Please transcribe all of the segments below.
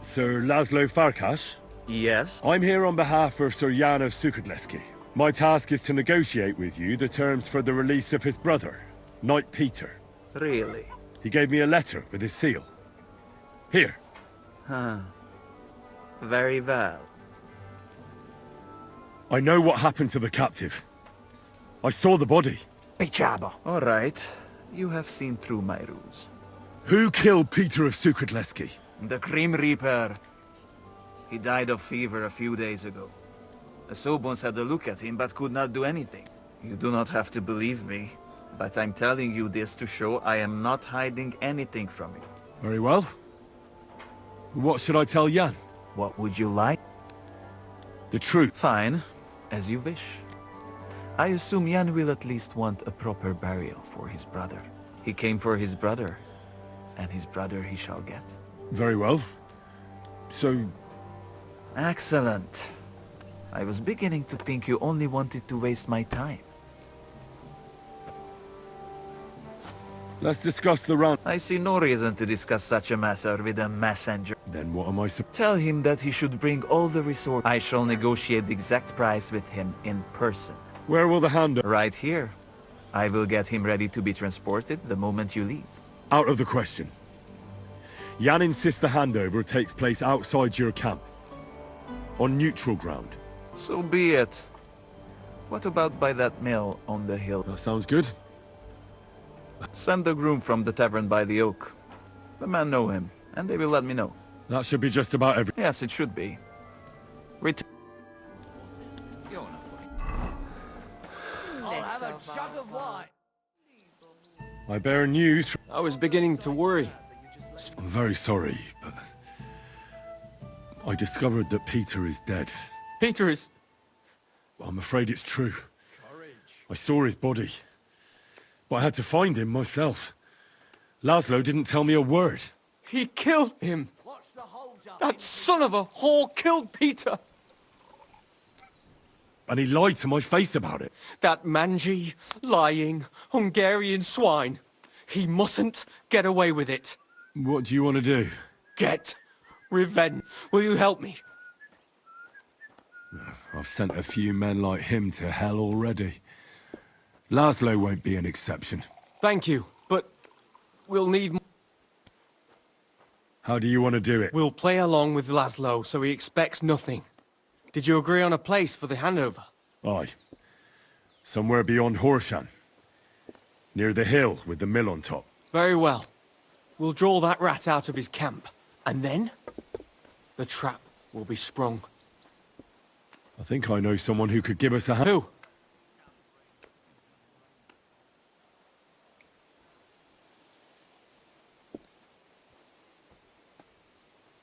Sir Laszlo Farkas? Yes? I'm here on behalf of Sir Jan of Sukadleski. My task is to negotiate with you the terms for the release of his brother, Knight Peter. Really? He gave me a letter with his seal. Here. Huh. Very well. I know what happened to the captive. I saw the body. All right. You have seen through my ruse. Who killed Peter of Sukadleski? The Grim Reaper. He died of fever a few days ago. The Sobons had a look at him but could not do anything. You do not have to believe me, but I'm telling you this to show I am not hiding anything from you. Very well. What should I tell Jan? What would you like? The truth. Fine, as you wish. I assume Jan will at least want a proper burial for his brother. He came for his brother, and his brother he shall get. Very well. So... Excellent. I was beginning to think you only wanted to waste my time. let's discuss the run. I see no reason to discuss such a matter with a messenger. Then what am I Tell him that he should bring all the resources. I shall negotiate the exact price with him in person. Where will the hand... Right here. I will get him ready to be transported the moment you leave. Out of the question. Jan insists the handover takes place outside your camp. On neutral ground. So be it. What about by that mill on the hill? That sounds good. Send the groom from the tavern by the oak. The men know him, and they will let me know. That should be just about every... Yes, it should be. I bear news from... I was beginning to worry. I'm very sorry, but... I discovered that Peter is dead. Peter is... Well, I'm afraid it's true. I saw his body. But I had to find him myself. Laszlo didn't tell me a word. He killed him. That son of a whore killed Peter. And he lied to my face about it. That mangy, lying, Hungarian swine. He mustn't get away with it. What do you want to do? Get revenge. Will you help me? I've sent a few men like him to hell already. Laszlo won't be an exception. Thank you, but we'll need... How do you want to do it? We'll play along with Laszlo so he expects nothing. Did you agree on a place for the handover? Aye. Somewhere beyond Horshan. Near the hill with the mill on top. Very well. We'll draw that rat out of his camp. And then, the trap will be sprung. I think I know someone who could give us a hand. Who?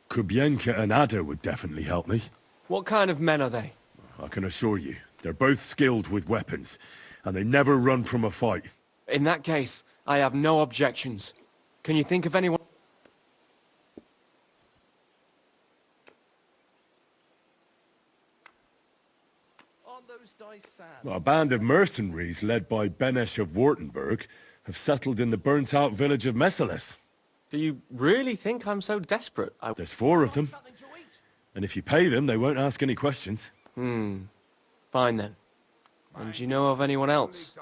Kubienka and Ada would definitely help me. What kind of men are they? I can assure you, they're both skilled with weapons, and they never run from a fight. In that case, I have no objections. Can you think of anyone? A band of mercenaries led by Benesh of Wartenberg have settled in the burnt-out village of Messeles. Do you really think I'm so desperate? There's 4 of them. And if you pay them, they won't ask any questions. Fine then. And do you know of anyone else?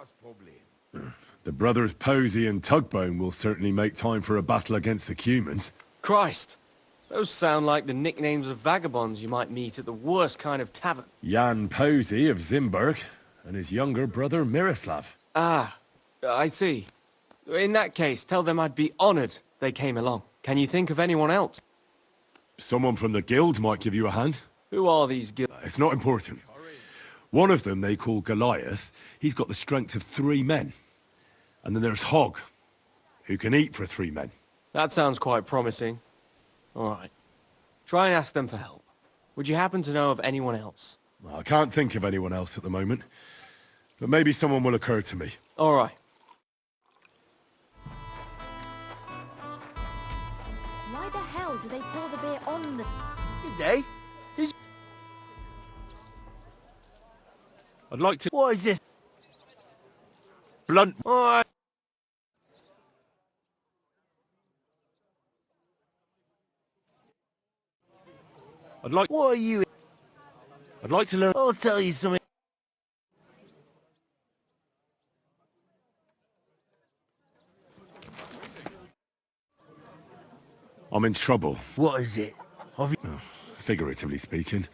The brothers Posey and Tugbone will certainly make time for a battle against the Cumans. Christ! Those sound like the nicknames of vagabonds you might meet at the worst kind of tavern. Jan Posey of Zimberg and his younger brother Miroslav. Ah, I see. In that case, tell them I'd be honored they came along. Can you think of anyone else? Someone from the guild might give you a hand. Who are these guilds? It's not important. One of them they call Goliath. He's got the strength of 3 men. And then there's Hogg, who can eat for 3 men. That sounds quite promising. All right. Try and ask them for help. Would you happen to know of anyone else? I can't think of anyone else at the moment. But maybe someone will occur to me. All right. Why the hell do they pour the beer on the... Good day. I'd like to... What is this? Blunt... Alright. What are you? I'd like to learn. I'll tell you something. I'm in trouble, What is it? Have you... figuratively speaking.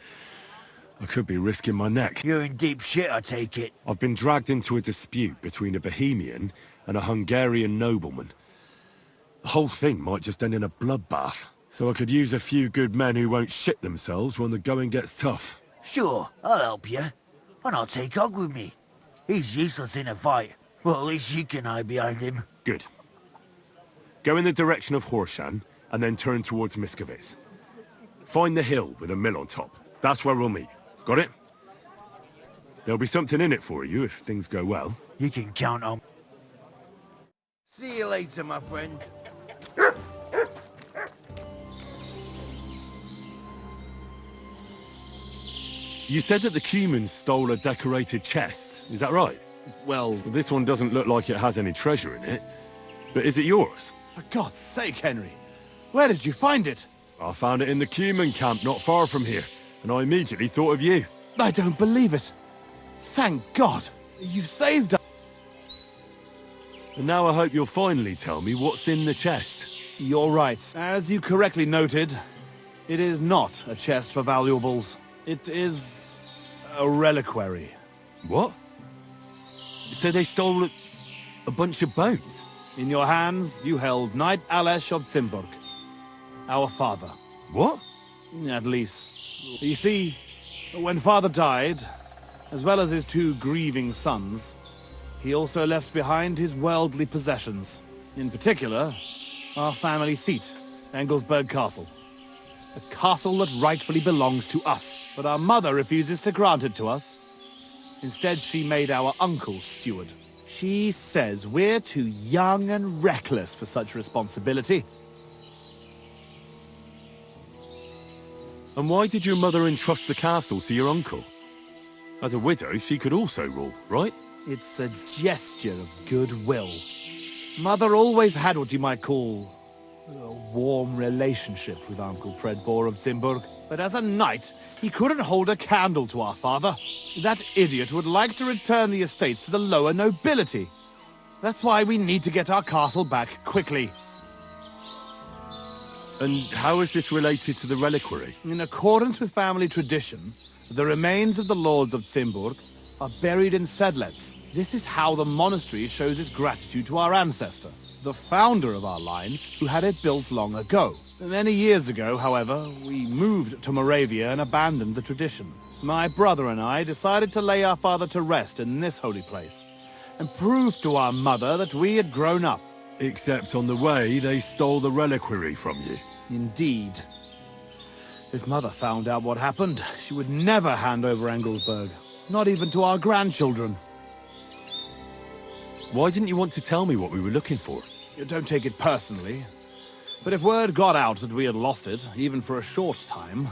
I could be risking my neck. You're in deep shit, I take it. I've been dragged into a dispute between a Bohemian and a Hungarian nobleman. The whole thing might just end in a bloodbath. So I could use a few good men who won't shit themselves when the going gets tough. Sure, I'll help you. And I'll take Hog with me. He's useless in a fight. Well, at least you can hide behind him. Good. Go in the direction of Horshan, and then turn towards Miskovitz. Find the hill with a mill on top. That's where we'll meet. Got it? There'll be something in it for you if things go well. You can count on... See you later, my friend. You said that the Cumans stole a decorated chest, is that right? Well, This one doesn't look like it has any treasure in it. But is it yours? for God's sake, Henry. Where did you find it? I found it in the Cuman camp not far from here, and I immediately thought of you. I don't believe it. Thank God. You've saved us. And now I hope you'll finally tell me what's in the chest. You're right. As you correctly noted, it is not a chest for valuables. It is a reliquary. What? So they stole a bunch of bones? In your hands, you held Knight Alesh of Zimburg, our father. What? At least. You see, when father died, as well as his two grieving sons, he also left behind his worldly possessions. In particular, our family seat, Engelsberg Castle. A castle that rightfully belongs to us, but our mother refuses to grant it to us. Instead, she made our uncle steward. She says we're too young and reckless for such responsibility. And why did your mother entrust the castle to your uncle? As a widow, she could also rule, right? It's a gesture of goodwill. Mother always had what you might call a warm relationship with Uncle Predbor of Zimburg. But as a knight, he couldn't hold a candle to our father. That idiot would like to return the estates to the lower nobility. That's why we need to get our castle back quickly. And how is this related to the reliquary? In accordance with family tradition, the remains of the lords of Zimburg are buried in Sedlets. This is how the monastery shows its gratitude to our ancestor, the founder of our line, who had it built long ago. Many years ago, however, we moved to Moravia and abandoned the tradition. My brother and I decided to lay our father to rest in this holy place, and prove to our mother that we had grown up. Except on the way, they stole the reliquary from you. Indeed. If Mother found out what happened, she would never hand over Engelsberg. Not even to our grandchildren. Why didn't you want to tell me what we were looking for? You don't take it personally. But if word got out that we had lost it, even for a short time,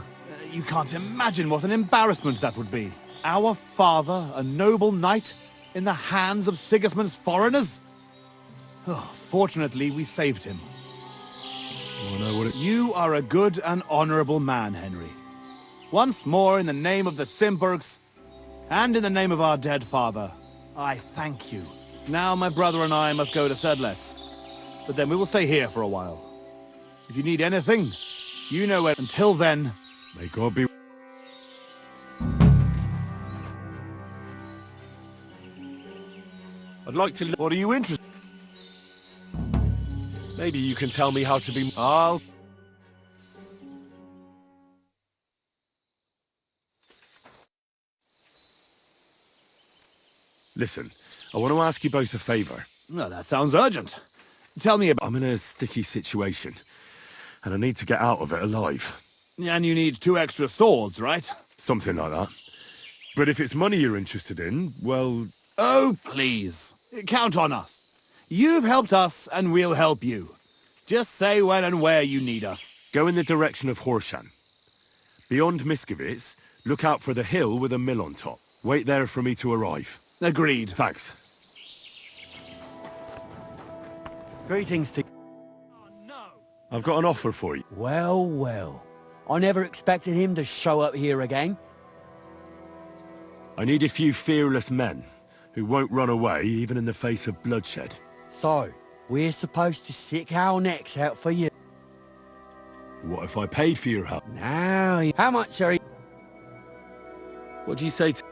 you can't imagine what an embarrassment that would be. Our father, a noble knight, in the hands of Sigismund's foreigners? Oh, fortunately, we saved him. I know what it... You are a good and honorable man, Henry. Once more, in the name of the Zimburgs, and in the name of our dead father, I thank you. Now my brother and I must go to Sedlets. But then we will stay here for a while. If you need anything, you know where. Until then... May God be... I'd like to... What are you interested? Maybe you can tell me how to be... I'll... Listen, I want to ask you both a favor. No, that sounds urgent. Tell me about... I'm in a sticky situation, and I need to get out of it alive. And you need 2 extra swords, right? Something like that. But if it's money you're interested in, well... Oh, please. Count on us. You've helped us, and we'll help you. Just say when and where you need us. Go in the direction of Horshan. Beyond Miskovitz, look out for the hill with a mill on top. Wait there for me to arrive. Agreed. Thanks. Greetings to... I've got an offer for you. Well, well. I never expected him to show up here again. I need a few fearless men who won't run away even in the face of bloodshed. So, we're supposed to stick our necks out for you. What if I paid for your help? Now, how much are you? What do you say to...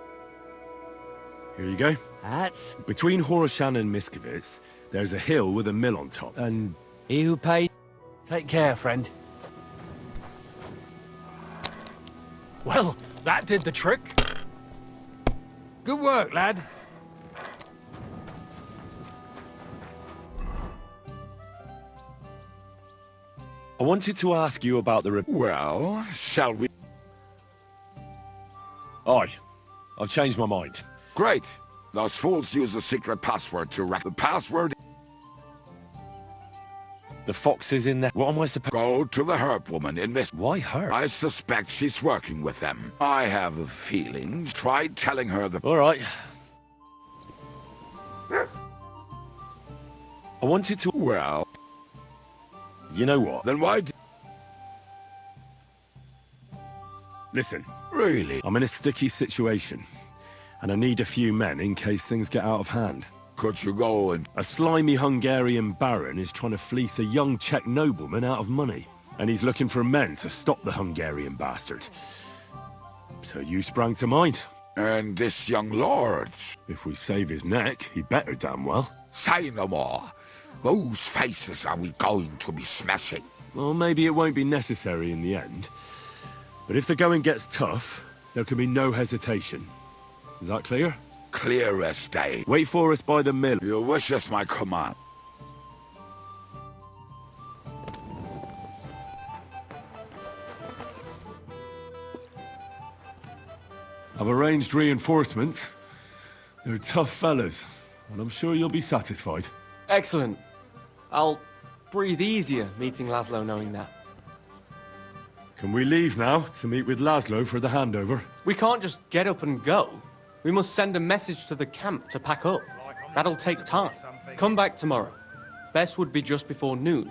Here you go. That's Between Horoshan and Miskovitz, there's a hill with a mill on top, and... he who paid. Take care, friend. Well, that did the trick. Good work, lad. I wanted to ask you about the... Well, shall we? Aye, I've changed my mind. Great. Those fools use a secret password to the password. The fox is in there. What am I supposed... Go to the herb woman in this. Why her? I suspect she's working with them. I have a feeling. Try telling her the... All right. I wanted to... Well, You know what? then why Listen, really? I'm in a sticky situation, and I need a few men in case things get out of hand. Could you go and... A slimy Hungarian baron is trying to fleece a young Czech nobleman out of money, and he's looking for men to stop the Hungarian bastard. So you sprang to mind. And this young lord? If we save his neck, he better damn well. Say no more. Whose faces are we going to be smashing? Well, maybe it won't be necessary in the end. But if the going gets tough, there can be no hesitation. Is that clear? Clear as day. Wait for us by the mill. Your wish is my command. I've arranged reinforcements. They're tough fellas, and I'm sure you'll be satisfied. Excellent. I'll breathe easier meeting Laszlo knowing that. Can we leave now to meet with Laszlo for the handover? We can't just get up and go. We must send a message to the camp to pack up. That'll take time. Come back tomorrow. Best would be just before noon.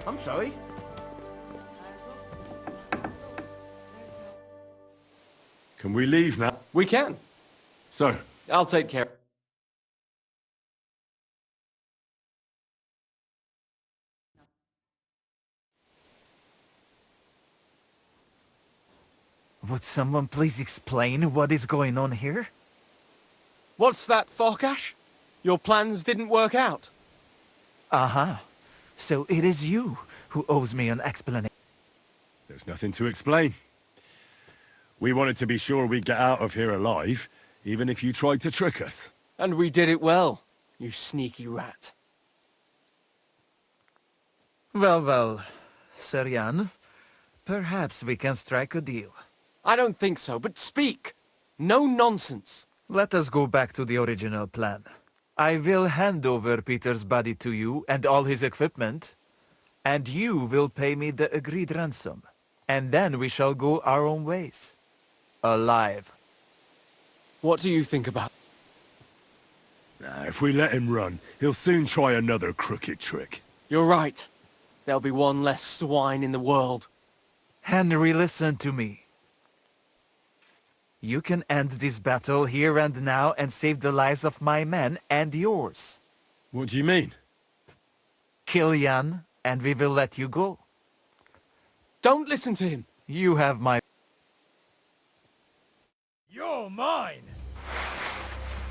I'm sorry. Can we leave now? We can. So, I'll take care. Would someone please explain what is going on here? What's that, Farkash? Your plans didn't work out. Aha. So it is you who owes me an explanation. there's nothing to explain. We wanted to be sure we'd get out of here alive, even if you tried to trick us. And we did it well, you sneaky rat. Well, Sir Jan, perhaps we can strike a deal. I don't think so, but speak. No nonsense. Let us go back to the original plan. I will hand over Peter's body to you and all his equipment, and you will pay me the agreed ransom. And then we shall go our own ways. Alive. What do you think about... If we let him run, he'll soon try another crooked trick. You're right. There'll be one less swine in the world. Henry, listen to me. You can end this battle here and now and save the lives of my men and yours. What do you mean? Kill Jan, and we will let you go. Don't listen to him. You have my... You're mine!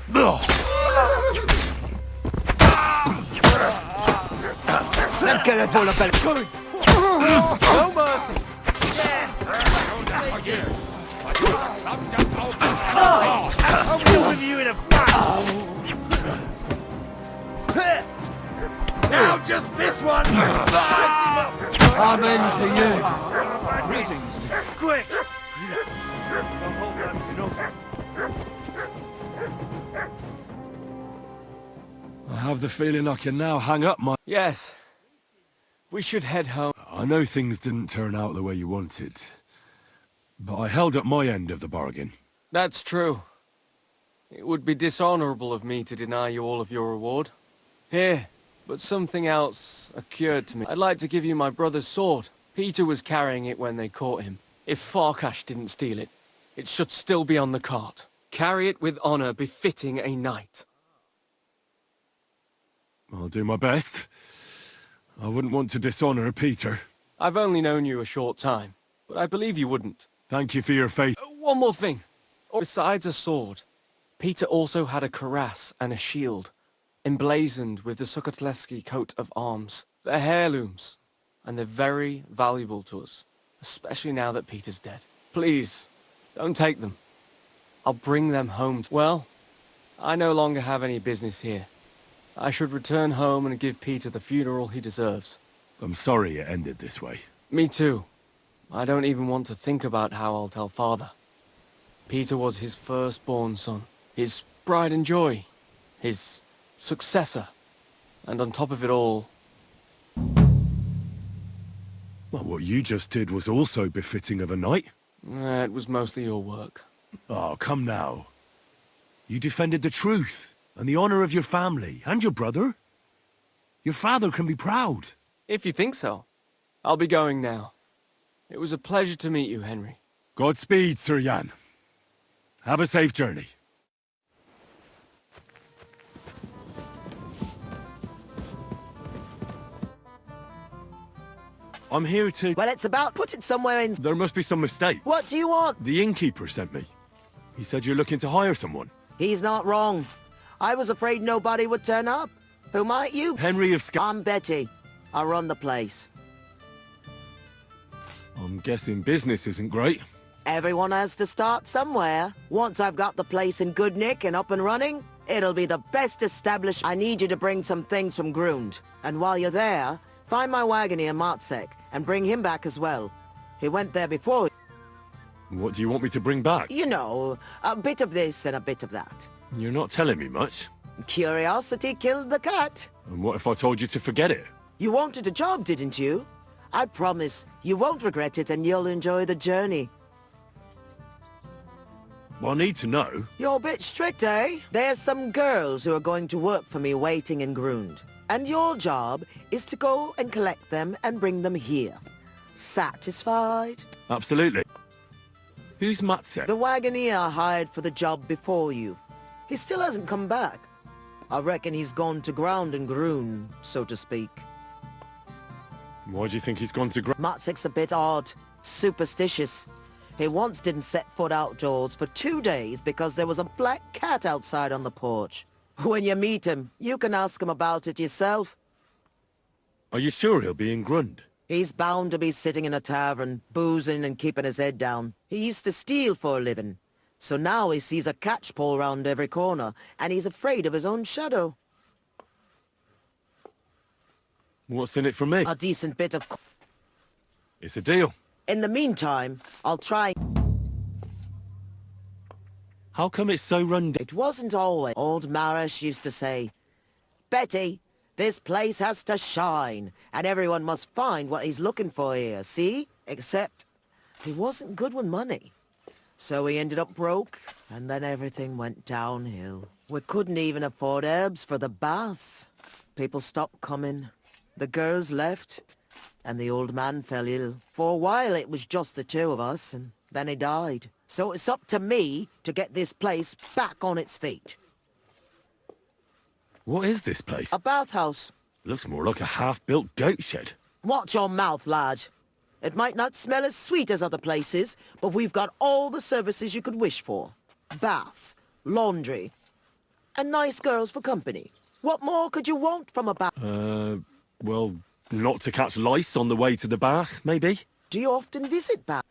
No mercy. I'll deal with you in a fight! Now just this one! Amen to you. Greetings. Quick! I hope that's enough. I have the feeling I can now hang up my... Yes. We should head home. I know things didn't turn out the way you wanted, but I held up my end of the bargain. That's true. It would be dishonorable of me to deny you all of your reward. Here, but something else occurred to me. I'd like to give you my brother's sword. Peter was carrying it when they caught him. If Farkash didn't steal it, it should still be on the cart. Carry it with honor befitting a knight. I'll do my best. I wouldn't want to dishonor Peter. I've only known you a short time, but I believe you wouldn't. Thank you for your faith. One more thing. Besides a sword, Peter also had a cuirass and a shield, emblazoned with the Sukatleski coat of arms. They're heirlooms, and they're very valuable to us, especially now that Peter's dead. Please, don't take them. I'll bring them home. Well, I no longer have any business here. I should return home and give Peter the funeral he deserves. I'm sorry it ended this way. Me too. I don't even want to think about how I'll tell Father. Peter was his firstborn son, his pride and joy, his successor, and on top of it all... Well, what you just did was also befitting of a knight. It was mostly your work. Oh, come now. You defended the truth and the honor of your family and your brother. Your father can be proud. If you think so. I'll be going now. It was a pleasure to meet you, Henry. Godspeed, Sir Jan. Have a safe journey. I'm here to... Well, it's about put it somewhere in... There must be some mistake. What do you want? The innkeeper sent me. He said you're looking to hire someone. He's not wrong. I was afraid nobody would turn up. Who might you? Henry of Sc... I'm Betty. I run the place. I'm guessing business isn't great. Everyone has to start somewhere. Once I've got the place in good nick and up and running, it'll be the best established. I need you to bring some things from Grund. And while you're there, find my wagoner Martzek and bring him back as well. He went there before. What do you want me to bring back? You know, a bit of this and a bit of that. You're not telling me much. Curiosity killed the cat. And what if I told you to forget it? You wanted a job, didn't you? I promise you won't regret it and you'll enjoy the journey. Well, I need to know. You're a bit strict, eh? There's some girls who are going to work for me waiting in Grund. And your job is to go and collect them and bring them here. Satisfied? Absolutely. Who's Matsek? The wagoner I hired for the job before you. He still hasn't come back. I reckon he's gone to ground in Grund, so to speak. Why do you think he's gone to Matzek's a bit odd. Superstitious. He once didn't set foot outdoors for 2 days because there was a black cat outside on the porch. When you meet him, you can ask him about it yourself. Are you sure he'll be in Grund? He's bound to be sitting in a tavern, boozing and keeping his head down. He used to steal for a living. So now he sees a catchpole round every corner, and he's afraid of his own shadow. What's in it for me? A decent bit of... It's a deal. In the meantime, I'll try... How come it's so run down? It wasn't always. Old Marish used to say, Betty, this place has to shine, and everyone must find what he's looking for here, see? Except he wasn't good with money. So he ended up broke, and then everything went downhill. We couldn't even afford herbs for the baths. People stopped coming. The girls left, and the old man fell ill. For a while it was just the two of us, and then he died. So it's up to me to get this place back on its feet. What is this place? A bathhouse. Looks more like a half-built goat shed. Watch your mouth, lad. It might not smell as sweet as other places, but we've got all the services you could wish for. Baths, laundry, and nice girls for company. What more could you want from a bath? Well, not to catch lice on the way to the bath, maybe? Do you often visit baths?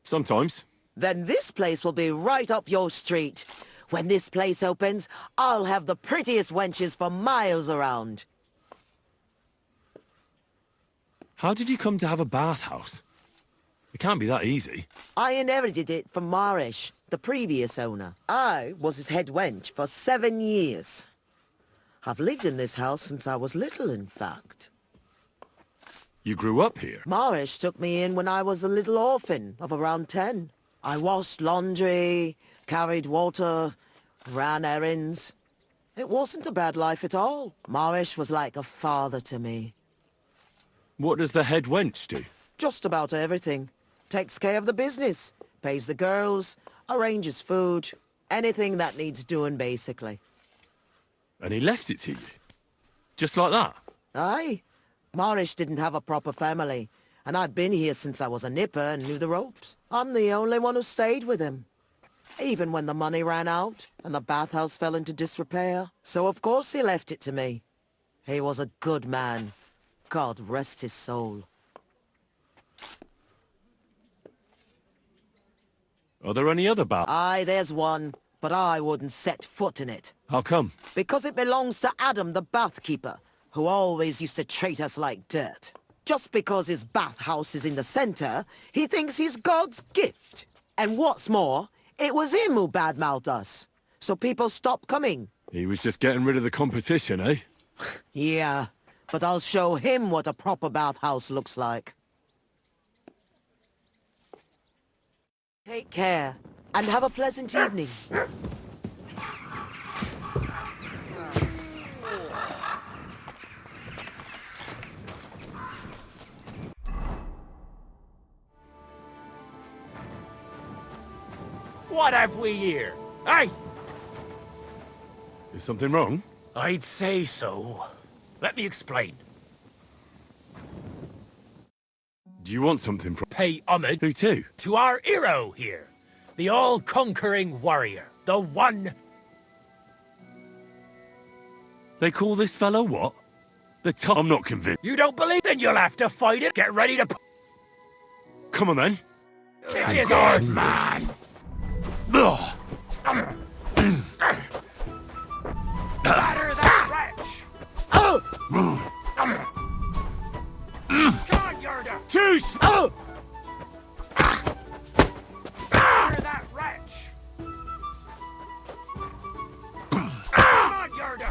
Sometimes. Then this place will be right up your street. When this place opens, I'll have the prettiest wenches for miles around. How did you come to have a bathhouse? It can't be that easy. I inherited it from Marish, the previous owner. I was his head wench for 7 years. I've lived in this house since I was little, in fact. You grew up here? Marish took me in when I was a little orphan of around 10. I washed laundry, carried water, ran errands. It wasn't a bad life at all. Marish was like a father to me. What does the head wench do? Just about everything. Takes care of the business, pays the girls, arranges food, anything that needs doing, basically. And he left it to you? Just like that? Aye. Marish didn't have a proper family, and I'd been here since I was a nipper and knew the ropes. I'm the only one who stayed with him. Even when the money ran out and the bathhouse fell into disrepair. So of course he left it to me. He was a good man. God rest his soul. Are there any other Aye, there's one, but I wouldn't set foot in it. How come? Because it belongs to Adam, the bathkeeper, who always used to treat us like dirt. Just because his bathhouse is in the center, he thinks he's God's gift. And what's more, it was him who badmouthed us. So people stopped coming. He was just getting rid of the competition, eh? Yeah, but I'll show him what a proper bathhouse looks like. Take care, and have a pleasant evening. What have we here? Hey! Is something wrong? I'd say so. Let me explain. Do you want something from... Pay homage Who to? to our hero here. The all-conquering warrior. The one... They call this fellow what? The top... I'm not convinced. You don't believe? Then you'll have to fight it. Get ready to... Come on then. Kick his arse! Man! Batter that wretch! Come on, Yerda! Juice! Batter that wretch! Come on, Yerda!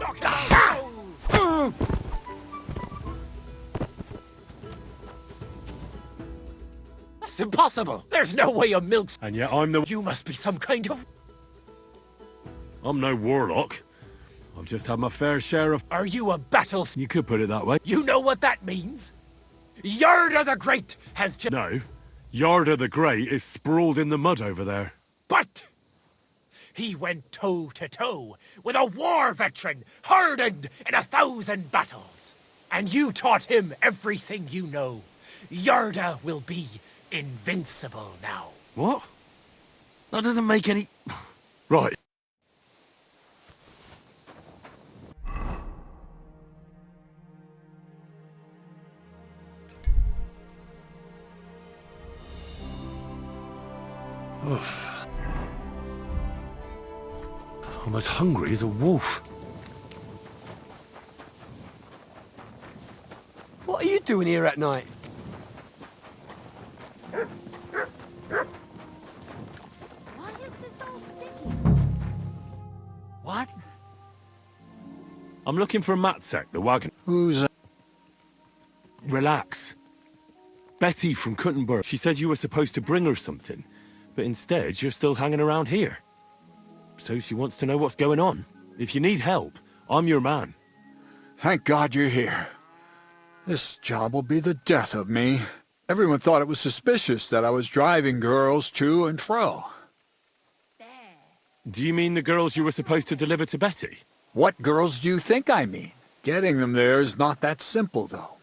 Knock him out! That's impossible! There's no way a milk's... And yet I'm the... You must be some kind of... I'm no warlock. I've just had my fair share of... Are you a battle... You could put it that way. You know what that means? Yerda the Great has just... No. Yarda the Great is sprawled in the mud over there. But... he went toe-to-toe with a war veteran hardened in 1,000 battles. And you taught him everything you know. Yerda will be invincible now. What? That doesn't make any... Right. I'm as hungry as a wolf. What are you doing here at night? Why is this all sticky? What? I'm looking for a Matzek, the wagon. Who's Relax. Betty from Kuttenberg. She said you were supposed to bring her something, but instead you're still hanging around here. So she wants to know what's going on. If you need help, I'm your man. Thank God you're here. This job will be the death of me. Everyone thought it was suspicious that I was driving girls to and fro. Do you mean the girls you were supposed to deliver to Betty? What girls do you think I mean? Getting them there is not that simple, though.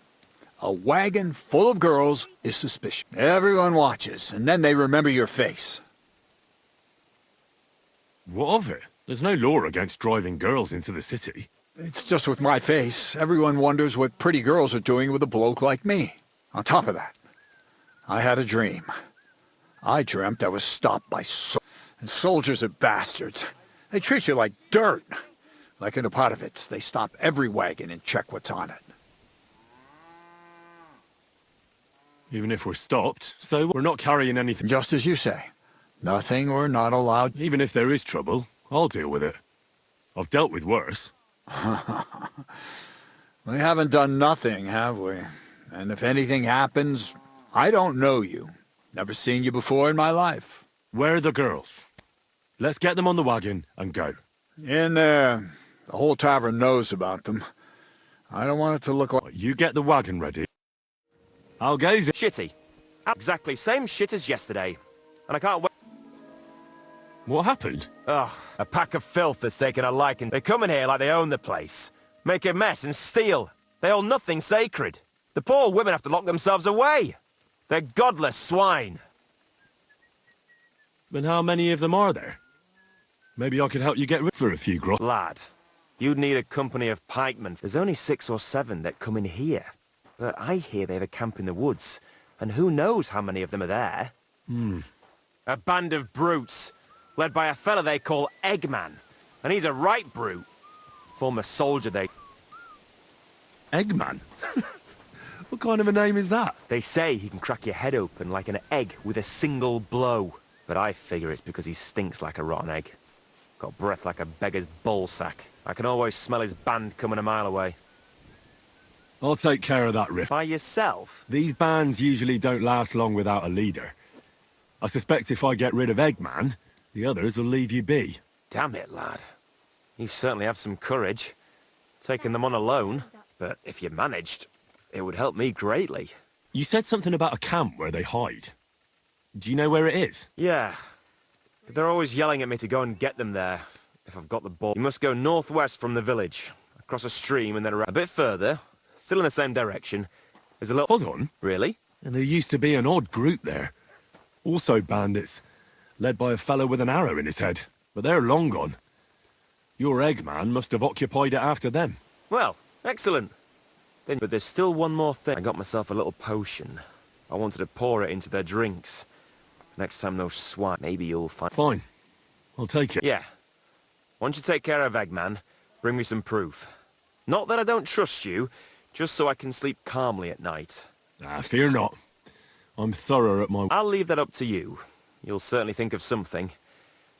A wagon full of girls is suspicious. Everyone watches, and then they remember your face. What of it? There's no law against driving girls into the city. It's just with my face. Everyone wonders what pretty girls are doing with a bloke like me. On top of that, I had a dream. I dreamt I was stopped by and soldiers are bastards. They treat you like dirt. Like in Apotovitz, they stop every wagon and check what's on it. Even if we're stopped, so we're not carrying anything. Just as you say. Nothing we're not allowed. Even if there is trouble, I'll deal with it. I've dealt with worse. We haven't done nothing, have we? And if anything happens, I don't know you. Never seen you before in my life. Where are the girls? Let's get them on the wagon and go. In there. The whole tavern knows about them. I don't want it to look like... You get the wagon ready. I'll gaze it. Shitty. Exactly same shit as yesterday. And I can't wait. What happened? Ugh, a pack of filth has taken a liking. They come in here like they own the place. Make a mess and steal. They hold nothing sacred. The poor women have to lock themselves away. They're godless swine. Then how many of them are there? Maybe I could help you get rid for a few gross. Lad, you'd need a company of pikemen. There's only 6 or 7 that come in here. But I hear they have a camp in the woods. And who knows how many of them are there? A band of brutes, led by a fella they call Eggman. And he's a right brute. Former soldier they... Eggman? What kind of a name is that? They say he can crack your head open like an egg with a single blow. But I figure it's because he stinks like a rotten egg. Got breath like a beggar's ballsack. I can always smell his band coming a mile away. I'll take care of that, Riff. By yourself? These bands usually don't last long without a leader. I suspect if I get rid of Eggman, the others will leave you be. Damn it, lad. You certainly have some courage. Taking them on alone. But if you managed, it would help me greatly. You said something about a camp where they hide. Do you know where it is? Yeah. But they're always yelling at me to go and get them there, if I've got the ball. You must go northwest from the village, across a stream and then around. A bit further, still in the same direction, there's a little... Hold on. Really? And there used to be an odd group there. Also bandits, led by a fellow with an arrow in his head. But they're long gone. Your Eggman must have occupied it after them. Well, excellent. Then, but there's still one more thing. I got myself a little potion. I wanted to pour it into their drinks. Next time those swine, maybe you'll find... Fine. I'll take it. Yeah. Once you take care of Eggman, bring me some proof. Not that I don't trust you, just so I can sleep calmly at night. Fear not. I'm thorough at my... I'll leave that up to you. You'll certainly think of something.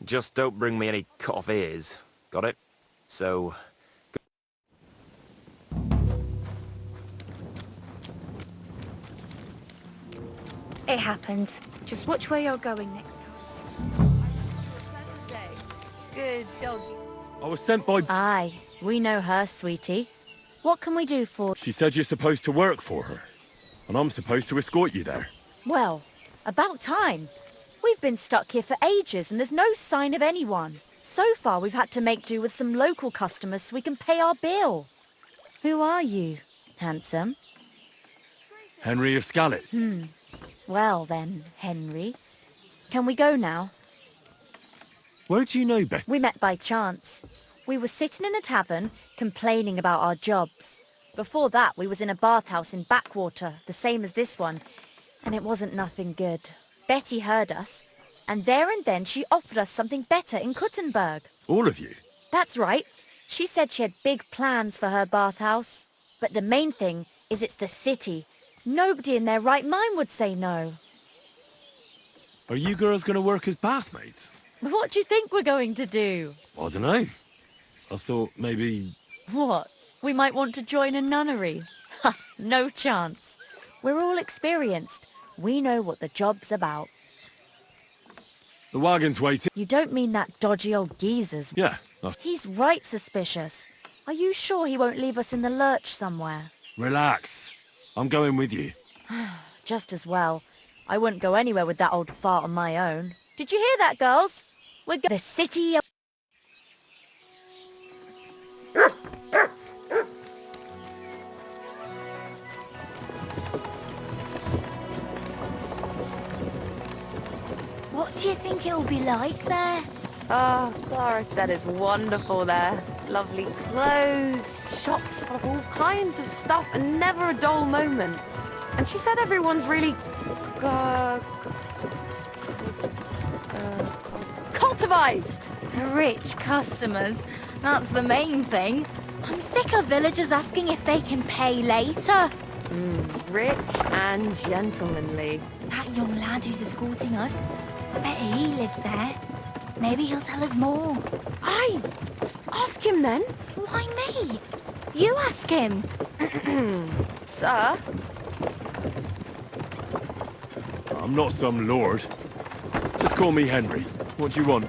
Just don't bring me any cut-off ears. Got it? So... It happens. Just watch where you're going next time. Good doggy. I was sent by... Aye, we know her, sweetie. What can we do for... She said you're supposed to work for her. And I'm supposed to escort you there. Well, about time. We've been stuck here for ages and there's no sign of anyone. So far we've had to make do with some local customers so we can pay our bill. Who are you, handsome? Henry of Scarlet. Well then, Henry. Can we go now? Where do you know Beth? We met by chance. We were sitting in a tavern, complaining about our jobs. Before that, we was in a bathhouse in Backwater, the same as this one, and it wasn't nothing good. Betty heard us, and there and then she offered us something better in Kuttenberg. All of you? That's right. She said she had big plans for her bathhouse. But the main thing is it's the city. Nobody in their right mind would say no. Are you girls going to work as bathmaids? What do you think we're going to do? I don't know. I thought maybe... What? We might want to join a nunnery? Ha! No chance. We're all experienced. We know what the job's about. The wagon's waiting. You don't mean that dodgy old geezer's... Yeah. He's right suspicious. Are you sure he won't leave us in the lurch somewhere? Relax. I'm going with you. Just as well. I wouldn't go anywhere with that old fart on my own. Did you hear that, girls? We're the city of... What do you think it'll be like there? Oh, Clara said it's wonderful there. Lovely clothes, shops full of all kinds of stuff, and never a dull moment. And she said everyone's really... cultivized. Rich customers. That's the main thing. I'm sick of villagers asking if they can pay later. Rich and gentlemanly. That young lad who's escorting us, I bet he lives there. Maybe he'll tell us more. Aye. Ask him then. Why me? You ask him. Sir? I'm not some lord. Just call me Henry. What do you want?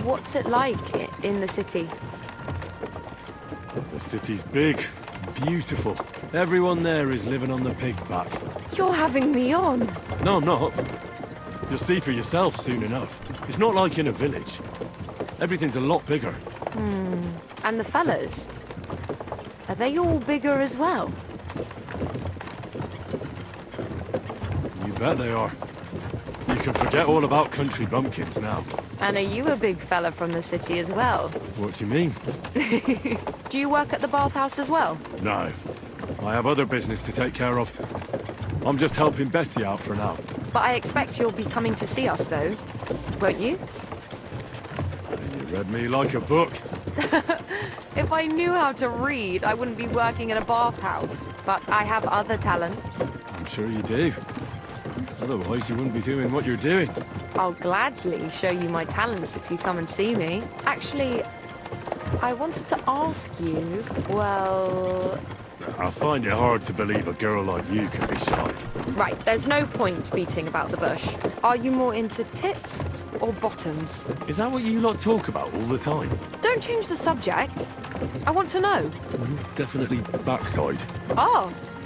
What's it like in the city? The city's big, beautiful. Everyone there is living on the pig's back. You're having me on. No, I'm not. You'll see for yourself soon enough. It's not like in a village. Everything's a lot bigger. And the fellas? Are they all bigger as well? You bet they are. You can forget all about country bumpkins now. And are you a big fella from the city as well? What do you mean? Do you work at the bathhouse as well? No. I have other business to take care of. I'm just helping Betty out for now. But I expect you'll be coming to see us, though. Won't you? You read me like a book. If I knew how to read, I wouldn't be working in a bathhouse. But I have other talents. I'm sure you do. Otherwise, you wouldn't be doing what you're doing. I'll gladly show you my talents if you come and see me. Actually, I wanted to ask you, well... I find it hard to believe a girl like you can be shy. Right, there's no point beating about the bush. Are you more into tits or bottoms? Is that what you lot talk about all the time? Don't change the subject. I want to know. Definitely backside. Arse?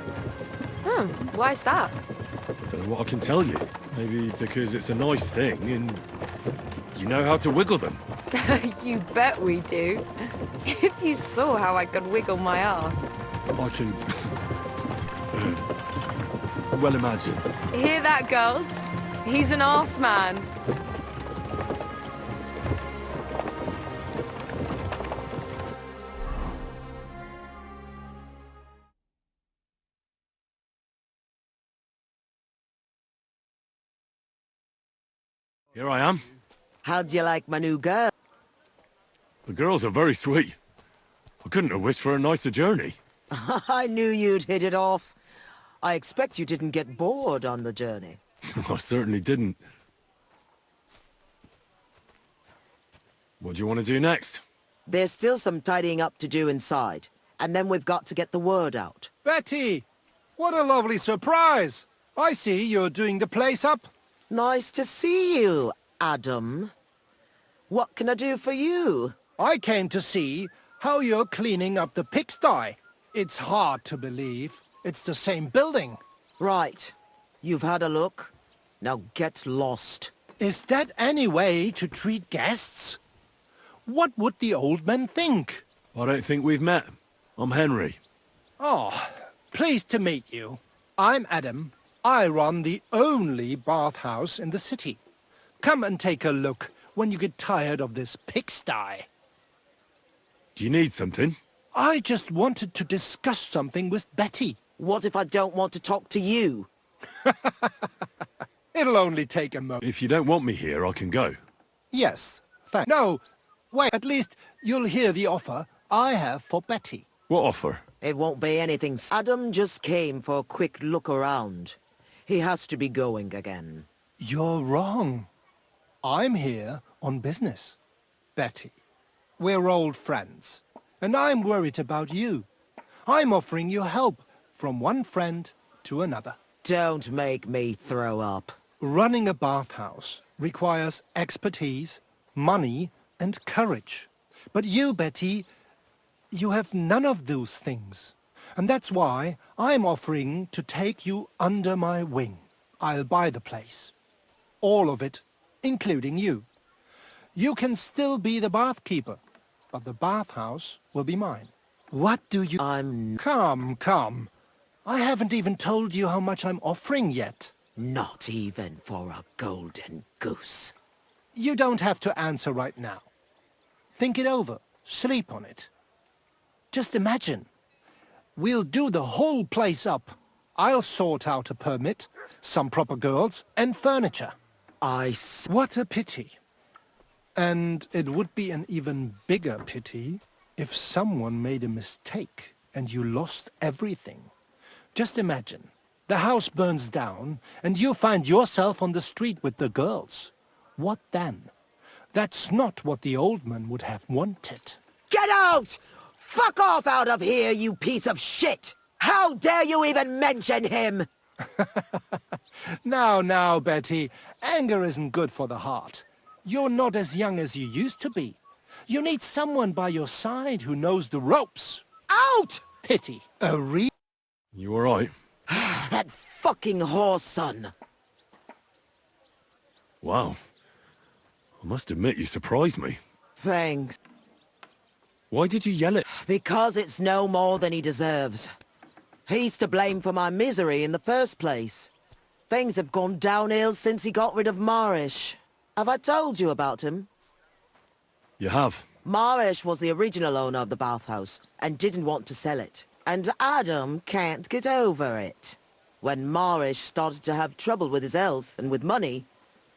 Why is that? I don't know what I can tell you. Maybe because it's a nice thing and you know how to wiggle them. You bet we do. If you saw how I could wiggle my ass. I can... well imagine. Hear that, girls? He's an arse man. Here I am. How'd you like my new girl? The girls are very sweet. I couldn't have wished for a nicer journey. I knew you'd hit it off. I expect you didn't get bored on the journey. I certainly didn't. What do you want to do next? There's still some tidying up to do inside, and then we've got to get the word out. Betty! What a lovely surprise! I see you're doing the place up. Nice to see you, Adam. What can I do for you? I came to see how you're cleaning up the pigsty. It's hard to believe. It's the same building. Right. You've had a look. Now get lost. Is that any way to treat guests? What would the old man think? I don't think we've met. I'm Henry. Oh, pleased to meet you. I'm Adam. I run the only bathhouse in the city. Come and take a look when you get tired of this pigsty. Do you need something? I just wanted to discuss something with Betty. What if I don't want to talk to you? It'll only take a moment. If you don't want me here, I can go. Yes, thanks. No, wait, at least you'll hear the offer I have for Betty. What offer? It won't be anything. Adam just came for a quick look around. He has to be going again. You're wrong. I'm here on business. Betty, we're old friends, and I'm worried about you. I'm offering you help from one friend to another. Don't make me throw up. Running a bathhouse requires expertise, money, and courage. But you, Betty, you have none of those things. And that's why I'm offering to take you under my wing. I'll buy the place. All of it, including you. You can still be the bathkeeper, but the bathhouse will be mine. What do you... Come. I haven't even told you how much I'm offering yet. Not even for a golden goose. You don't have to answer right now. Think it over. Sleep on it. Just imagine. We'll do the whole place up. I'll sort out a permit, some proper girls, and furniture. What a pity. And it would be an even bigger pity if someone made a mistake and you lost everything. Just imagine. The house burns down and you find yourself on the street with the girls. What then? That's not what the old man would have wanted. Get out! Fuck off out of here, you piece of shit! How dare you even mention him? Now, Betty, anger isn't good for the heart. You're not as young as you used to be. You need someone by your side who knows the ropes. Out! Pity. You alright? That fucking whore son. Wow. I must admit you surprised me. Thanks. Why did you yell it? Because it's no more than he deserves. He's to blame for my misery in the first place. Things have gone downhill since he got rid of Marish. Have I told you about him? You have. Marish was the original owner of the bathhouse and didn't want to sell it. And Adam can't get over it. When Marish started to have trouble with his health and with money,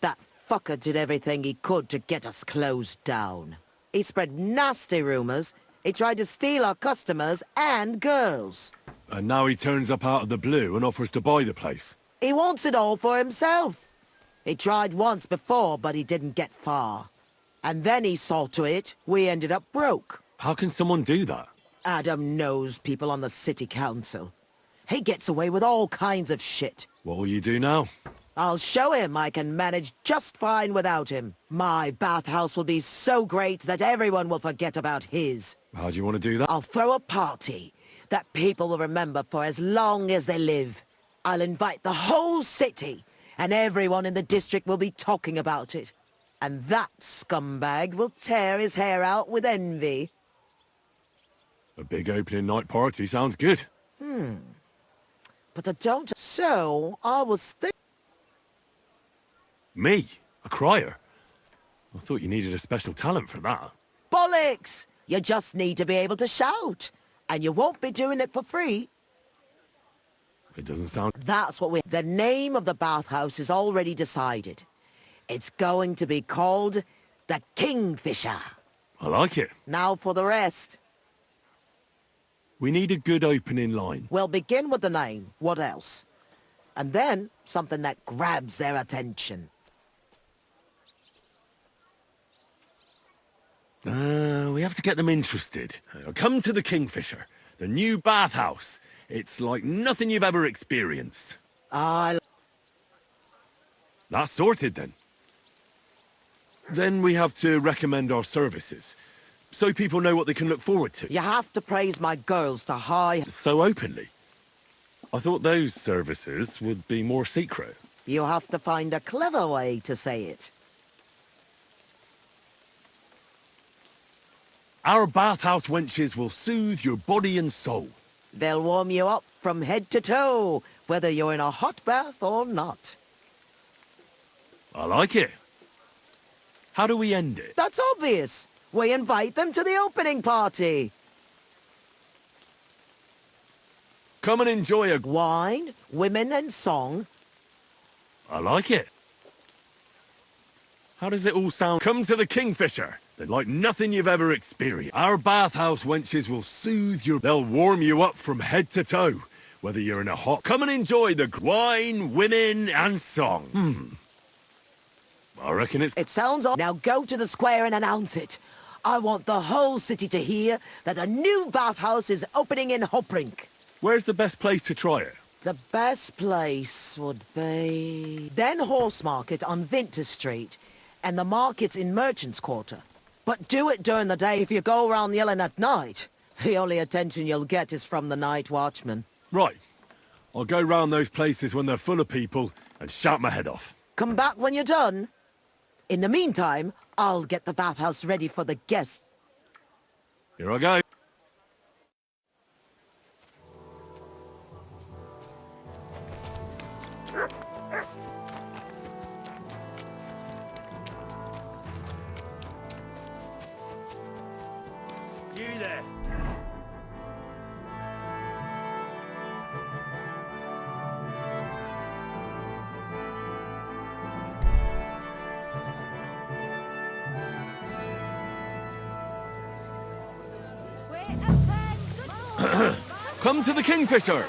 that fucker did everything he could to get us closed down. He spread nasty rumors. He tried to steal our customers and girls. And now he turns up out of the blue and offers to buy the place. He wants it all for himself. He tried once before, but he didn't get far. And then he saw to it we ended up broke. How can someone do that? Adam knows people on the city council. He gets away with all kinds of shit. What will you do now? I'll show him I can manage just fine without him. My bathhouse will be so great that everyone will forget about his. How do you want to do that? I'll throw a party that people will remember for as long as they live. I'll invite the whole city, and everyone in the district will be talking about it. And that scumbag will tear his hair out with envy. A big opening night party sounds good. But I don't... So, I was thinking... Me? A crier? I thought you needed a special talent for that. Bollocks! You just need to be able to shout. And you won't be doing it for free. It doesn't sound... That's what we... The name of the bathhouse is already decided. It's going to be called the Kingfisher. I like it. Now for the rest. We need a good opening line. We'll begin with the name. What else? And then something that grabs their attention. We have to get them interested. Come to the Kingfisher, the new bathhouse. It's like nothing you've ever experienced. That's sorted then. Then we have to recommend our services, so people know what they can look forward to. You have to praise my girls to high... So openly. I thought those services would be more secret. You have to find a clever way to say it. Our bathhouse wenches will soothe your body and soul. They'll warm you up from head to toe, whether you're in a hot bath or not. I like it. How do we end it? That's obvious. We invite them to the opening party. Come and enjoy a... Wine, women and song. I like it. How does it all sound? Come to the Kingfisher. They're like nothing you've ever experienced. Our bathhouse wenches will soothe your... They'll warm you up from head to toe, whether you're in a hot... Come and enjoy the wine, women and song. I reckon it's... It sounds... Now go to the square and announce it. I want the whole city to hear that a new bathhouse is opening in Hoprink. Where's the best place to try it? The best place would be... Den Horse Market on Vinter Street, and the markets in Merchants Quarter. But do it during the day. If you go around yelling at night, the only attention you'll get is from the night watchman. Right. I'll go round those places when they're full of people and shout my head off. Come back when you're done. In the meantime, I'll get the bathhouse ready for the guests. Here I go. You there. Come to the Kingfisher,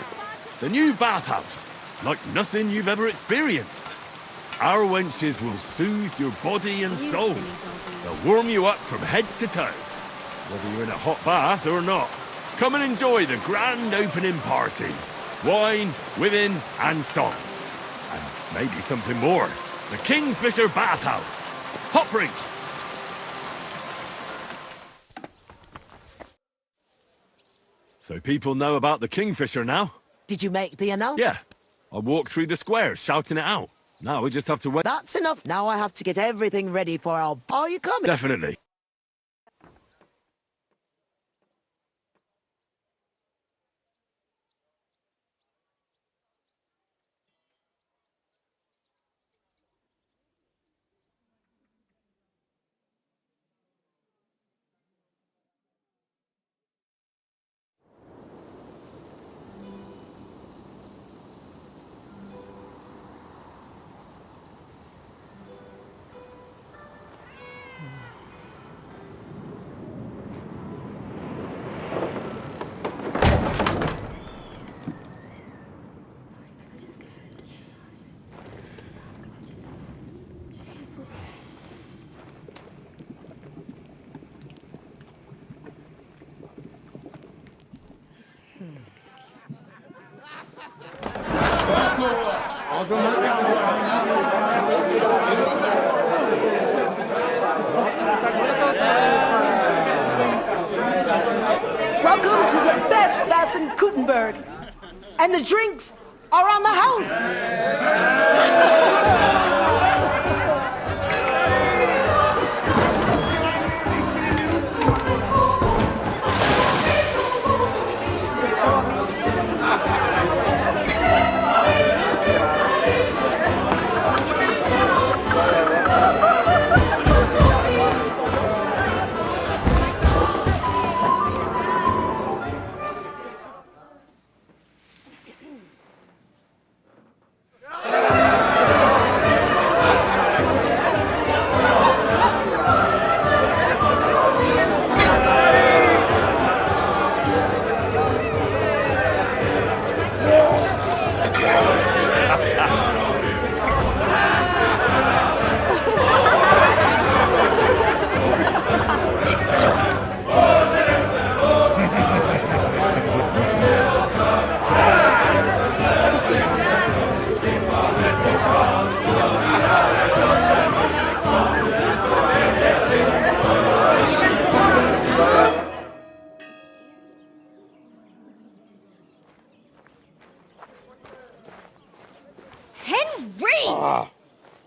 the new bathhouse, like nothing you've ever experienced. Our wenches will soothe your body and soul. They'll warm you up from head to toe, whether you're in a hot bath or not. Come and enjoy the grand opening party. Wine, women and song. And maybe something more. The Kingfisher Bathhouse. Hop ring! So people know about the Kingfisher now? Did you make the announcement? Yeah. I walked through the square shouting it out. Now we just have to wait. That's enough. Now I have to get everything ready for our... Are you coming? Definitely. Welcome to the best bats in Gutenberg. And the drinks are on the house.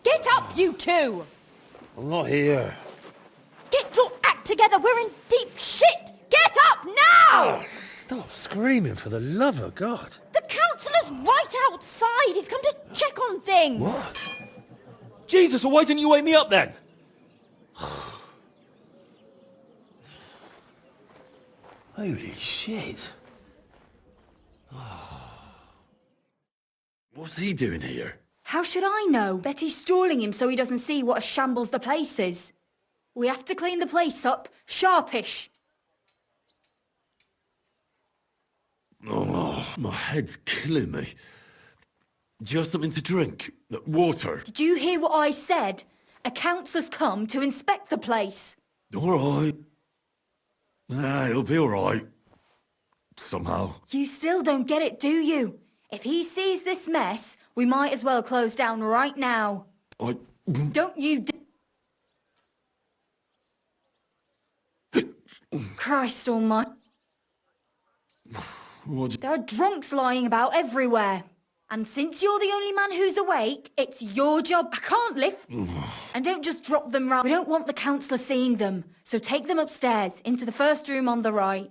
Get up, you two! I'm not here. Get your act together, we're in deep shit! Get up now! Stop screaming, for the love of God. The councillor's right outside. He's come to check on things. What? Jesus, well, why didn't you wake me up then? Holy shit. What's he doing here? How should I know? Betty's stalling him so he doesn't see what a shambles the place is. We have to clean the place up, sharpish. Oh, my head's killing me. Do you have something to drink? Water? Did you hear what I said? A councillor's come to inspect the place. All right. It'll be all right. Somehow. You still don't get it, do you? If he sees this mess, we might as well close down right now. Don't you Christ almighty. There are drunks lying about everywhere. And since you're the only man who's awake, it's your job. I can't lift. And don't just drop them round. We don't want the councillor seeing them. So take them upstairs, into the first room on the right.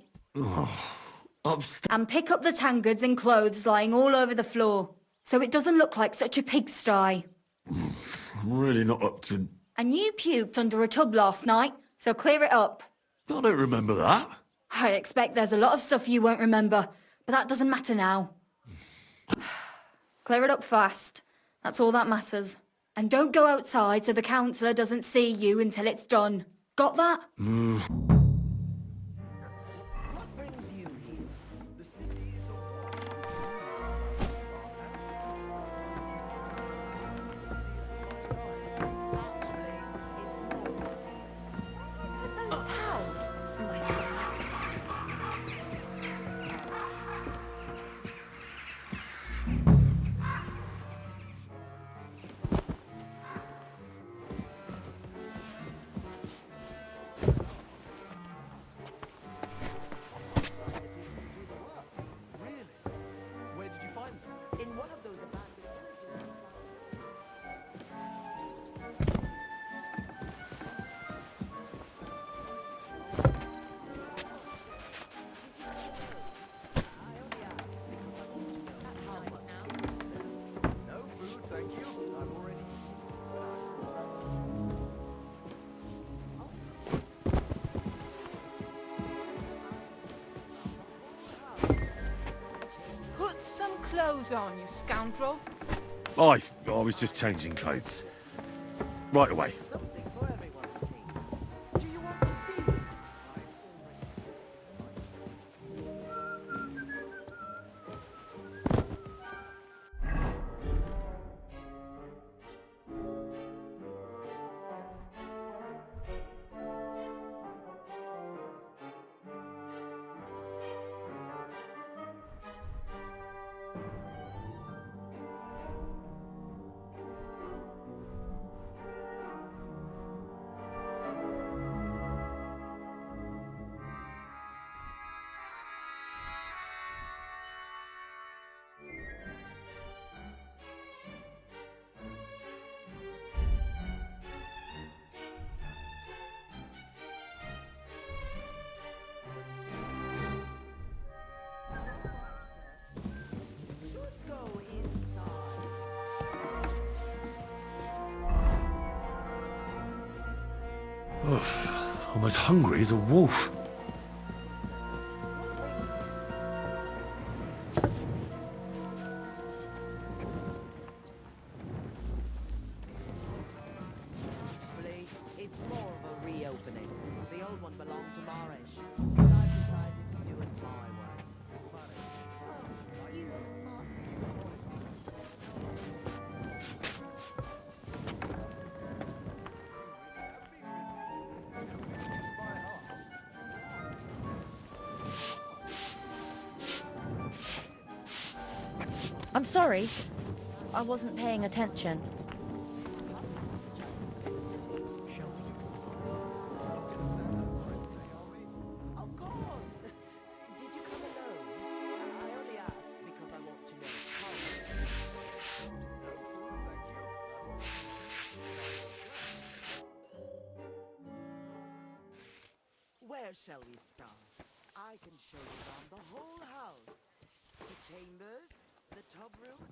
And pick up the tankards and clothes lying all over the floor. So it doesn't look like such a pigsty. I'm really not up to... And you puked under a tub last night, so clear it up. I don't remember that. I expect there's a lot of stuff you won't remember, but that doesn't matter now. Clear it up fast. That's all that matters. And don't go outside so the councillor doesn't see you until it's done. Got that? clothes on, you scoundrel. I was just changing clothes. Right away. Oof, I'm as hungry as a wolf. It's more of a reopening. The old one belonged to Marish, but I decided to do it my way. I'm sorry. I wasn't paying attention. Of course. Did you come alone? I only asked because I want to know how. Where shall we start? I can show you around the whole house. The chambers, the tub room.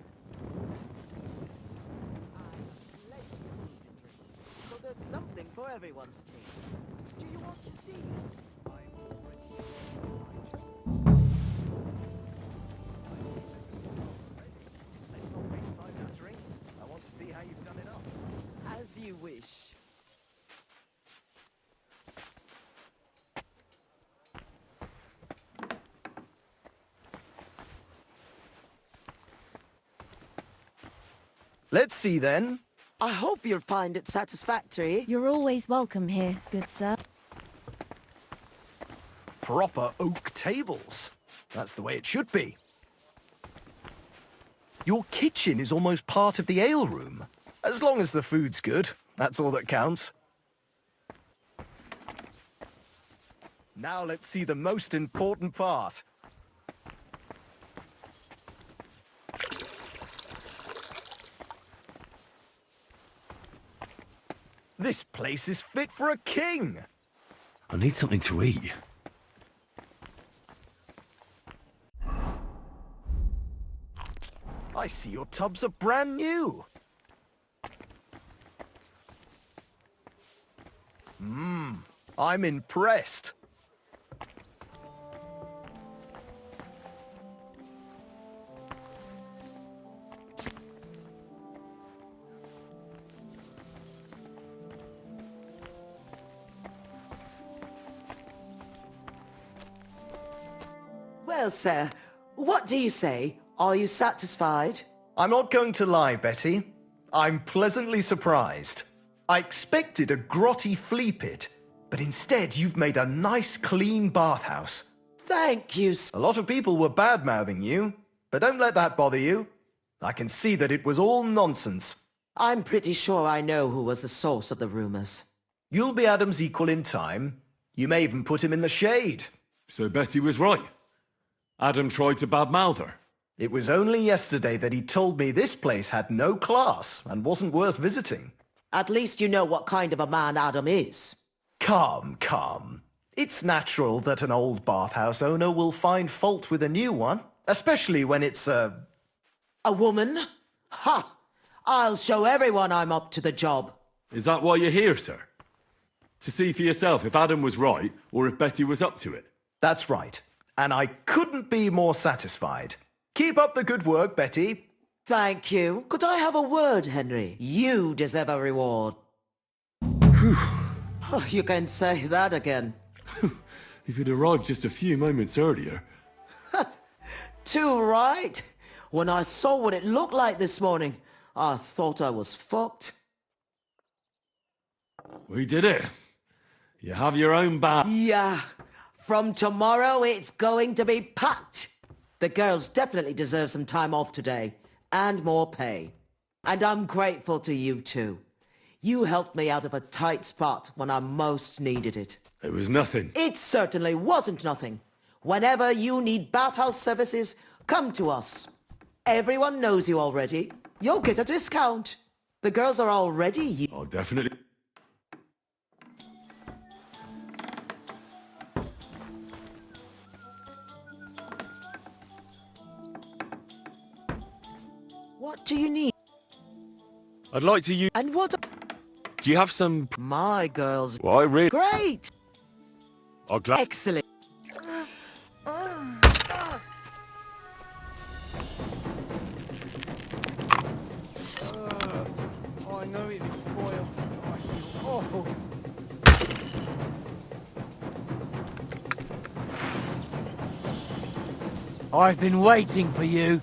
So there's something for everyone's taste. Do you want to see? Let's not waste time answering. I want to see how you've done it up. As you wish. Let's see then. I hope you'll find it satisfactory. You're always welcome here, good sir. Proper oak tables. That's the way it should be. Your kitchen is almost part of the ale room. As long as the food's good, that's all that counts. Now let's see the most important part. This place is fit for a king. I need something to eat. I see your tubs are brand new. I'm impressed. Well, sir, what do you say? Are you satisfied? I'm not going to lie, Betty. I'm pleasantly surprised. I expected a grotty flea pit, but instead you've made a nice, clean bathhouse. Thank you, sir. A lot of people were bad-mouthing you, but don't let that bother you. I can see that it was all nonsense. I'm pretty sure I know who was the source of the rumors. You'll be Adam's equal in time. You may even put him in the shade. So Betty was right. Adam tried to badmouth her. It was only yesterday that he told me this place had no class and wasn't worth visiting. At least you know what kind of a man Adam is. Come. It's natural that an old bathhouse owner will find fault with a new one, especially when it's a woman? Ha! I'll show everyone I'm up to the job. Is that why you're here, sir? To see for yourself if Adam was right or if Betty was up to it? That's right. And I couldn't be more satisfied. Keep up the good work, Betty. Thank you. Could I have a word, Henry? You deserve a reward. Oh, you can say that again. If you'd arrived just a few moments earlier... Too right. When I saw what it looked like this morning, I thought I was fucked. We did it. You have your own bar. Yeah. From tomorrow, it's going to be packed. The girls definitely deserve some time off today, and more pay. And I'm grateful to you too. You helped me out of a tight spot when I most needed it. It was nothing. It certainly wasn't nothing. Whenever you need bathhouse services, come to us. Everyone knows you already. You'll get a discount. The girls are already... Oh, definitely. What do you need? I'd like to use... And what... Do you have some... My girls... Well, I really... Great! I'll glad... Excellent. I know it's spoiled. I feel awful. I've been waiting for you.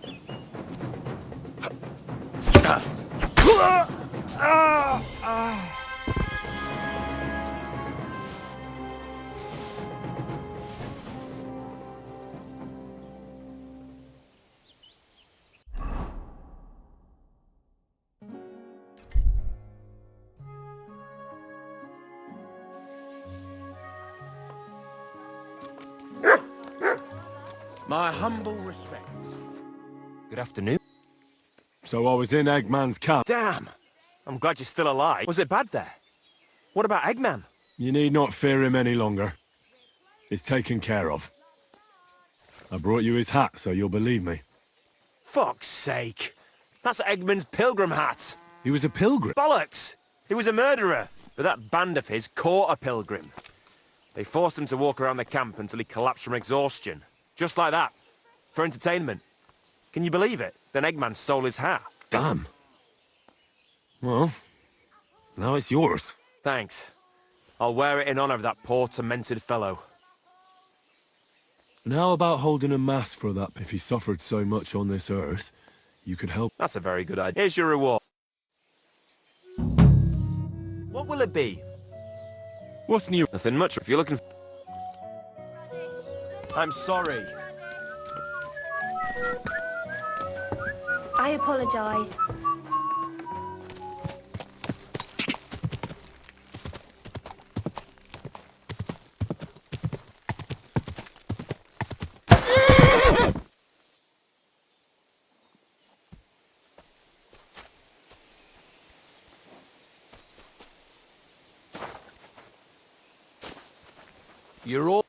My humble respects. Good afternoon. So I was in Eggman's camp. Damn! I'm glad you're still alive. Was it bad there? What about Eggman? You need not fear him any longer. It's taken care of. I brought you his hat, so you'll believe me. Fuck's sake! That's Eggman's pilgrim hat! He was a pilgrim? Bollocks! He was a murderer, but that band of his caught a pilgrim. They forced him to walk around the camp until he collapsed from exhaustion. Just like that. For entertainment. Can you believe it? Then Eggman stole his hat. Damn. Well, now it's yours. Thanks. I'll wear it in honor of that poor, tormented fellow. And how about holding a mass for that if he suffered so much on this earth? You could help. That's a very good idea. Here's your reward. What will it be? What's new? Nothing much. If you're looking for... I'm sorry. I apologise. You're all...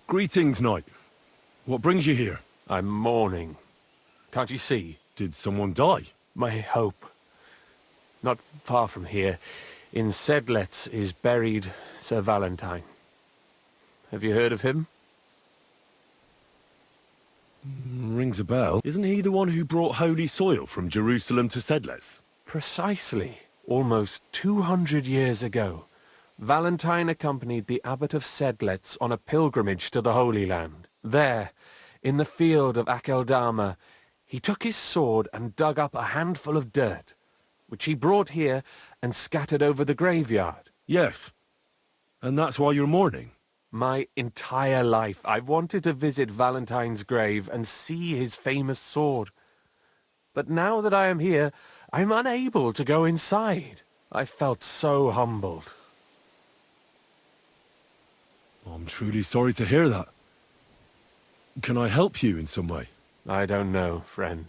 Greetings, knight. What brings you here? I'm mourning. Can't you see? Did someone die? My hope. Not far from here, in Sedlets, is buried Sir Valentine. Have you heard of him? Rings a bell. Isn't he the one who brought holy soil from Jerusalem to Sedlets? Precisely. Almost 200 years ago, Valentine accompanied the abbot of Sedlets on a pilgrimage to the Holy Land. There, in the field of Akeldama, he took his sword and dug up a handful of dirt, which he brought here and scattered over the graveyard. Yes. And that's why you're mourning? My entire life I've wanted to visit Valentine's grave and see his famous sword. But now that I am here, I'm unable to go inside. I felt so humbled. I'm truly sorry to hear that. Can I help you in some way? I don't know, friend.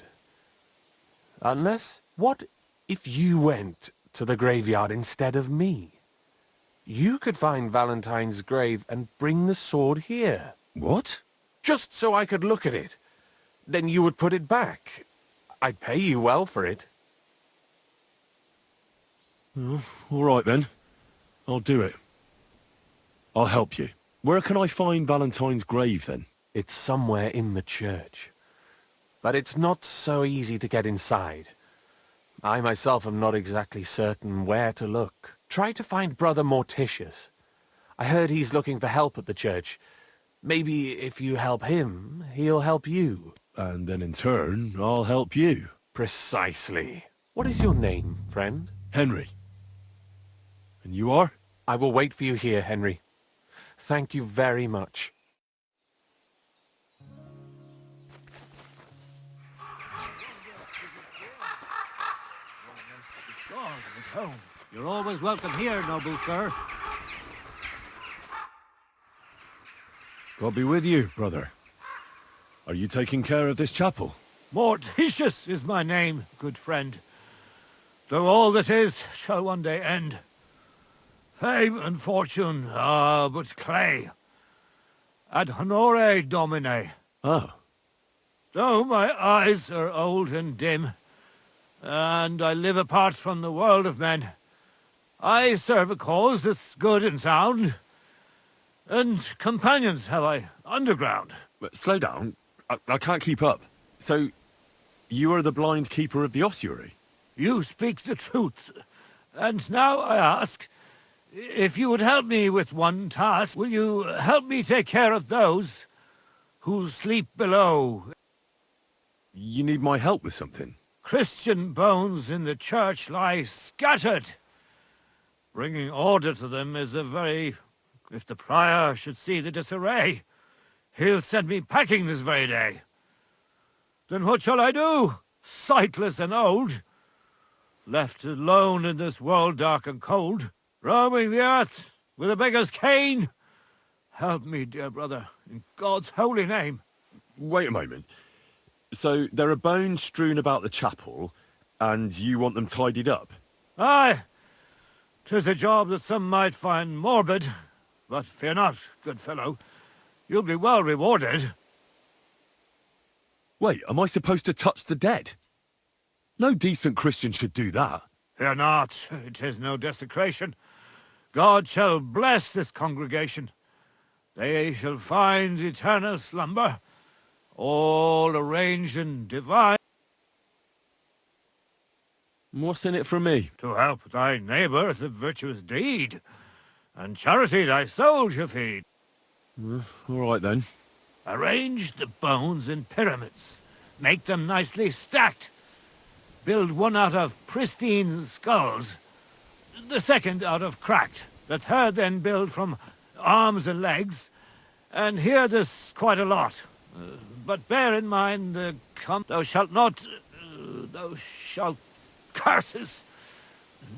Unless, what if you went to the graveyard instead of me? You could find Valentine's grave and bring the sword here. What? Just so I could look at it. Then you would put it back. I'd pay you well for it. Well, all right then. I'll do it. I'll help you. Where can I find Valentine's grave then? It's somewhere in the church. but it's not so easy to get inside. I myself am not exactly certain where to look. Try to find Brother Morticius. I heard he's looking for help at the church. Maybe if you help him, he'll help you. And then in turn, I'll help you. Precisely. What is your name, friend? Henry. And you are? I will wait for you here, Henry. Thank you very much. You're always welcome here, noble sir. God be with you, brother. Are you taking care of this chapel? Morticius is my name, good friend. Though all that is shall one day end. Fame and fortune are but clay. Ad honore domine. Oh. Though my eyes are old and dim, and I live apart from the world of men, I serve a cause that's good and sound, and companions have I underground. But slow down. I can't keep up. So, you are the blind keeper of the ossuary? You speak the truth. And now I ask, if you would help me with one task, will you help me take care of those who sleep below? You need my help with something? Christian bones in the church lie scattered. Bringing order to them is a very... If the prior should see the disarray, he'll send me packing this very day. Then what shall I do, sightless and old? Left alone in this world dark and cold, roaming the earth with a beggar's cane? Help me, dear brother, in God's holy name. Wait a moment. So there are bones strewn about the chapel, and you want them tidied up? Aye. 'Tis a job that some might find morbid, but fear not, good fellow. You'll be well rewarded. Wait, am I supposed to touch the dead? No decent Christian should do that. Fear not, it is no desecration. God shall bless this congregation. They shall find eternal slumber, all arranged and divine. What's in it for me? To help thy neighbour is a virtuous deed, and charity thy soul shall feed. All right then. Arrange the bones in pyramids. Make them nicely stacked. Build one out of pristine skulls, the second out of cracked, the third then build from arms and legs, and here there's quite a lot. But bear in mind, thou shalt not, thou shalt curses.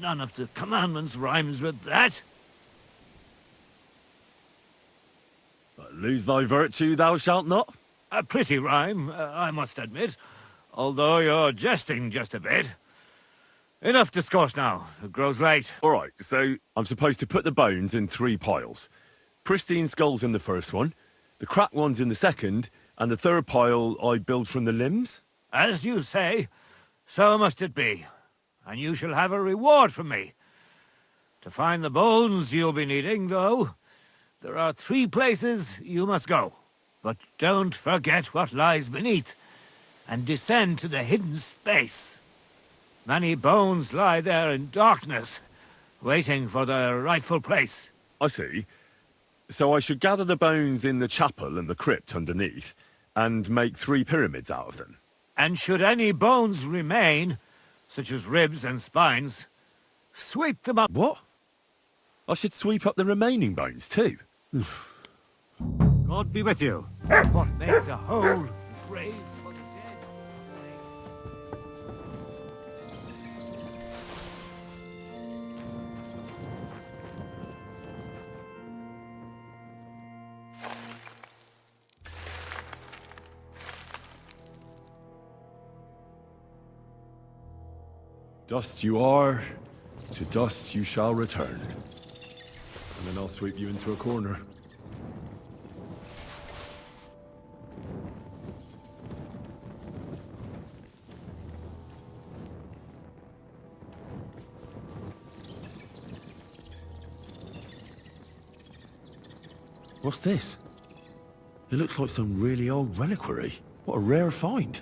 None of the commandments rhymes with that. Lose thy virtue thou shalt not? A pretty rhyme, I must admit, although you're jesting just a bit. Enough discourse now, it grows late. All right, so I'm supposed to put the bones in 3 piles. Pristine skulls in the first one, the cracked ones in the second, and the third pile I build from the limbs? As you say, so must it be, and you shall have a reward from me. To find the bones you'll be needing, though, there are 3 places you must go. But don't forget what lies beneath, and descend to the hidden space. Many bones lie there in darkness, waiting for their rightful place. I see. So I should gather the bones in the chapel and the crypt underneath, and make 3 pyramids out of them. And should any bones remain, such as ribs and spines, sweep them up. What? I should sweep up the remaining bones too? God be with you. What makes a hole grave for the dead? Dust you are, to dust you shall return. And then I'll sweep you into a corner. What's this? It looks like some really old reliquary. What a rare find.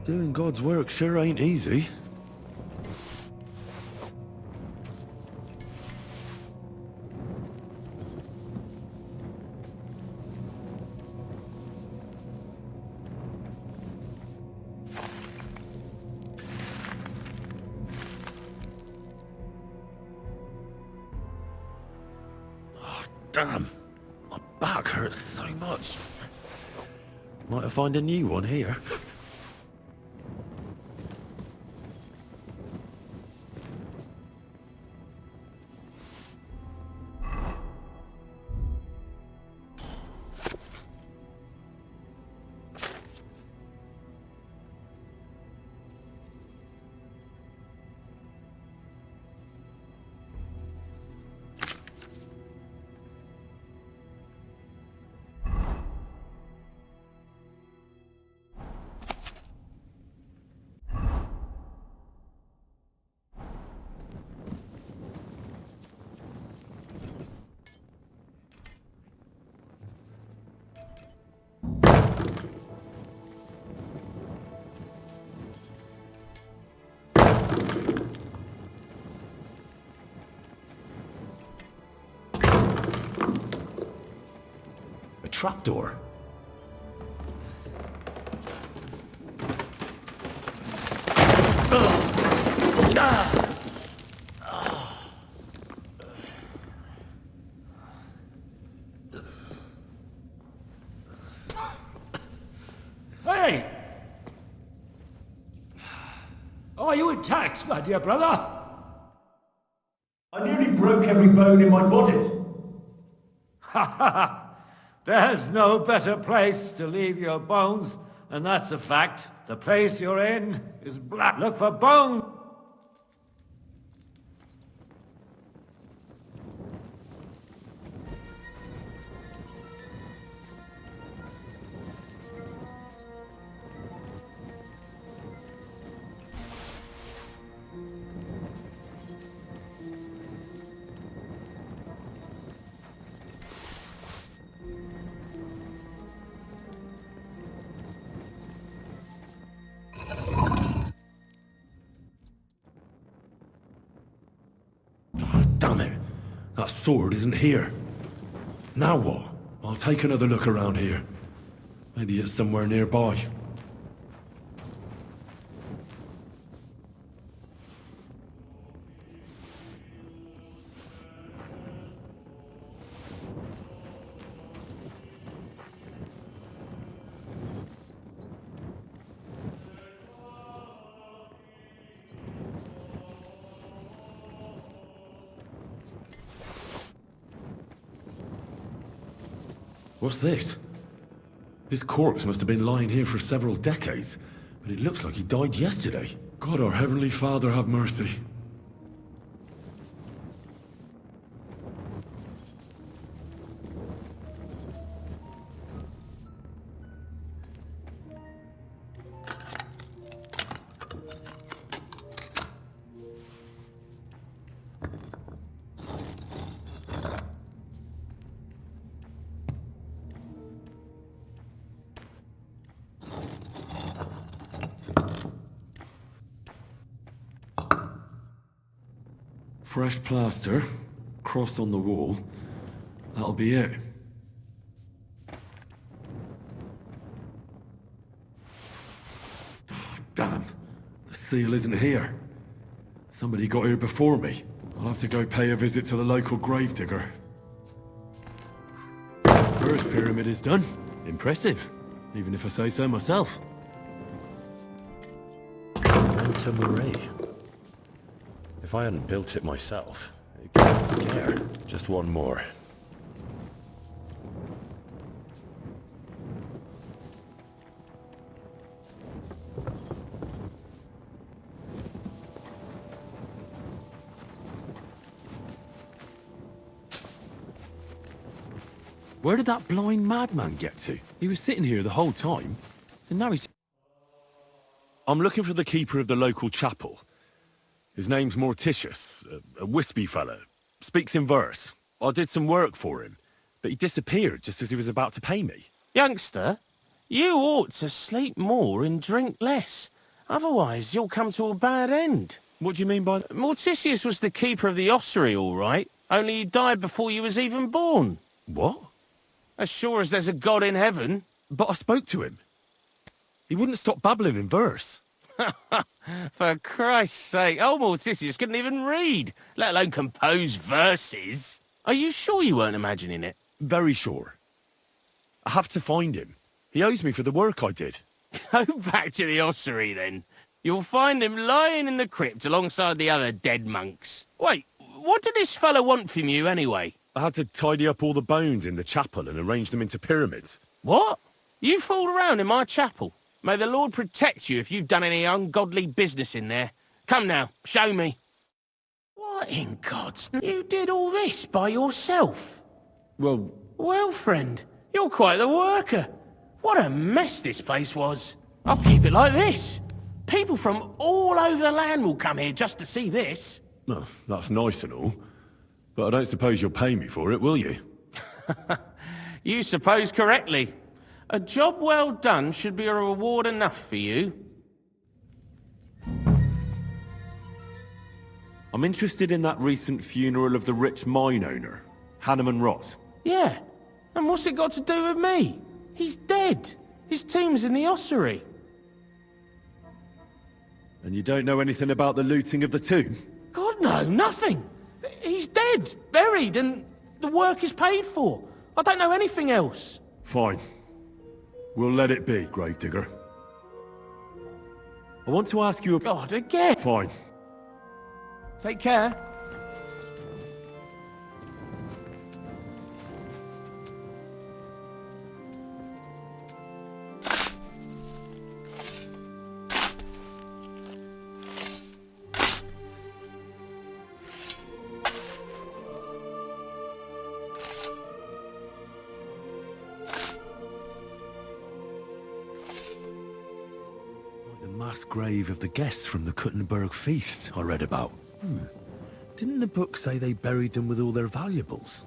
Doing God's work sure ain't easy. Damn, my back hurts so much. Might have found a new one here. Trapdoor. Hey! Are you intact, my dear brother? I nearly broke every bone in my body. Ha ha ha! There's no better place to leave your bones, and that's a fact. The place you're in is black. Look for bones! Damn it! That sword isn't here. Now what? I'll take another look around here. Maybe it's somewhere nearby. What's this? This corpse must have been lying here for several decades, but it looks like he died yesterday. God, our Heavenly Father, have mercy. Fresh plaster, cross on the wall. That'll be it. Oh, damn, the seal isn't here. Somebody got here before me. I'll have to go pay a visit to the local gravedigger. First pyramid is done. Impressive, even if I say so myself. Santa Marie. If I hadn't built it myself, it couldn't scare. Just one more. Where did that blind madman get to? He was sitting here the whole time, and now he's... I'm looking for the keeper of the local chapel. His name's Morticius, a wispy fella. Speaks in verse. I did some work for him, but he disappeared just as he was about to pay me. Youngster, You ought to sleep more and drink less. Otherwise, you'll come to a bad end. What do you mean by that? Morticius was the keeper of the ossuary, all right. Only he died before you was even born. What? As sure as there's a God in heaven. But I spoke to him. He wouldn't stop babbling in verse. For Christ's sake, old Morticius couldn't even read, let alone compose verses. Are you sure you weren't imagining it? Very sure. I have to find him. He owes me for the work I did. Go back to the ossuary, then. You'll find him lying in the crypt alongside the other dead monks. Wait, what did this fellow want from you, anyway? I had to tidy up all the bones in the chapel and arrange them into pyramids. What? You fooled around in my chapel? May the Lord protect you if you've done any ungodly business in there. Come now, show me. What in God's name? You did all this by yourself? Well, friend, you're quite the worker. What a mess this place was. I'll keep it like this. People from all over the land will come here just to see this. No, that's nice and all. But I don't suppose you'll pay me for it, will you? You suppose correctly. A job well done should be a reward enough for you. I'm interested in that recent funeral of the rich mine owner, Hanneman Ross. Yeah, and what's it got to do with me? He's dead. His tomb's in the ossuary. And you don't know anything about the looting of the tomb? God, no, nothing. He's dead, buried, and the work is paid for. I don't know anything else. Fine. We'll let it be, Gravedigger. I want to ask you a... God, again. Fine. Take care. Mass grave of the guests from the Kuttenberg feast I read about. Didn't the book say they buried them with all their valuables?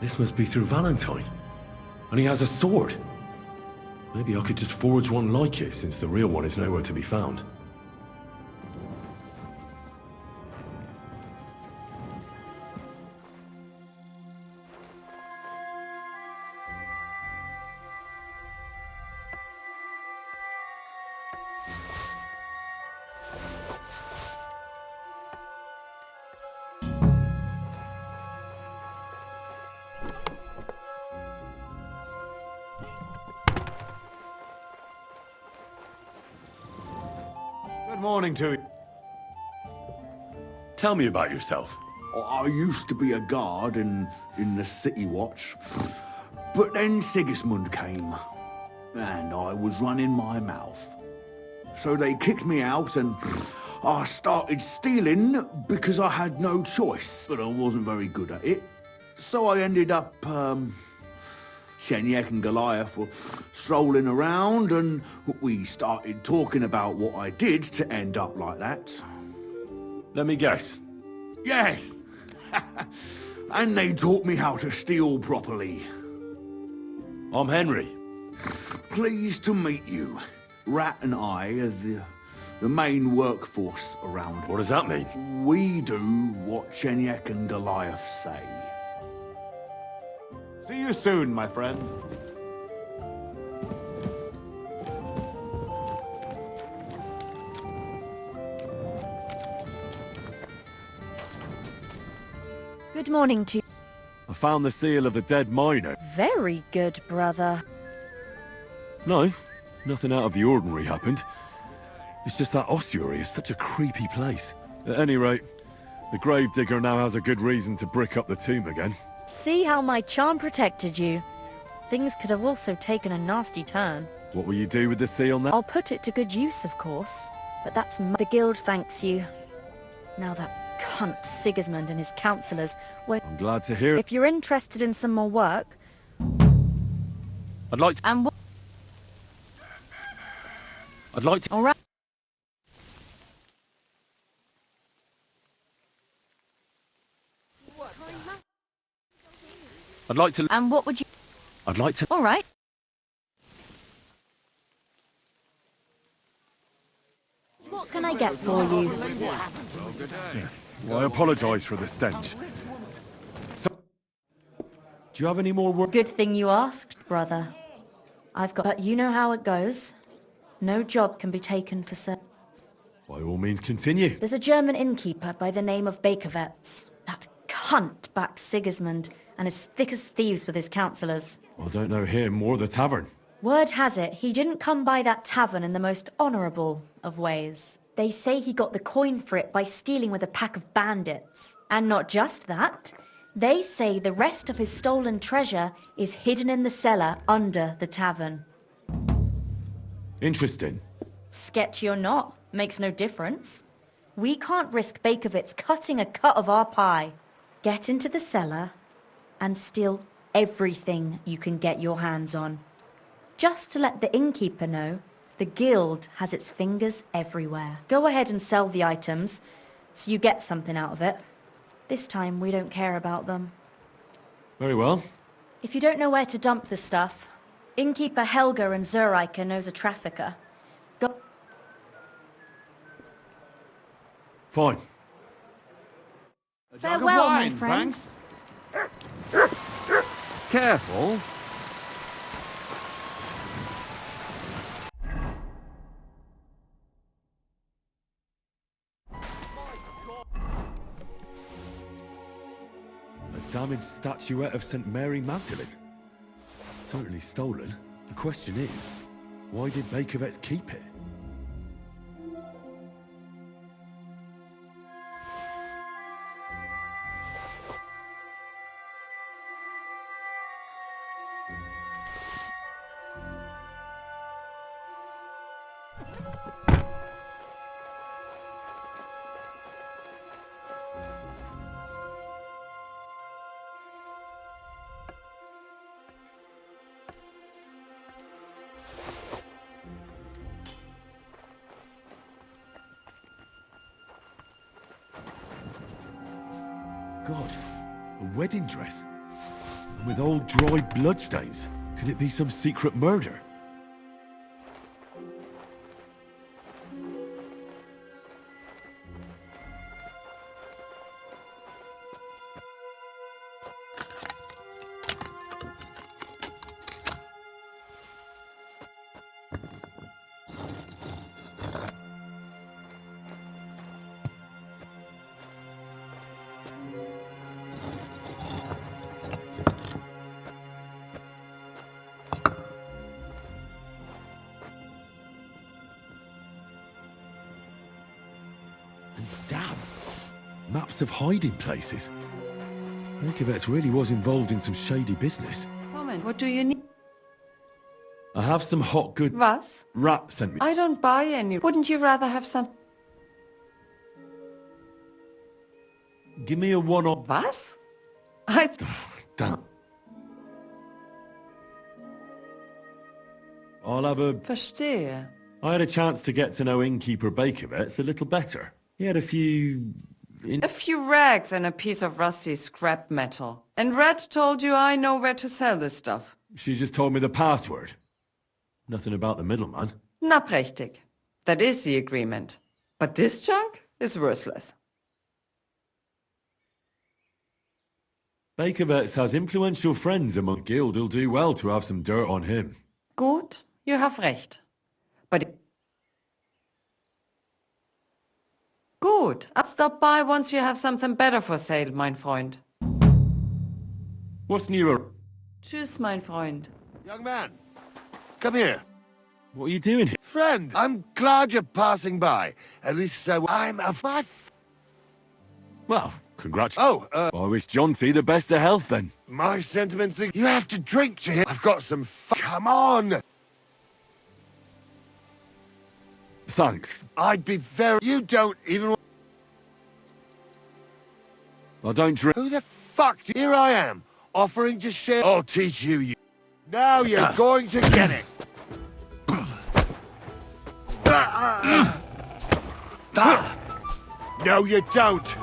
This must be through Valentine. And he has a sword. Maybe I could just forge one like it, since the real one is nowhere to be found. Good morning to you. Tell me about yourself. I used to be a guard in the city watch, but then Sigismund came, and I was running my mouth. So they kicked me out, and I started stealing because I had no choice, but I wasn't very good at it. So I ended up, Shenyek and Goliath were strolling around, and we started talking about what I did to end up like that. Let me guess. Yes! And they taught me how to steal properly. I'm Henry. Pleased to meet you. Rat and I are the main workforce around. What does that mean? We do what Shenyek and Goliath say. See you soon, my friend. Good morning to you. I found the seal of the dead miner. Very good, brother. No, nothing out of the ordinary happened. It's just that ossuary is such a creepy place. At any rate, The gravedigger now has a good reason to brick up the tomb again. See how my charm protected you? Things could have also taken a nasty turn. What will you do with the seal now? I'll put it to good use, of course. But that's the guild thanks you. Now that cunt Sigismund and his councillors were... I'm glad to hear it. If you're interested in some more work... I'd like to... And what... I'd like to... All right. I'd like to... And what would you... I'd like to... All right. What can I get for you? Well, I apologise for the stench. So, do you have any more work? Good thing you asked, brother. I've got... But you know how it goes. No job can be taken for certain. By all means, continue. There's a German innkeeper by the name of Bakervetz. That cunt backed Sigismund and is thick as thieves with his councillors. I don't know him or the tavern. Word has it, he didn't come by that tavern in the most honourable of ways. They say he got the coin for it by stealing with a pack of bandits. And not just that, they say the rest of his stolen treasure is hidden in the cellar under the tavern. Interesting. Sketchy or not, makes no difference. We can't risk Bakervitz cutting a cut of our pie. Get into the cellar and steal everything you can get your hands on. Just to let the innkeeper know, the guild has its fingers everywhere. Go ahead and sell the items, so you get something out of it. This time we don't care about them. Very well. If you don't know where to dump the stuff, innkeeper Helga and Zurika knows a trafficker. Go... Fine. Farewell, my friend. Thanks. Careful. A damaged statuette of St. Mary Magdalene. Certainly stolen. The question is, why did Bakervetz keep it? God, a wedding dress. And with old dried bloodstains. Could it be some secret murder? Damn! Maps of hiding places. Bakervetz really was involved in some shady business. Moment, what do you need? I have some hot good... Was? Rat sent me... I don't buy any. Wouldn't you rather have some... Give me a one-off... Was? Damn. I'll have a... Verstehe. I had a chance to get to know innkeeper Bakervetz a little better. He had a few... A few rags and a piece of rusty scrap metal. And Red told you I know where to sell this stuff. She just told me the password. Nothing about the middleman. Na prächtig. That is the agreement. But this junk is worthless. Bakervetz has influential friends among the guild. It'll do well to have some dirt on him. Gut, you have recht. But... Gut, I'll stop by once you have something better for sale, mein Freund. What's new? Tschüss, mein Freund. Young man, come here. What are you doing here? Friend, I'm glad you're passing by. At least I'm a five. Well, congrats. Oh, I wish Jonty the best of health then. my sentiments are... You have to drink to him. I've got some Come on! Thanks. I'd be very... You don't even... I don't drink. Who the fuck... Here I am, offering to share... I'll teach you, you... Now you're going to get it. No, you don't.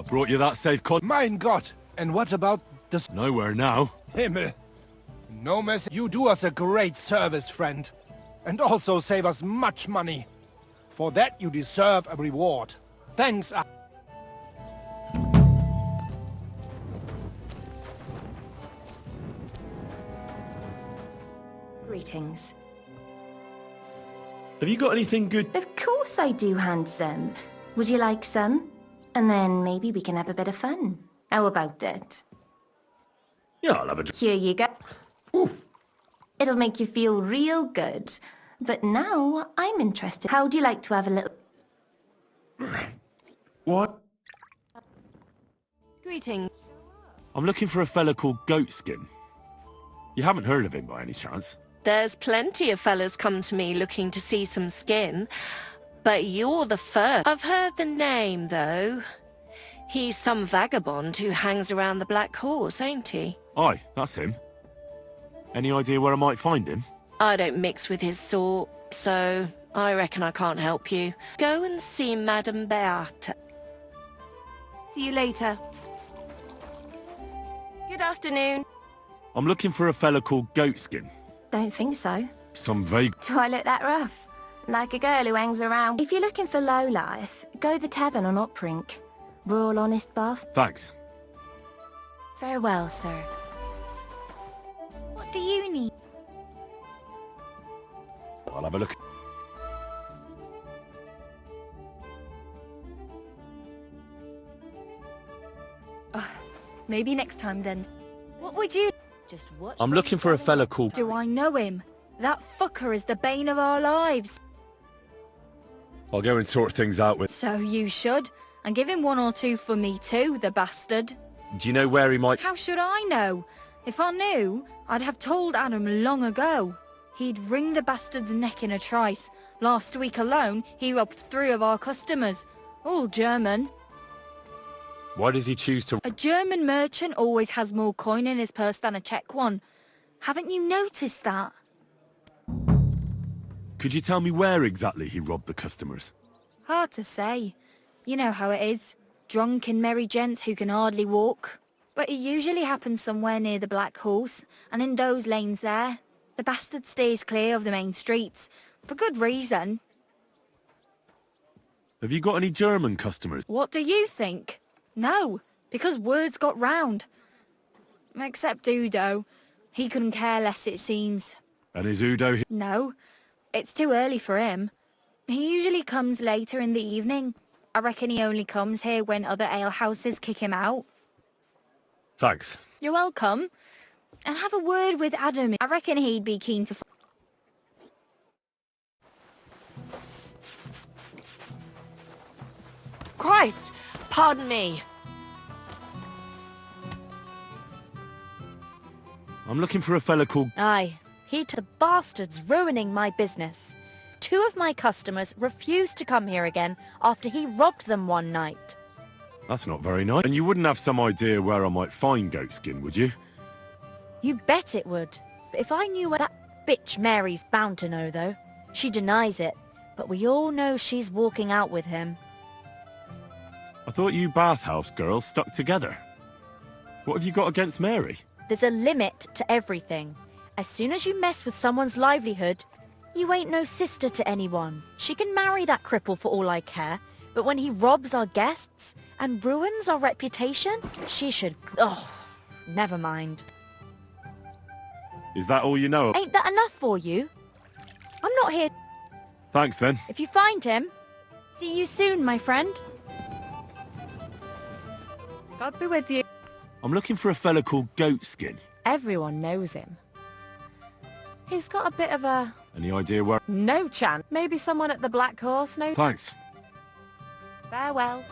Brought you that safe con- Mein Gott! And what about the... Nowhere now. Himmel! No mess. You do us a great service, friend. And also save us much money. For that you deserve a reward. Thanks. Greetings. Have you got anything good? Of course I do, handsome. Would you like some? And then maybe we can have a bit of fun. How about it? Yeah, I'll have a drink. Here you go. Oof. It'll make you feel real good. But now I'm interested. How do you like to have a little... What? Greetings. I'm looking for a fella called Goatskin. You haven't heard of him by any chance? There's plenty of fellas come to me looking to see some skin. But you're the first. I've heard the name, though. He's some vagabond who hangs around the Black Horse, ain't he? Aye, that's him. Any idea where I might find him? I don't mix with his sort, so I reckon I can't help you. Go and see Madame Beate. See you later. Good afternoon. I'm looking for a fella called Goatskin. Don't think so. Some vague... Do I look that rough? Like a girl who hangs around. If you're looking for low life, go the tavern on Uprink. We're all honest, Buff. Thanks. Farewell, sir. What do you need? I'll have a look. Maybe next time then. What would you... Just watch... I'm looking for a fella called... Do I know him? That fucker is the bane of our lives. I'll go and sort things out with... So you should. And give him 1 or 2 for me too, the bastard. Do you know where he might... How should I know? If I knew, I'd have told Adam long ago. He'd wring the bastard's neck in a trice. Last week alone, he robbed 3 of our customers. All German. Why does he choose to... A German merchant always has more coin in his purse than a Czech one. Haven't you noticed that? Could you tell me where exactly he robbed the customers? Hard to say. You know how it is. Drunken merry gents who can hardly walk. But it usually happens somewhere near the Black Horse, and in those lanes there. The bastard stays clear of the main streets, for good reason. Have you got any German customers? What do you think? No, because words got round. Except Udo. He couldn't care less, it seems. And is Udo here? No, it's too early for him. He usually comes later in the evening. I reckon he only comes here when other alehouses kick him out. Thanks. You're welcome. And have a word with Adam. I reckon he'd be keen to... Christ! Pardon me. I'm looking for a fella called... Aye, he to the bastards ruining my business. 2 of my customers refused to come here again after he robbed them one night. That's not very nice. And you wouldn't have some idea where I might find goatskin, would you? You bet it would. But if I knew where that bitch Mary's bound to know, though. She denies it, but we all know she's walking out with him. I thought you bathhouse girls stuck together. What have you got against Mary? There's a limit to everything. As soon as you mess with someone's livelihood, you ain't no sister to anyone. She can marry that cripple for all I care, but when he robs our guests and ruins our reputation, she should... Oh, never mind. Is that all you know? Ain't that enough for you? I'm not here... Thanks then. If you find him, see you soon, my friend. God be with you. I'm looking for a fella called Goatskin. Everyone knows him. He's got a bit of a... Any idea where... No chance. Maybe someone at the Black Horse knows... Thanks. Farewell.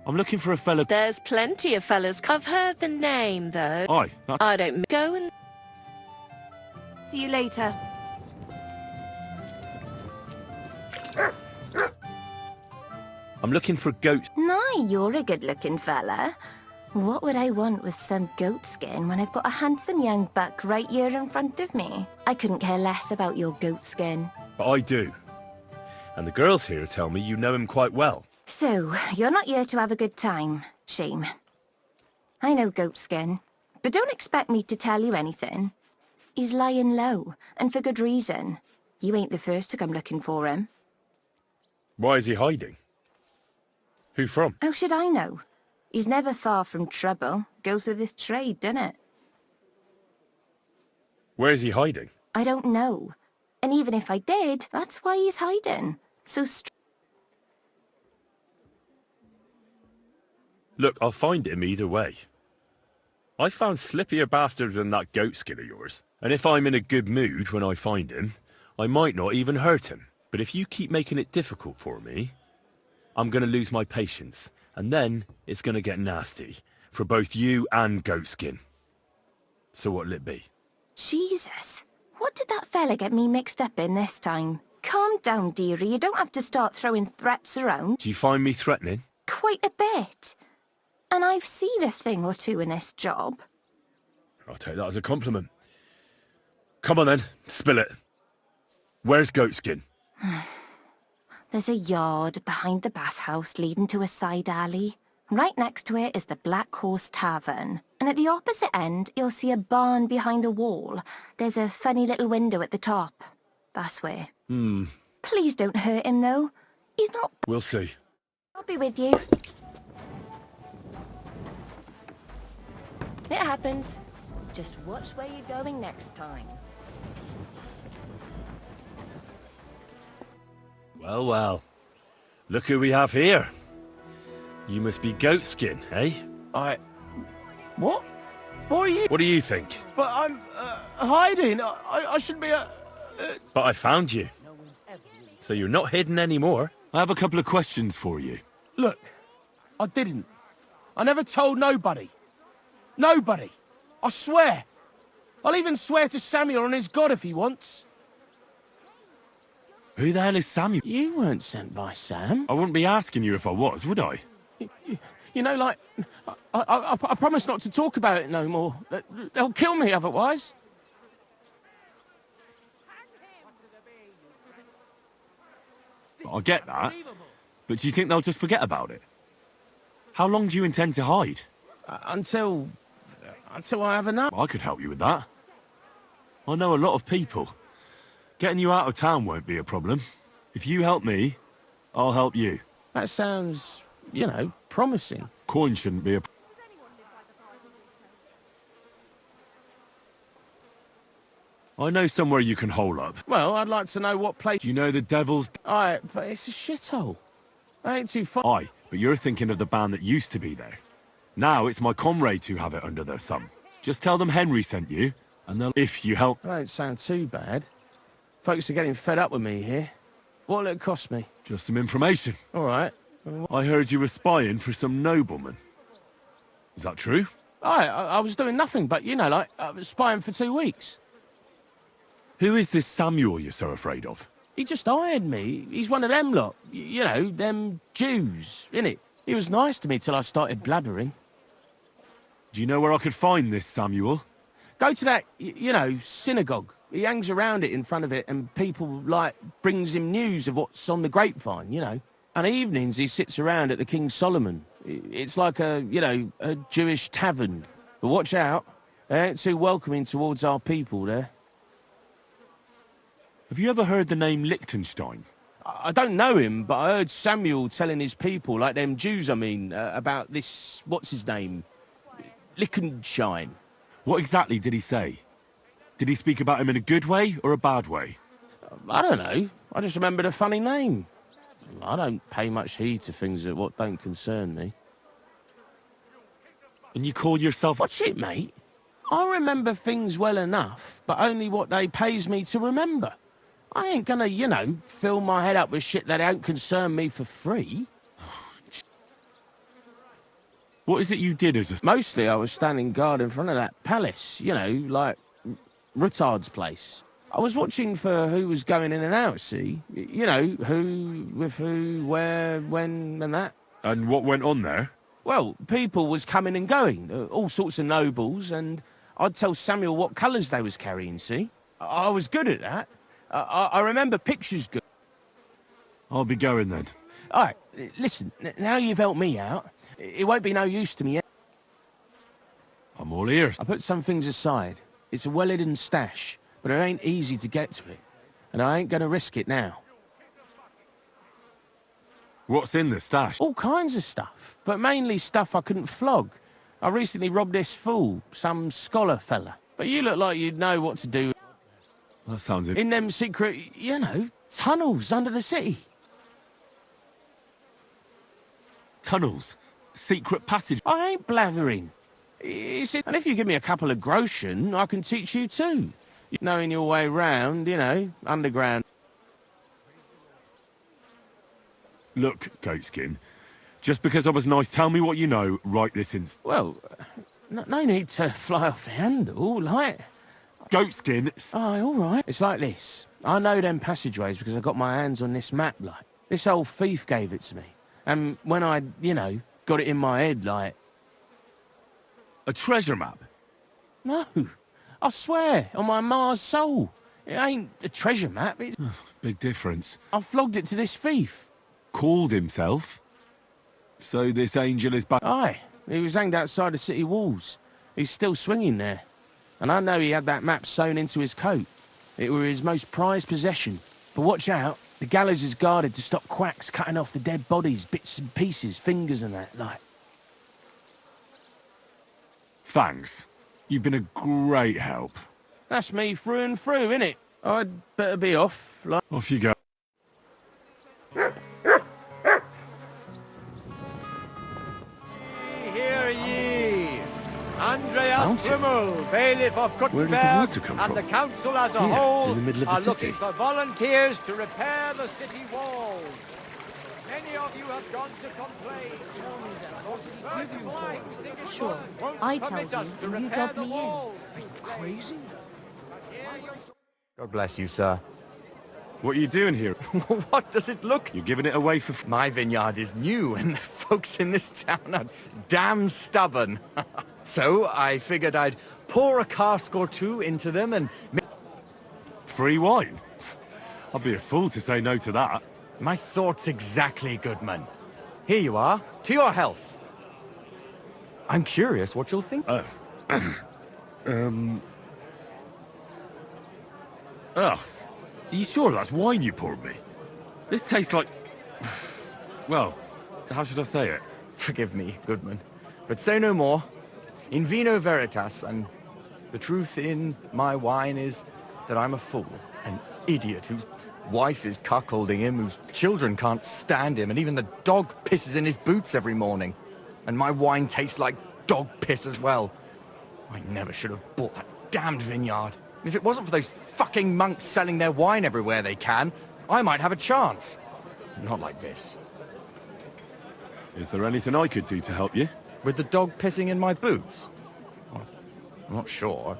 I'm looking for a fella... There's plenty of fellas. I've heard the name, though. Aye. I don't... Go and... See you later. I'm looking for goats. Nay, you're a good-looking fella. What would I want with some goat skin when I've got a handsome young buck right here in front of me? I couldn't care less about your goat skin. But I do. And the girls here tell me you know him quite well. So, you're not here to have a good time. Shame. I know goat skin, but don't expect me to tell you anything. He's lying low, and for good reason. You ain't the first to come looking for him. Why is he hiding? Who from? How should I know? He's never far from trouble. Goes with his trade, doesn't it? Where is he hiding? I don't know. And even if I did, that's why he's hiding. So Look, I'll find him either way. I found slippier bastards than that goatskin of yours. And if I'm in a good mood when I find him, I might not even hurt him. But if you keep making it difficult for me, I'm going to lose my patience. And then it's going to get nasty. For both you and goatskin. So what'll it be? Jesus. What did that fella get me mixed up in this time? Calm down, dearie. You don't have to start throwing threats around. Do you find me threatening? Quite a bit. And I've seen a thing or two in this job. I'll take that as a compliment. Come on then, spill it. Where's goatskin? There's a yard behind the bathhouse leading to a side alley. Right next to it is the Black Horse Tavern. And at the opposite end, you'll see a barn behind a wall. There's a funny little window at the top. That's where. Please don't hurt him, though. He's not... We'll see. I'll be with you. It happens. Just watch where you're going next time. Well, well. Look who we have here. You must be goatskin, eh? What? What are you... What do you think? But I'm hiding. I should be But I found you. So you're not hidden anymore. I have a couple of questions for you. Look, I didn't. I never told nobody. Nobody. I swear. I'll even swear to Samuel on his God if he wants. Who the hell is Samuel? You weren't sent by Sam. I wouldn't be asking you if I was, would I? You know, like, I promise not to talk about it no more. They'll kill me otherwise. I get that. But do you think they'll just forget about it? How long do you intend to hide? Until I have enough. I could help you with that. I know a lot of people. Getting you out of town won't be a problem. If you help me, I'll help you. That sounds, you know, promising. Coin shouldn't be a... I know somewhere you can hole up. Well, I'd like to know what place... Do you know the Devil's... Aye, but it's a shithole. I ain't too far... Aye, but you're thinking of the band that used to be there. Now it's my comrades who have it under their thumb. Just tell them Henry sent you, and they'll... If you help... That don't sound too bad. Folks are getting fed up with me here. What'll it cost me? Just some information. All right. I heard you were spying for some nobleman. Is that true? Aye, I was doing nothing but, you know, like, I was spying for 2 weeks. Who is this Samuel you're so afraid of? He just hired me. He's one of them lot. You know, them Jews, innit? He was nice to me till I started blabbering. Do you know where I could find this Samuel? Go to that, you know, synagogue. He hangs around it in front of it and people, like, brings him news of what's on the grapevine, you know. And evenings he sits around at the King Solomon. It's like a, you know, a Jewish tavern. But watch out. They ain't too welcoming towards our people there. Have you ever heard the name Liechtenstein? I don't know him, but I heard Samuel telling his people, like them Jews, I mean, about this, what's his name? Liechtenstein. What exactly did he say? Did he speak about him in a good way or a bad way? I don't know. I just remembered a funny name. I don't pay much heed to things that what don't concern me. And you call yourself... Watch it, mate. I remember things well enough, but only what they pays me to remember. I ain't gonna, you know, fill my head up with shit that don't concern me for free. What is it you did as a... Mostly I was standing guard in front of that palace, you know, like Rutard's place. I was watching for who was going in and out, see? You know, who, with who, where, when, and that. And what went on there? Well, people was coming and going, all sorts of nobles, and I'd tell Samuel what colours they was carrying, see? I was good at that. I remember pictures good. I'll be going then. All right, listen, now you've helped me out, it won't be no use to me. I'm all ears. I put some things aside. It's a well-hidden stash, but it ain't easy to get to it, and I ain't gonna risk it now. What's in the stash? All kinds of stuff, but mainly stuff I couldn't flog. I recently robbed this fool, some scholar fella. But you look like you'd know what to do. That sounds... In them secret, you know, tunnels under the city. Tunnels? Secret passage? I ain't blathering. And if you give me a couple of groschen, I can teach you too. Knowing your way round, you know, underground. Look, Goatskin, just because I was nice, tell me what you know right this instant. Well, no need to fly off the handle, like... Goatskin... Aye, all right. It's like this. I know them passageways because I got my hands on this map, like. This old thief gave it to me. And when I, you know, got it in my head, like... A treasure map? No. I swear, on my Mars soul. It ain't a treasure map, it's... Big difference. I flogged it to this thief. Called himself? So this angel is back... Aye. He was hanged outside the city walls. He's still swinging there. And I know he had that map sewn into his coat. It were his most prized possession. But watch out, the gallows is guarded to stop quacks cutting off the dead bodies, bits and pieces, fingers and that, like. Thanks. You've been a great help. That's me through and through, innit? I'd better be off, like. Off you go. Hear ye! Andreas Rimmel, bailiff of Kuttenberg, and the council as a whole are looking for volunteers to repair the city walls. Many of you have gone to complain. Sure, I tell you, and you dob me in. Are you crazy? God bless you, sir. What are you doing here? What does it look? You're giving it away for... My vineyard is new, and the folks in this town are damn stubborn. So I figured I'd pour a cask or two into them and... Free wine? I'd be a fool to say no to that. My thoughts exactly, Goodman. Here you are. To your health. I'm curious what you'll think. Oh, are you sure that's wine you poured me? This tastes like... Well, how should I say it? Forgive me, Goodman, but say no more. In vino veritas, and the truth in my wine is that I'm a fool, an idiot whose wife is cuckolding him, whose children can't stand him, and even the dog pisses in his boots every morning. And my wine tastes like dog piss as well. I never should have bought that damned vineyard. If it wasn't for those fucking monks selling their wine everywhere they can, I might have a chance. Not like this. Is there anything I could do to help you? With the dog pissing in my boots? Well, I'm not sure.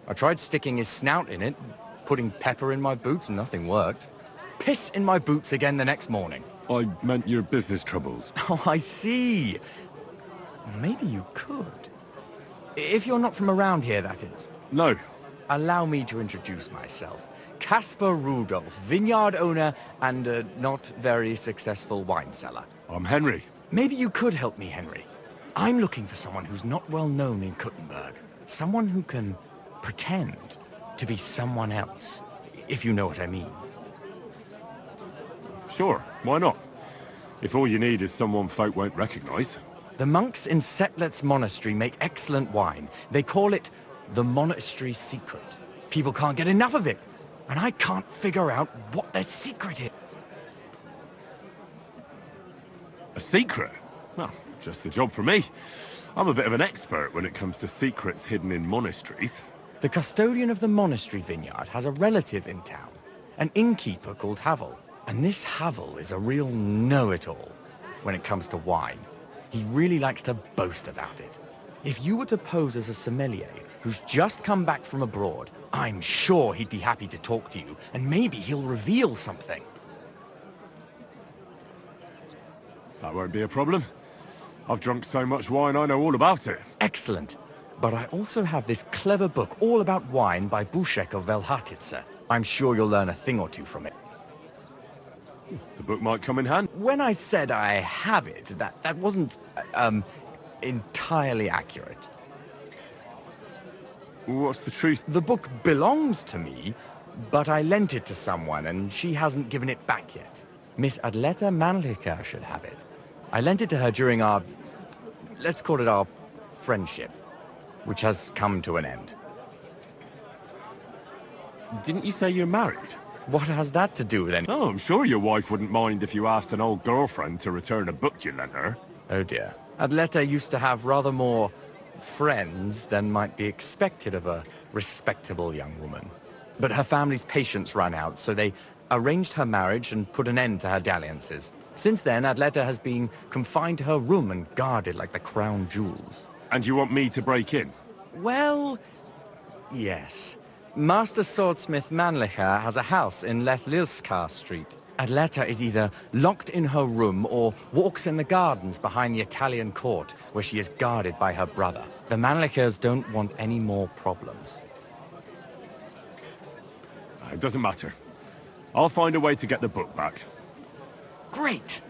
I tried sticking his snout in it, putting pepper in my boots, and nothing worked. Piss in my boots again the next morning. I meant your business troubles. Oh, I see. Well, maybe you could. If you're not from around here, that is. No. Allow me to introduce myself. Caspar Rudolph, vineyard owner and a not very successful wine seller. I'm Henry. Maybe you could help me, Henry. I'm looking for someone who's not well known in Kuttenberg. Someone who can pretend to be someone else, if you know what I mean. Sure, why not? If all you need is someone folk won't recognize. The monks in Setlet's monastery make excellent wine. They call it the monastery secret. People can't get enough of it, and I can't figure out what their secret is. A secret? Well, just the job for me. I'm a bit of an expert when it comes to secrets hidden in monasteries. The custodian of the monastery vineyard has a relative in town, an innkeeper called Havel. And this Havel is a real know-it-all when it comes to wine. He really likes to boast about it. If you were to pose as a sommelier who's just come back from abroad, I'm sure he'd be happy to talk to you, and maybe he'll reveal something. That won't be a problem. I've drunk so much wine I know all about it. Excellent. But I also have this clever book all about wine by Buschek of Velhatitze. I'm sure you'll learn a thing or two from it. The book might come in handy. When I said I have it, that wasn't, entirely accurate. What's the truth? The book belongs to me, but I lent it to someone, and she hasn't given it back yet. Miss Adleta Mannlicher should have it. I lent it to her during our, let's call it our friendship, which has come to an end. Didn't you say you're married? What has that to do with anything? Oh, I'm sure your wife wouldn't mind if you asked an old girlfriend to return a book you lent her. Oh dear. Adleta used to have rather more friends than might be expected of a respectable young woman. But her family's patience ran out, so they arranged her marriage and put an end to her dalliances. Since then, Adleta has been confined to her room and guarded like the crown jewels. And you want me to break in? Well, yes. Master swordsmith Mannlicher has a house in Lethlilskar Street. Adleta is either locked in her room or walks in the gardens behind the Italian court, where she is guarded by her brother. The Mannlichers don't want any more problems. It doesn't matter. I'll find a way to get the book back. Great!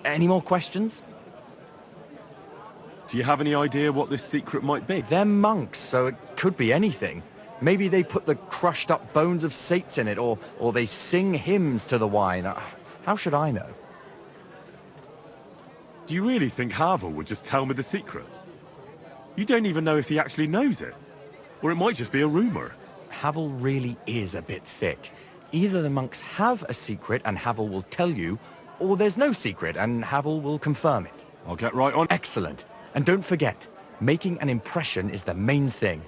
Any more questions? Do you have any idea what this secret might be? They're monks, so it could be anything. Maybe they put the crushed up bones of saints in it, or they sing hymns to the wine. How should I know? Do you really think Havel would just tell me the secret? You don't even know if he actually knows it. Or it might just be a rumor. Havel really is a bit thick. Either the monks have a secret and Havel will tell you, or there's no secret and Havel will confirm it. I'll get right on. Excellent. And don't forget, making an impression is the main thing.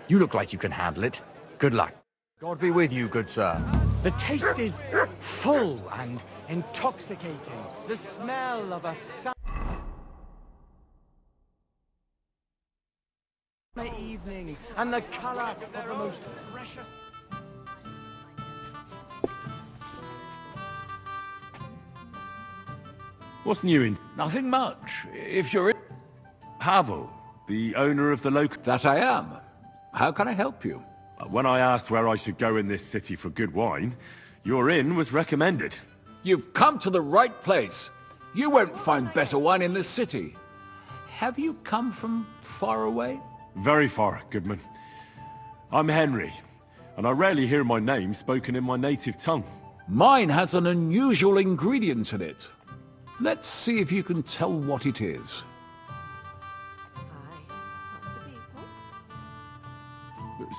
You look like you can handle it. Good luck. God be with you, good sir. The taste is full and intoxicating. The smell of a summer evening and the color of the most precious... What's new in... Nothing much. If you're in... Havel, the owner of the local... That I am. How can I help you? When I asked where I should go in this city for good wine, your inn was recommended. You've come to the right place. You won't find better wine in this city. have you come from far away? Very far, Goodman. I'm Henry, and I rarely hear my name spoken in my native tongue. Mine has an unusual ingredient in it. Let's see if you can tell what it is.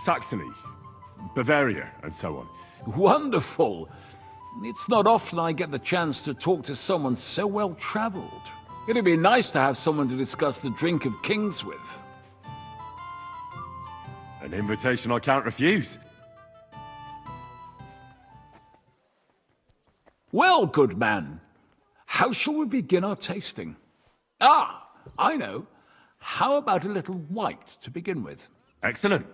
Saxony, Bavaria, and so on. Wonderful! It's not often I get the chance to talk to someone so well-traveled. It'd be nice to have someone to discuss the drink of kings with. An invitation I can't refuse. Well, good man, how shall we begin our tasting? Ah, I know. How about a little white to begin with? Excellent.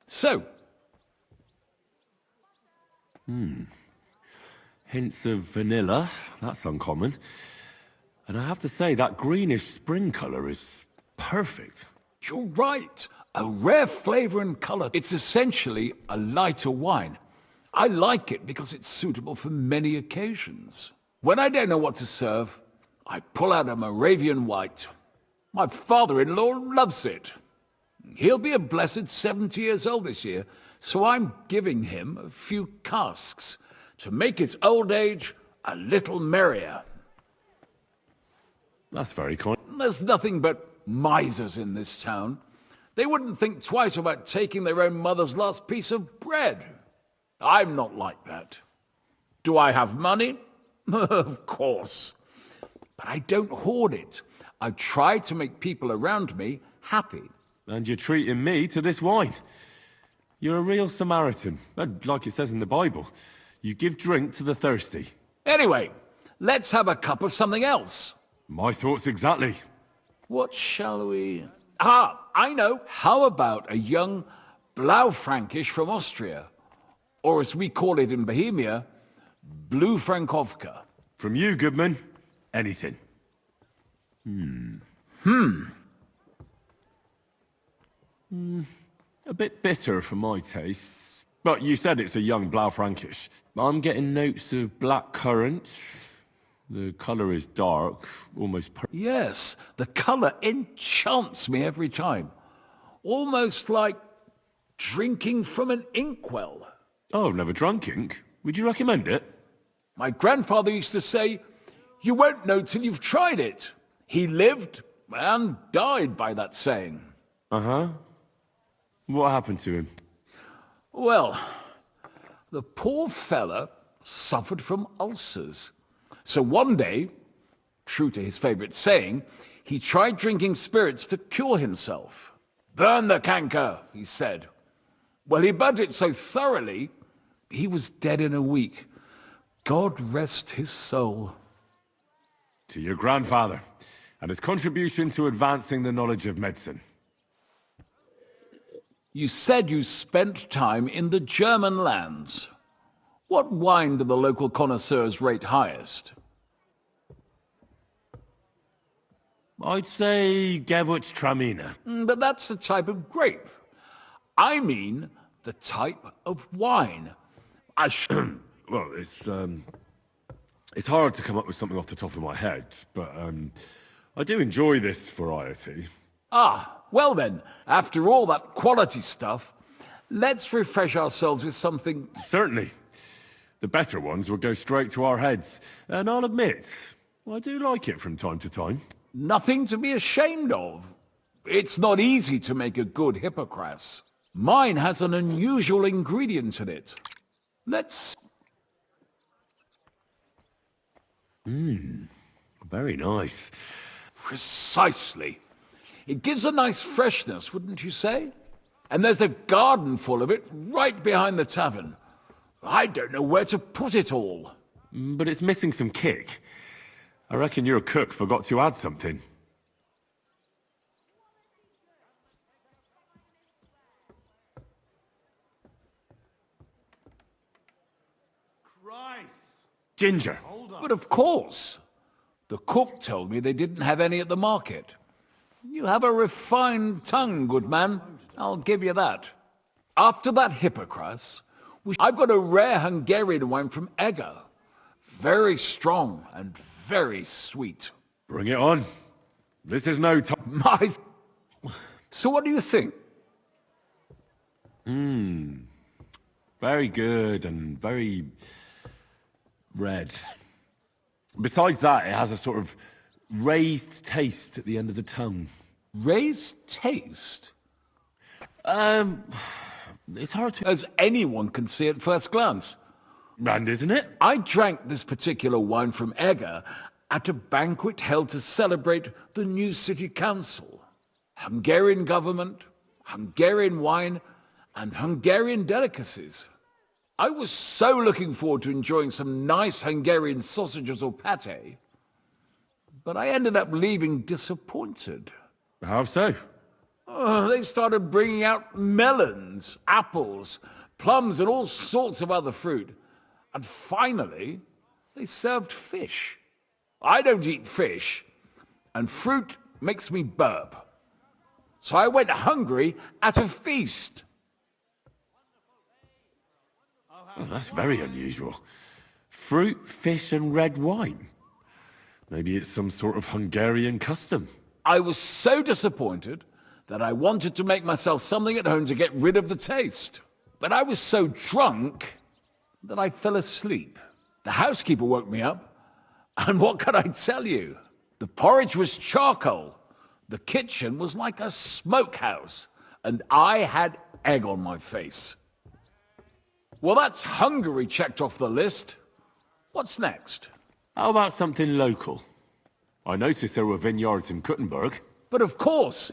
So. Hints of vanilla. That's uncommon. And I have to say, that greenish spring colour is perfect. You're right. A rare flavor and color. It's essentially a lighter wine. I like it because it's suitable for many occasions. When I don't know what to serve, I pull out a Moravian white. My father-in-law loves it. He'll be a blessed 70 years old this year, so I'm giving him a few casks to make his old age a little merrier. That's very kind. There's nothing but misers in this town. They wouldn't think twice about taking their own mother's last piece of bread. I'm not like that. Do I have money? Of course. But I don't hoard it. I try to make people around me happy. And you're treating me to this wine. You're a real Samaritan. And like it says in the Bible, you give drink to the thirsty. Anyway, let's have a cup of something else. My thoughts exactly. What shall we... Ah, I know. How about a young Blaufränkisch from Austria? Or as we call it in Bohemia, Blue Frankovka. From you, Goodman, anything. A bit bitter for my taste. But you said it's a young Blaufränkisch. I'm getting notes of black currant. The colour is dark, almost Yes, the colour enchants me every time. Almost like drinking from an inkwell. Oh, I've never drunk ink. Would you recommend it? My grandfather used to say, you won't know till you've tried it. He lived and died by that saying. Uh-huh. What happened to him? Well, the poor fella suffered from ulcers. So one day, true to his favourite saying, he tried drinking spirits to cure himself. Burn the canker, he said. Well, he burnt it so thoroughly, he was dead in a week. God rest his soul. To your grandfather, and his contribution to advancing the knowledge of medicine. You said you spent time in the German lands. What wine do the local connoisseurs rate highest? I'd say Gewürztraminer. But that's the type of grape. I mean the type of wine. Well, it's hard to come up with something off the top of my head, but I do enjoy this variety. Ah, well then, after all that quality stuff, let's refresh ourselves with something... Certainly. The better ones will go straight to our heads. And I'll admit, I do like it from time to time. Nothing to be ashamed of. It's not easy to make a good hippocras. Mine has an unusual ingredient in it. Let's... Very nice. Precisely. It gives a nice freshness, wouldn't you say? And there's a garden full of it right behind the tavern. I don't know where to put it all. But it's missing some kick. I reckon your cook forgot to add something. Christ! Ginger. But of course. The cook told me they didn't have any at the market. You have a refined tongue, good man. I'll give you that. After that hippocras, I've got a rare Hungarian wine from Ego. Very strong and very sweet. Bring it on. This is no time. So what do you think? Very good and very red. Besides that, it has a sort of raised taste at the end of the tongue. Raised taste? It's hard to... As anyone can see at first glance. And isn't it? I drank this particular wine from Ega at a banquet held to celebrate the new city council. Hungarian government, Hungarian wine, and Hungarian delicacies. I was so looking forward to enjoying some nice Hungarian sausages or pate, but I ended up leaving disappointed. How so? They started bringing out melons, apples, plums, and all sorts of other fruit. And finally, they served fish. I don't eat fish, and fruit makes me burp. So I went hungry at a feast. Oh, that's very unusual. Fruit, fish, and red wine. Maybe it's some sort of Hungarian custom. I was so disappointed that I wanted to make myself something at home to get rid of the taste. But I was so drunk that I fell asleep. The housekeeper woke me up, and what can I tell you? The porridge was charcoal, the kitchen was like a smokehouse, and I had egg on my face. Well, that's Hungary checked off the list. What's next? How about something local? I noticed there were vineyards in Kuttenberg. But of course,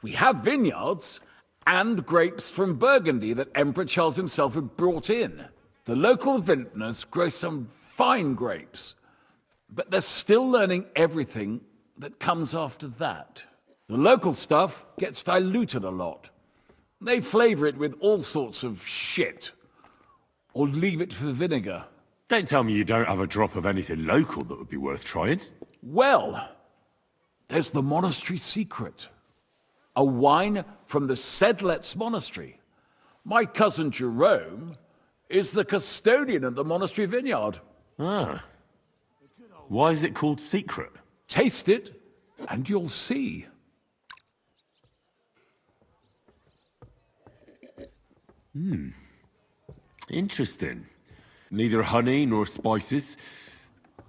we have vineyards and grapes from Burgundy that Emperor Charles himself had brought in. The local vintners grow some fine grapes, but they're still learning everything that comes after that. The local stuff gets diluted a lot. They flavor it with all sorts of shit, or leave it for vinegar. Don't tell me you don't have a drop of anything local that would be worth trying. Well, there's the monastery secret. A wine from the Sedlets monastery. My cousin Jerome is the custodian at the monastery vineyard. Ah. Why is it called secret? Taste it, and you'll see. Interesting. Neither honey nor spices.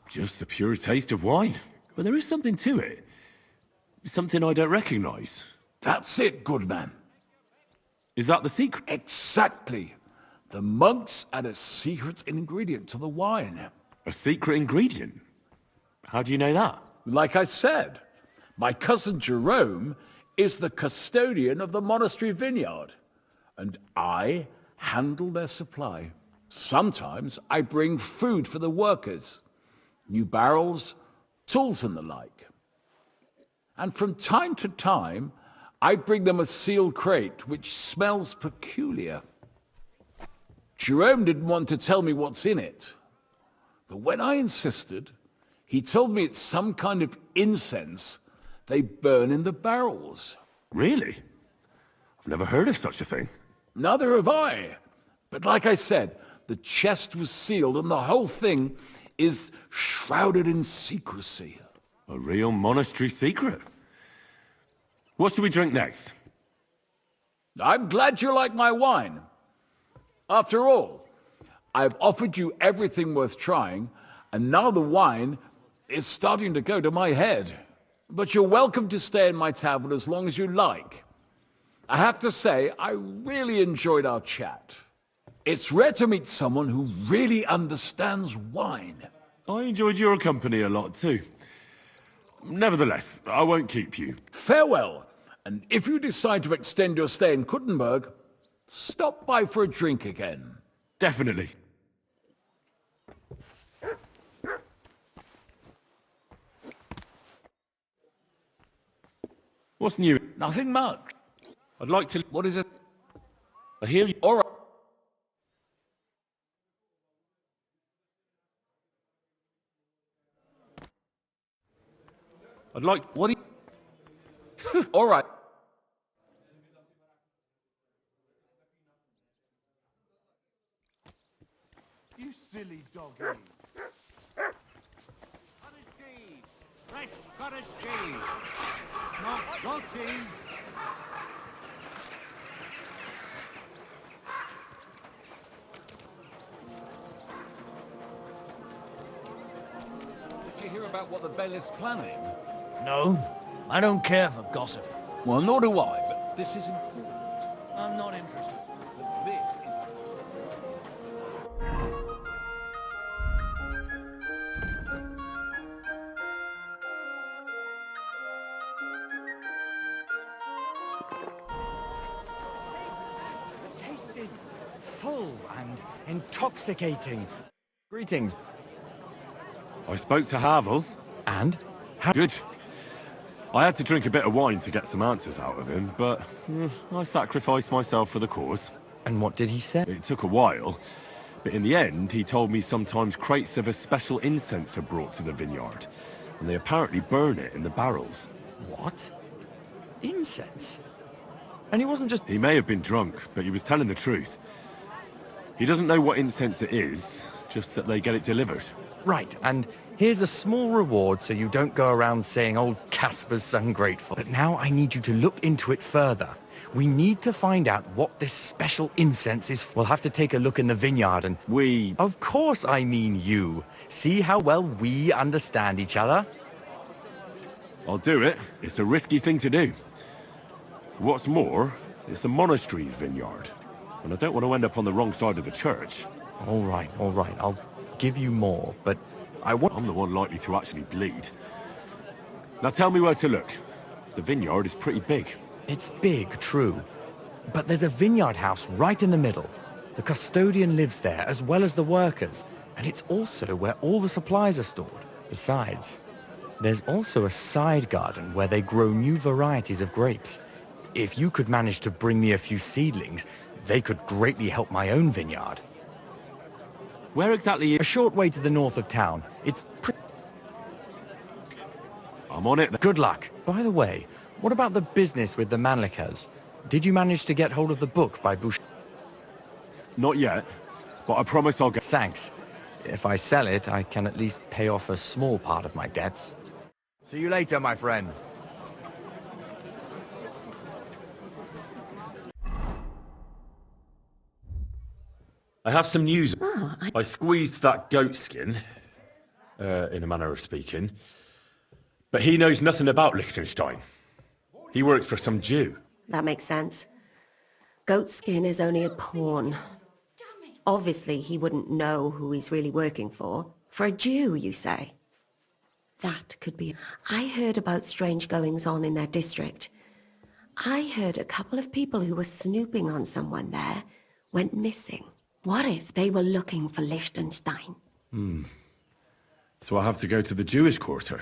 Just the pure taste of wine. But there is something to it. Something I don't recognize. That's it, good man. Is that the secret? Exactly. The monks add a secret ingredient to the wine. A secret ingredient? How do you know that? Like I said, my cousin Jerome is the custodian of the monastery vineyard, and I handle their supply. Sometimes I bring food for the workers, new barrels, tools and the like. And from time to time, I bring them a sealed crate which smells peculiar. Jerome didn't want to tell me what's in it, but when I insisted, he told me it's some kind of incense they burn in the barrels. Really? I've never heard of such a thing. Neither have I. But like I said, the chest was sealed and the whole thing is shrouded in secrecy. A real monastery secret. What should we drink next? I'm glad you like my wine. After all, I've offered you everything worth trying, and now the wine is starting to go to my head. But you're welcome to stay in my tavern as long as you like. I have to say, I really enjoyed our chat. It's rare to meet someone who really understands wine. I enjoyed your company a lot too. Nevertheless, I won't keep you. Farewell, and if you decide to extend your stay in Kuttenberg, stop by for a drink again. Definitely. What's new? Nothing much. I'd like to... What is it? I hear you... All right. I'd like... What do you... All right. doggy. Cottage cheese. Fresh cottage cheese. Not goat cheese. Did you hear about what the bailiff's planning? No, I don't care for gossip. Well, nor do I, but this is important. I'm not interested. But this is... The taste is full and intoxicating. Greetings. I spoke to Havel. And? Good. I had to drink a bit of wine to get some answers out of him, but I sacrificed myself for the cause. And what did he say? It took a while, but in the end he told me sometimes crates of a special incense are brought to the vineyard, and they apparently burn it in the barrels. What? Incense? And he wasn't just... He may have been drunk, but he was telling the truth. He doesn't know what incense it is, just that they get it delivered. Right, and here's a small reward so you don't go around saying old Casper's ungrateful. But now I need you to look into it further. We need to find out what this special incense is. We'll have to take a look in the vineyard and... We... Of course I mean you. See how well we understand each other? I'll do it. It's a risky thing to do. What's more, it's the monastery's vineyard, and I don't want to end up on the wrong side of the church. All right. I'll give you more, but I'm the one likely to actually bleed. Now tell me where to look. The vineyard is pretty big. It's big, true. But there's a vineyard house right in the middle. The custodian lives there, as well as the workers. And it's also where all the supplies are stored. Besides, there's also a side garden where they grow new varieties of grapes. If you could manage to bring me a few seedlings, they could greatly help my own vineyard. Where exactly is... A short way to the north of town. It's I'm on it. Good luck. By the way, what about the business with the Manlikas? Did you manage to get hold of the book by Bush? Not yet, but I promise I'll get... Thanks. If I sell it, I can at least pay off a small part of my debts. See you later, my friend. I have some news. I squeezed that goat skin, in a manner of speaking, but he knows nothing about Liechtenstein. He works for some Jew. That makes sense. Goat skin is only a pawn. Obviously, he wouldn't know who he's really working for. For a Jew, you say? That could be... I heard about strange goings-on in their district. I heard a couple of people who were snooping on someone there went missing. What if they were looking for Liechtenstein? So I have to go to the Jewish quarter.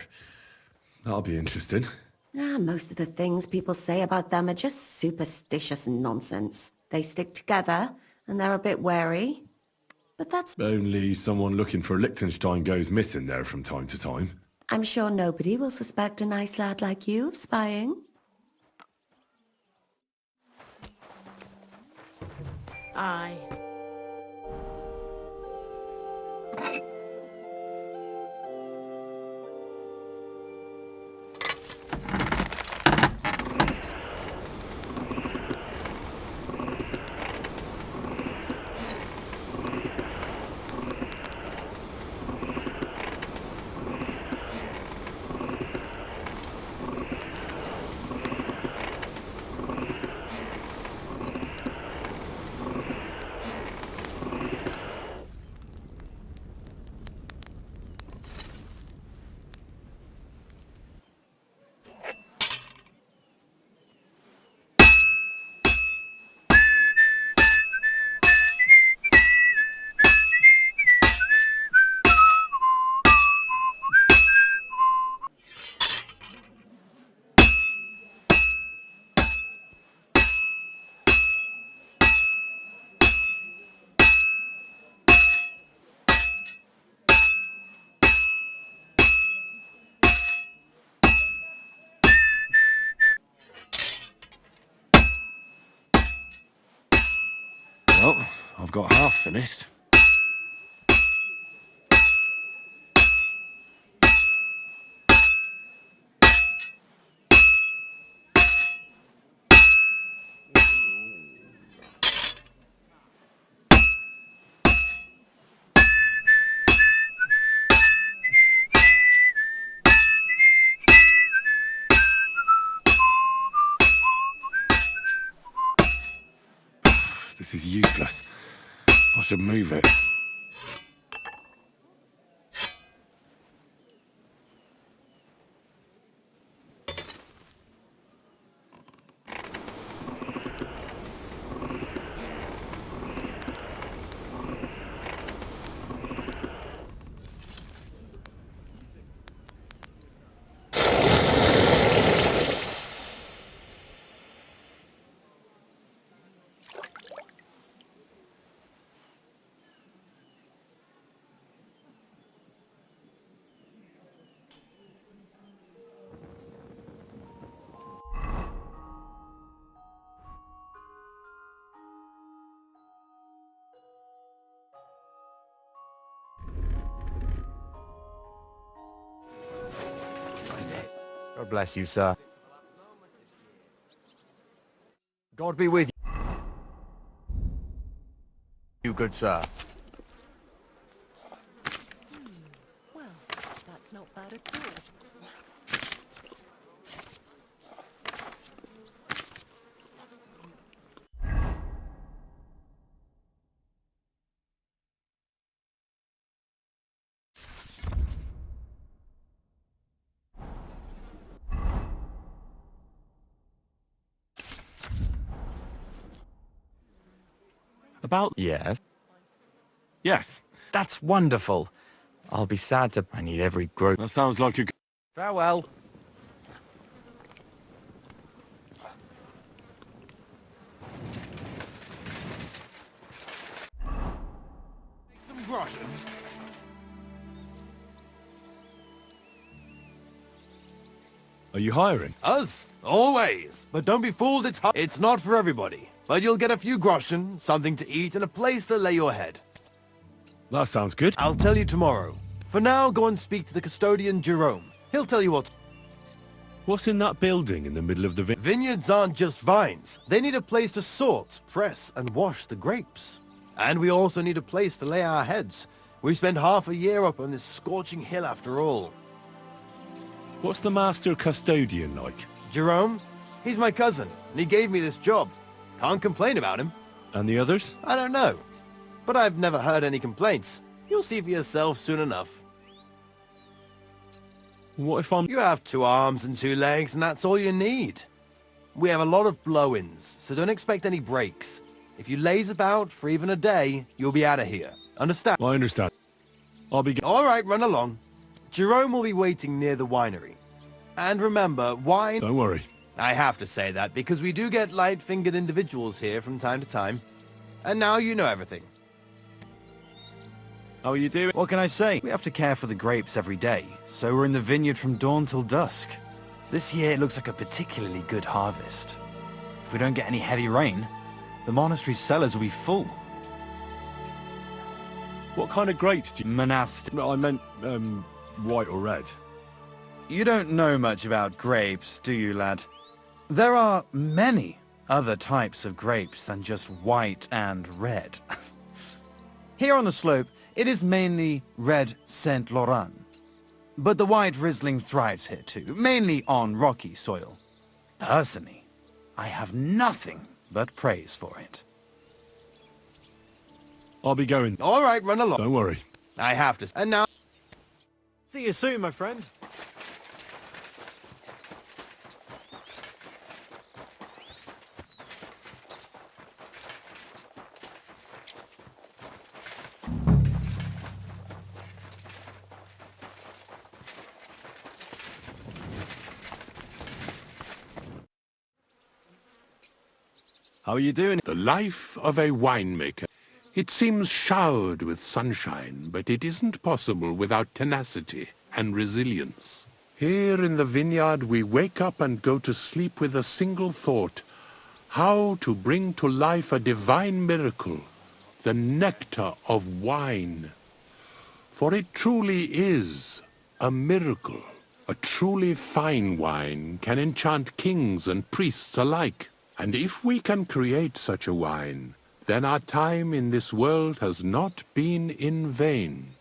That'll be interesting. Most of the things people say about them are just superstitious nonsense. They stick together, and they're a bit wary. But that's... Only someone looking for Liechtenstein goes missing there from time to time. I'm sure nobody will suspect a nice lad like you of spying. Aye. Well, I've got half finished. useless. I should move it. God bless you, sir. God be with you, good sir. Well, that's not bad at all. About... Yes? Yes. That's wonderful. I'll be sad to... I need every groat... That sounds like a... Farewell. Some groschen. Are you hiring? Us? Always. But don't be fooled, it's not for everybody. But you'll get a few groschen, something to eat, and a place to lay your head. That sounds good. I'll tell you tomorrow. For now, go and speak to the custodian, Jerome. He'll tell you what... What's in that building in the middle of the Vineyards aren't just vines. They need a place to sort, press, and wash the grapes. And we also need a place to lay our heads. We spend half a year up on this scorching hill after all. What's the master custodian like? Jerome? He's my cousin, and he gave me this job. Can't complain about him. And the others? I don't know. But I've never heard any complaints. You'll see for yourself soon enough. What if I'm... You have 2 arms and 2 legs, and that's all you need. We have a lot of blow-ins, so don't expect any breaks. If you laze about for even a day, you'll be out of here. Understand? I understand. I'll be... All right, run along. Jerome will be waiting near the winery. And remember, wine... Don't worry. I have to say that because we do get light-fingered individuals here from time to time. And now you know everything. How are you doing? What can I say? We have to care for the grapes every day, so we're in the vineyard from dawn till dusk. This year it looks like a particularly good harvest. If we don't get any heavy rain, the monastery's cellars will be full. What kind of grapes do you... Monastic. I meant, white or red. You don't know much about grapes, do you, lad? There are many other types of grapes than just white and red. Here on the slope, it is mainly red Saint Laurent. But the white Riesling thrives here too, mainly on rocky soil. Personally, I have nothing but praise for it. I'll be going. All right, run along. Don't worry. I have to. And now... See you soon, my friend. How are you doing? The life of a winemaker. It seems showered with sunshine, but it isn't possible without tenacity and resilience. Here in the vineyard we wake up and go to sleep with a single thought: how to bring to life a divine miracle, the nectar of wine. For it truly is a miracle. A truly fine wine can enchant kings and priests alike. And if we can create such a wine, then our time in this world has not been in vain.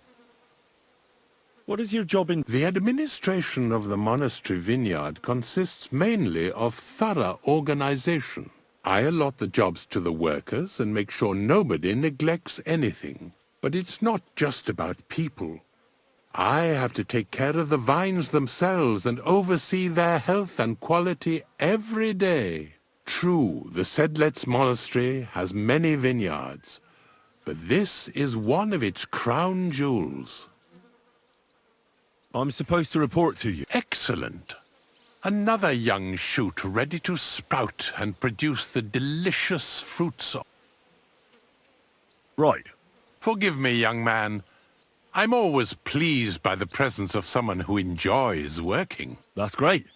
What is your job in... The administration of the monastery vineyard consists mainly of thorough organization. I allot the jobs to the workers and make sure nobody neglects anything. But it's not just about people. I have to take care of the vines themselves and oversee their health and quality every day. True, the Sedlets Monastery has many vineyards, but this is one of its crown jewels. I'm supposed to report to you. Excellent. Another young shoot ready to sprout and produce the delicious fruits of... Right. Forgive me, young man. I'm always pleased by the presence of someone who enjoys working. That's great.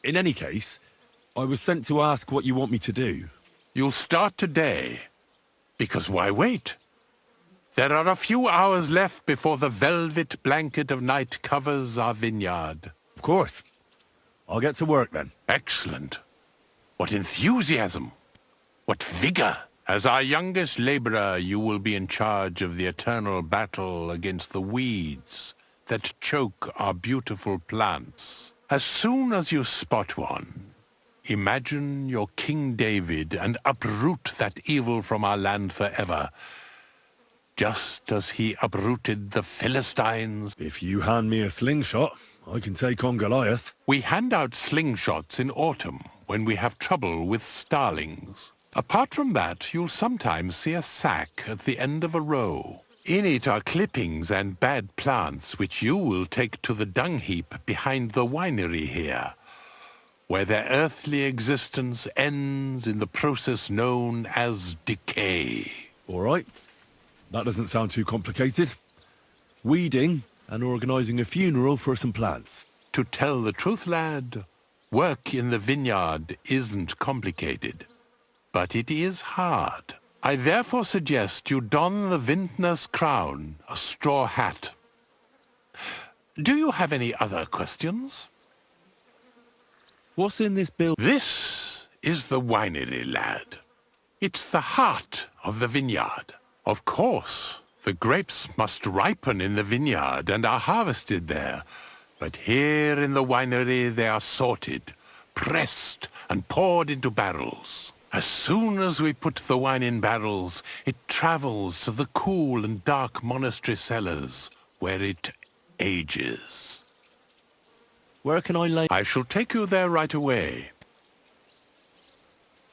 In any case, I was sent to ask what you want me to do. You'll start today. Because why wait? There are a few hours left before the velvet blanket of night covers our vineyard. Of course. I'll get to work then. Excellent. What enthusiasm! What vigor! As our youngest laborer, you will be in charge of the eternal battle against the weeds that choke our beautiful plants. As soon as you spot one, imagine you're King David and uproot that evil from our land forever, just as he uprooted the Philistines. If you hand me a slingshot, I can take on Goliath. We hand out slingshots in autumn when we have trouble with starlings. Apart from that, you'll sometimes see a sack at the end of a row. In it are clippings and bad plants which you will take to the dung heap behind the winery here, where their earthly existence ends in the process known as decay. All right. That doesn't sound too complicated. Weeding and organising a funeral for some plants. To tell the truth, lad, work in the vineyard isn't complicated. But it is hard. I therefore suggest you don the vintner's crown, a straw hat. Do you have any other questions? What's in this bill? This is the winery, lad. It's the heart of the vineyard. Of course, the grapes must ripen in the vineyard and are harvested there. But here in the winery they are sorted, pressed and poured into barrels. As soon as we put the wine in barrels, it travels to the cool and dark monastery cellars, where it ages. Where can I lay... I shall take you there right away.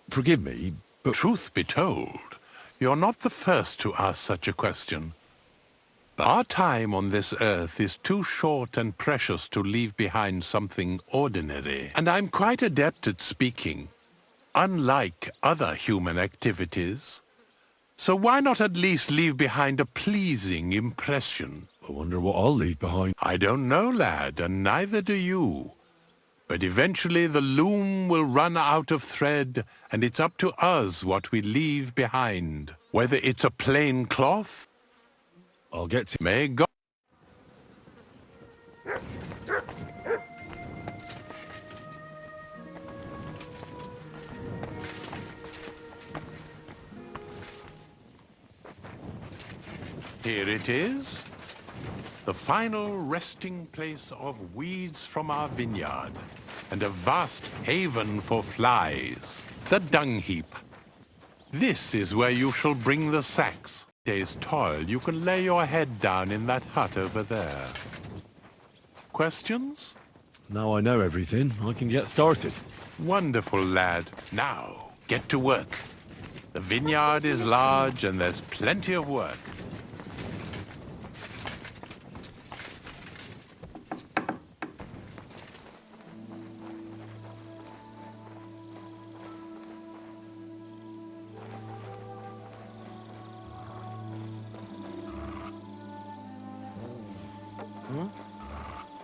Forgive me, but... Truth be told, you're not the first to ask such a question. Our time on this earth is too short and precious to leave behind something ordinary. And I'm quite adept at speaking, unlike other human activities. So why not at least leave behind a pleasing impression? I wonder what I'll leave behind. I don't know, lad, and neither do you. But eventually the loom will run out of thread, and it's up to us what we leave behind. Whether it's a plain cloth... I'll get to... May God... Here it is, the final resting place of weeds from our vineyard, and a vast haven for flies, the dung heap. This is where you shall bring the sacks. Day's toil, you can lay your head down in that hut over there. Questions? Now I know everything, I can get started. Wonderful, lad. Now, get to work. The vineyard is large and there's plenty of work.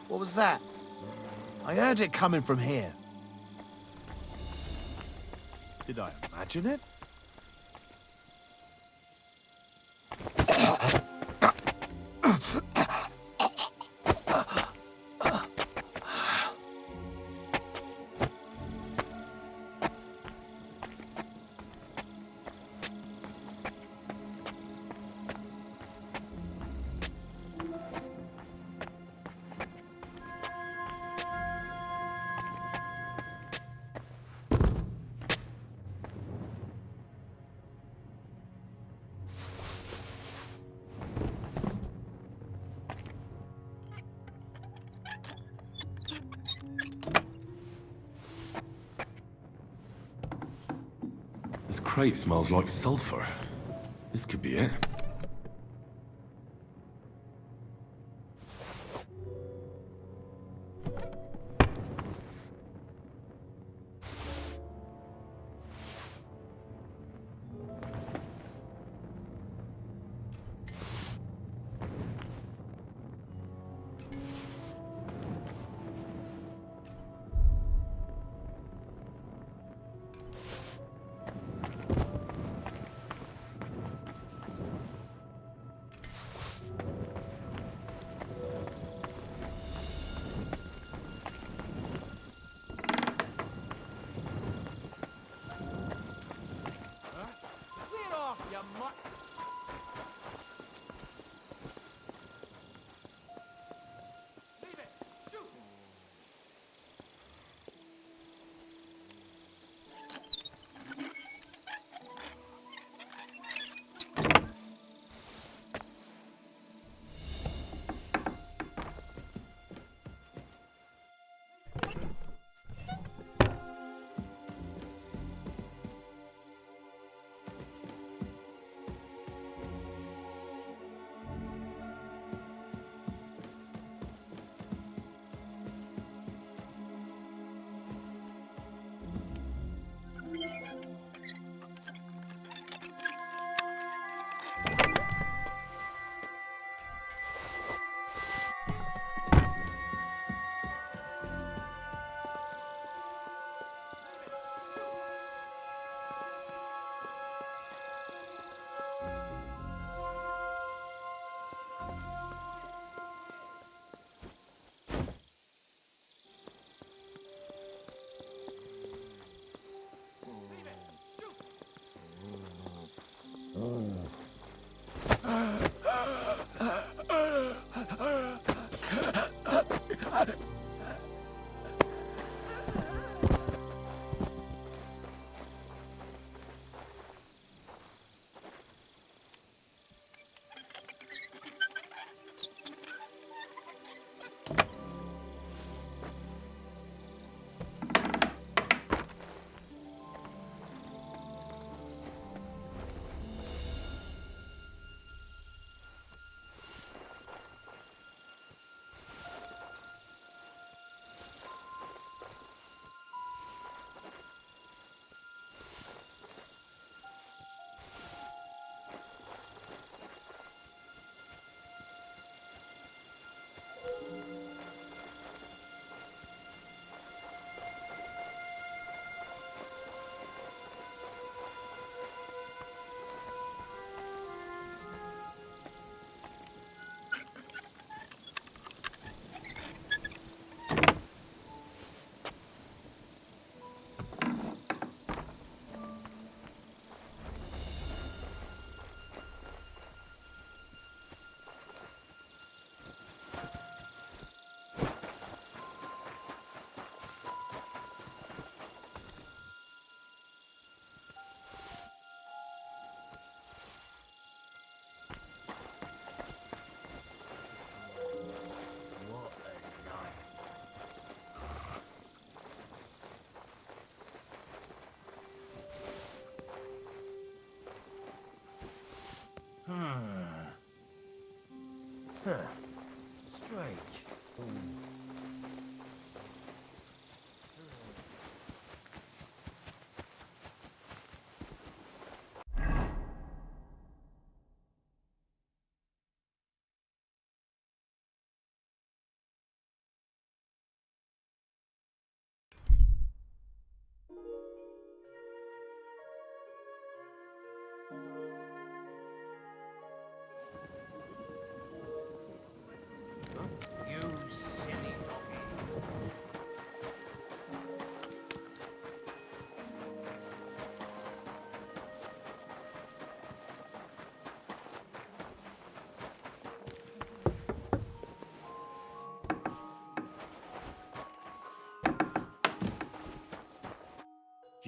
What was that? I heard it coming from here. Did I imagine it? crate smells like sulfur. This could be it.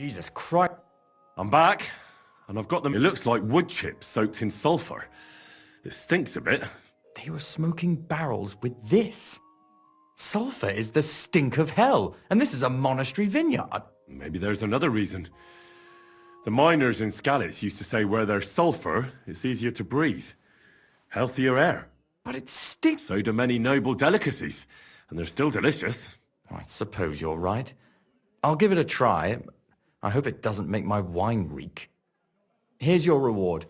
Jesus Christ. I'm back, and I've got them. It looks like wood chips soaked in sulfur. It stinks a bit. They were smoking barrels with this. Sulfur is the stink of hell, and this is a monastery vineyard. Maybe there's another reason. The miners in Skalitz used to say where there's sulfur, it's easier to breathe. Healthier air. But it stinks. So do many noble delicacies, and they're still delicious. I suppose you're right. I'll give it a try. I hope it doesn't make my wine reek. Here's your reward.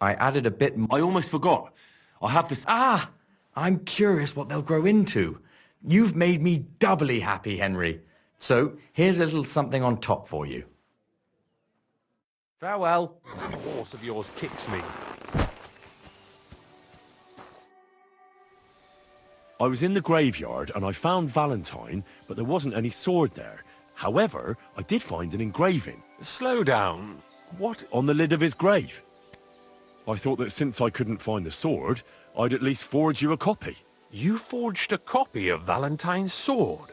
I added a bit... I almost forgot. I have this... Ah! I'm curious what they'll grow into. You've made me doubly happy, Henry. So, here's a little something on top for you. Farewell. That horse of yours kicks me. I was in the graveyard and I found Valentine, but there wasn't any sword there. However, I did find an engraving. Slow down. What? On the lid of his grave. I thought that since I couldn't find the sword, I'd at least forge you a copy. You forged a copy of Valentine's sword?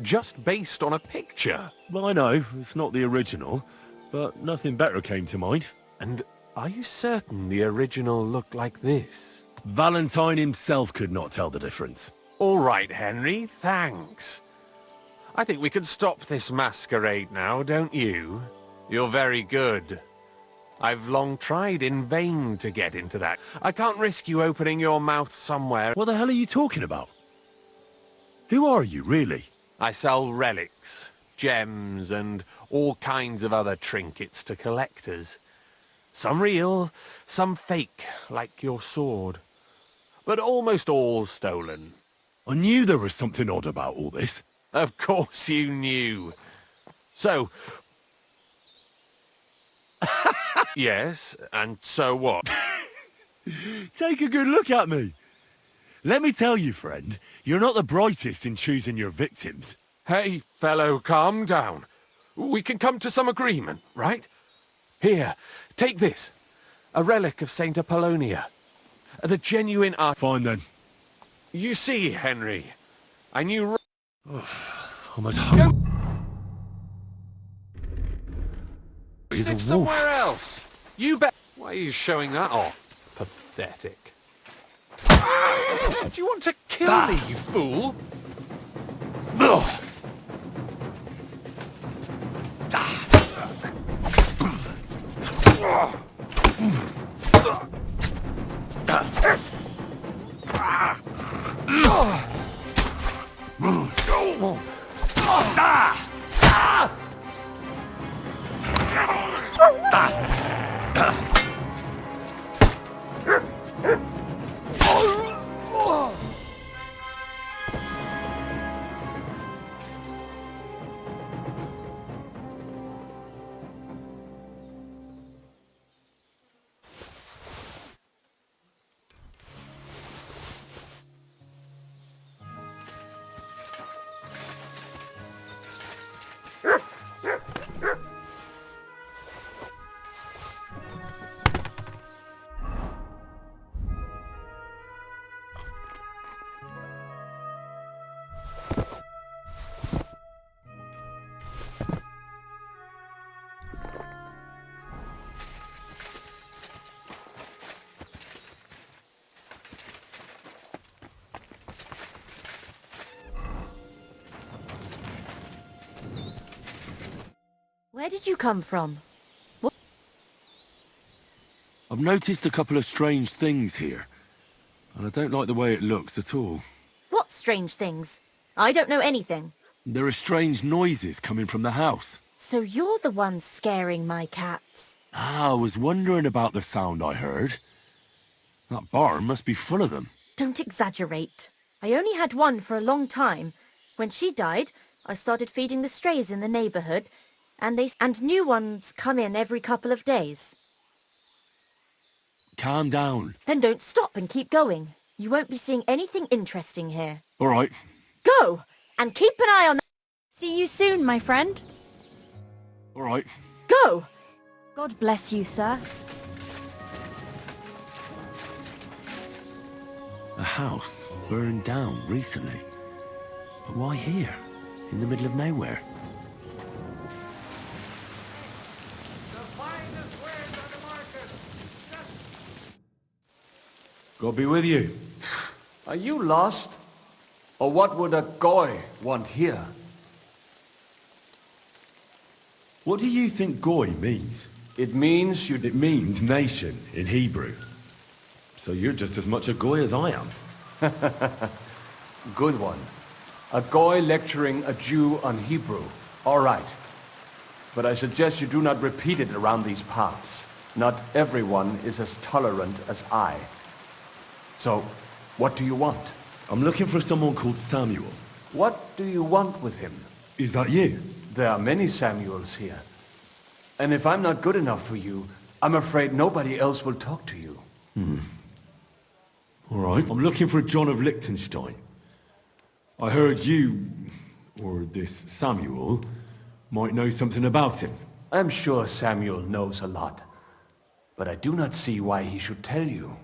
Just based on a picture? Well, I know, it's not the original, but nothing better came to mind. And are you certain the original looked like this? Valentine himself could not tell the difference. All right, Henry, thanks. I think we can stop this masquerade now, don't you? You're very good. I've long tried in vain to get into that. I can't risk you opening your mouth somewhere. What the hell are you talking about? Who are you, really? I sell relics, gems, and all kinds of other trinkets to collectors. Some real, some fake, like your sword. But almost all stolen. I knew there was something odd about all this. Of course you knew. So... Yes, and so what? Take a good look at me. Let me tell you, friend, you're not the brightest in choosing your victims. Hey, fellow, calm down. We can come to some agreement, right? Here, take this. A relic of Saint Apollonia. The genuine art... Fine, then. You see, Henry, I knew... Almost hungry. He's a wolf. Somewhere else. You bet. Why are you showing that off? Pathetic. Do you want to kill me, you fool? Where did you come from? What? I've noticed a couple of strange things here, and I don't like the way it looks at all. What strange things? I don't know anything. There are strange noises coming from the house. So you're the one scaring my cats. I was wondering about the sound I heard. That barn must be full of them. Don't exaggerate. I only had one for a long time. When she died, I started feeding the strays in the neighborhood, and new ones come in every couple of days. Calm down. Then don't stop and keep going. You won't be seeing anything interesting here. All right. Go! And keep an eye on... See you soon, my friend. All right. Go! God bless you, sir. A house burned down recently. But why here? In the middle of nowhere? God be with you. Are you lost? Or what would a goy want here? What do you think Goy means? It means It means nation in Hebrew. So you're just as much a Goy as I am. Good one. A Goy lecturing a Jew on Hebrew. All right. But I suggest you do not repeat it around these parts. Not everyone is as tolerant as I. So, what do you want? I'm looking for someone called Samuel. What do you want with him? Is that you? There are many Samuels here. And if I'm not good enough for you, I'm afraid nobody else will talk to you. All right. I'm looking for John of Liechtenstein. I heard you, or this Samuel, might know something about him. I'm sure Samuel knows a lot. But I do not see why he should tell you.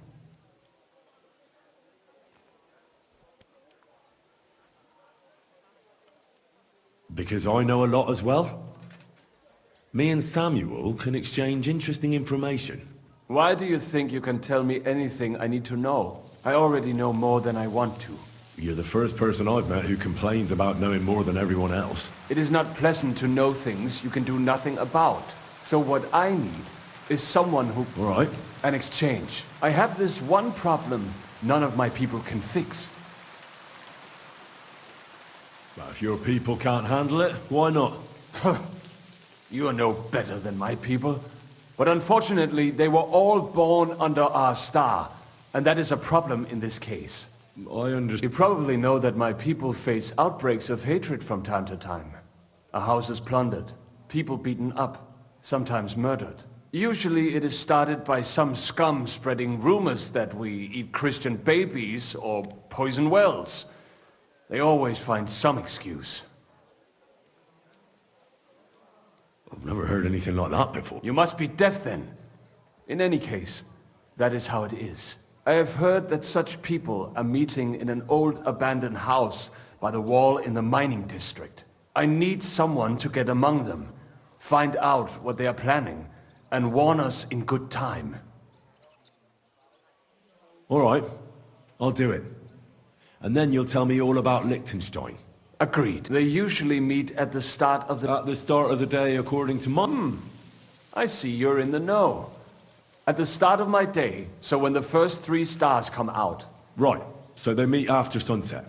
Because I know a lot as well. Me and Samuel can exchange interesting information. Why do you think you can tell me anything I need to know? I already know more than I want to. You're the first person I've met who complains about knowing more than everyone else. It is not pleasant to know things you can do nothing about. So what I need is someone who... All right. An exchange. I have this one problem none of my people can fix. Well, if your people can't handle it, why not? You are no better than my people. But unfortunately, they were all born under our star. And that is a problem in this case. I understand. You probably know that my people face outbreaks of hatred from time to time. A house is plundered, people beaten up, sometimes murdered. Usually it is started by some scum spreading rumors that we eat Christian babies or poison wells. They always find some excuse. I've never heard anything like that before. You must be deaf then. In any case, that is how it is. I have heard that such people are meeting in an old abandoned house by the wall in the mining district. I need someone to get among them, find out what they are planning, and warn us in good time. All right, I'll do it. And then you'll tell me all about Liechtenstein. Agreed. They usually meet at the start of the... At the start of the day, according to my... I see you're in the know. At the start of my day, so when the first 3 stars come out. Right, so they meet after sunset.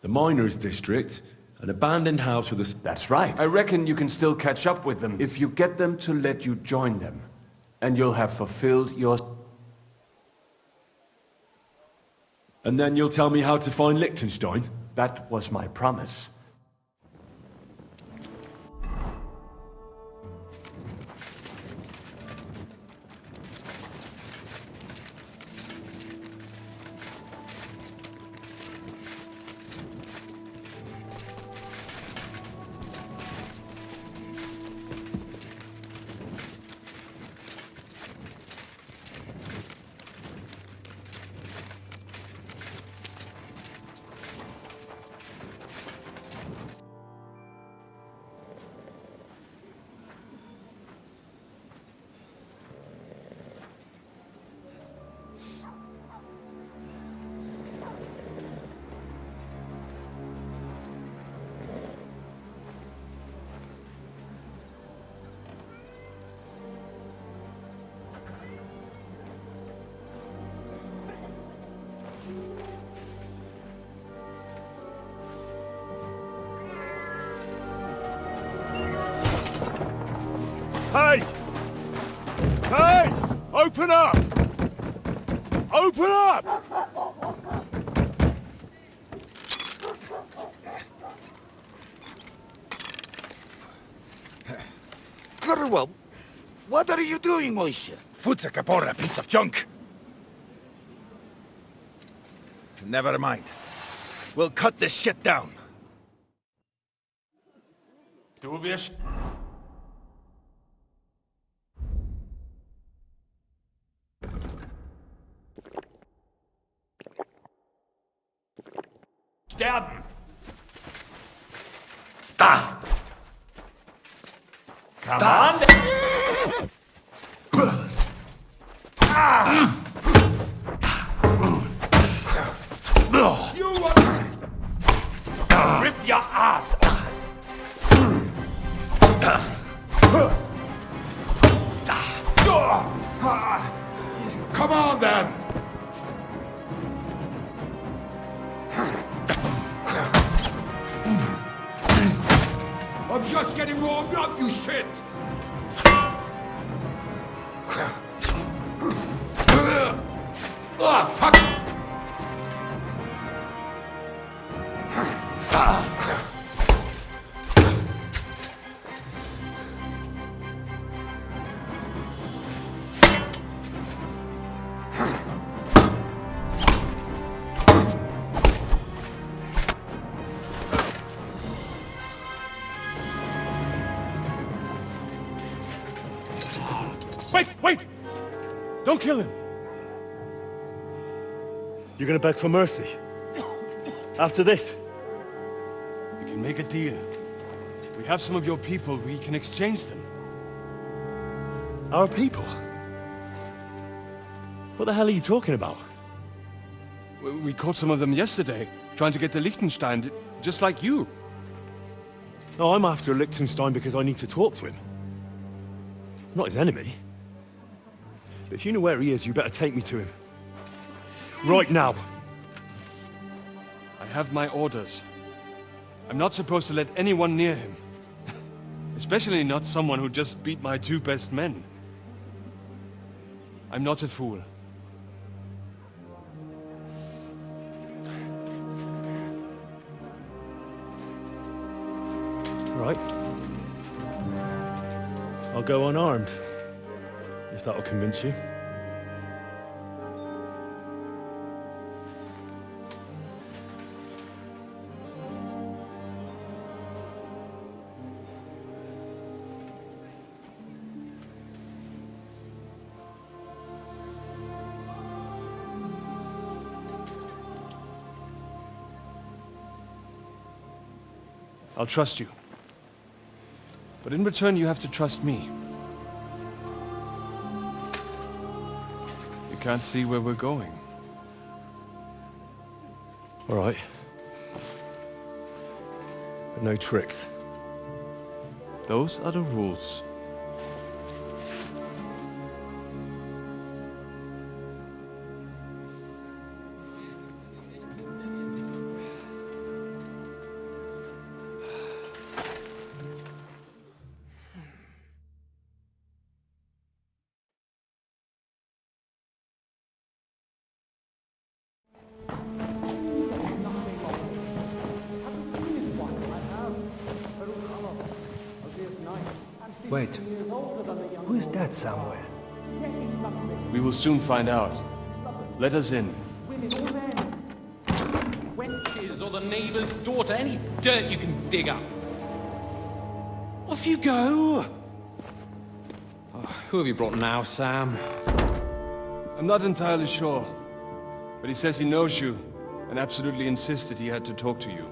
The miners' district, an abandoned house with a... That's right. I reckon you can still catch up with them if you get them to let you join them. And you'll have fulfilled your... And then you'll tell me how to find Liechtenstein? That was my promise. Hey! Hey! Open up! Open up! Gurwell, what are you doing, Moishe? Futsa Kapora, piece of junk! Never mind. We'll cut this shit down. Du wirst... sterben! Da! Come on! Rip your ass! just getting warmed up, you shit! Oh, fuck! Wait! Don't kill him! You're gonna beg for mercy? After this? We can make a deal. We have some of your people, we can exchange them. Our people? What the hell are you talking about? We caught some of them yesterday, trying to get to Liechtenstein, just like you. No, I'm after Liechtenstein because I need to talk to him. I'm not his enemy. But if you know where he is, you better take me to him. Right now. I have my orders. I'm not supposed to let anyone near him. Especially not someone who just beat my 2 best men. I'm not a fool. Right. I'll go unarmed. If that'll convince you. I'll trust you. But in return, you have to trust me. You can't see where we're going. All right. But no tricks. Those are the rules. Wait, who is that somewhere? We will soon find out. Let us in. Wenches or the neighbour's daughter, any dirt you can dig up. Off you go! Oh, who have you brought now, Sam? I'm not entirely sure, but he says he knows you and absolutely insisted he had to talk to you.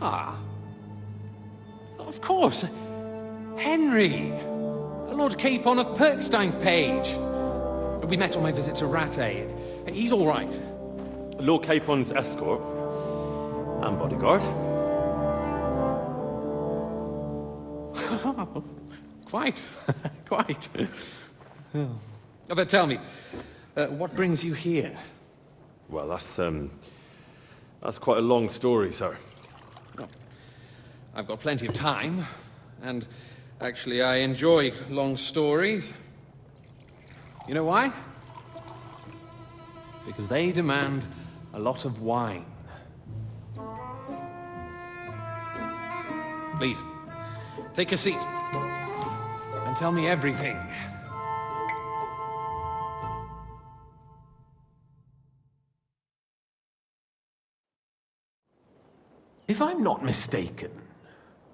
Ah. Of course. Henry. Lord Capon of Perkstein's page. We met on my visit to Rattay. He's all right. Lord Capon's escort and bodyguard. Quite. Quite. But tell me, what brings you here? Well, that's quite a long story, sir. Well, I've got plenty of time, and actually I enjoy long stories. You know why? Because they demand a lot of wine. Please, take a seat and tell me everything. If I'm not mistaken,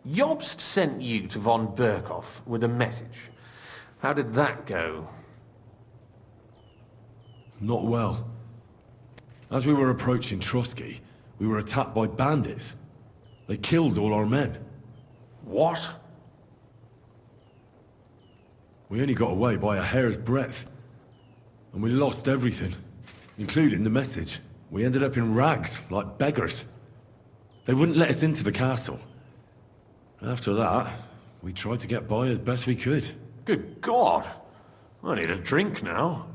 Jobst sent you to von Berkhoff with a message. How did that go? Not well. As we were approaching Trotsky, we were attacked by bandits. They killed all our men. What? We only got away by a hair's breadth. And we lost everything, including the message. We ended up in rags, like beggars. They wouldn't let us into the castle. After that, we tried to get by as best we could. Good God! I need a drink now.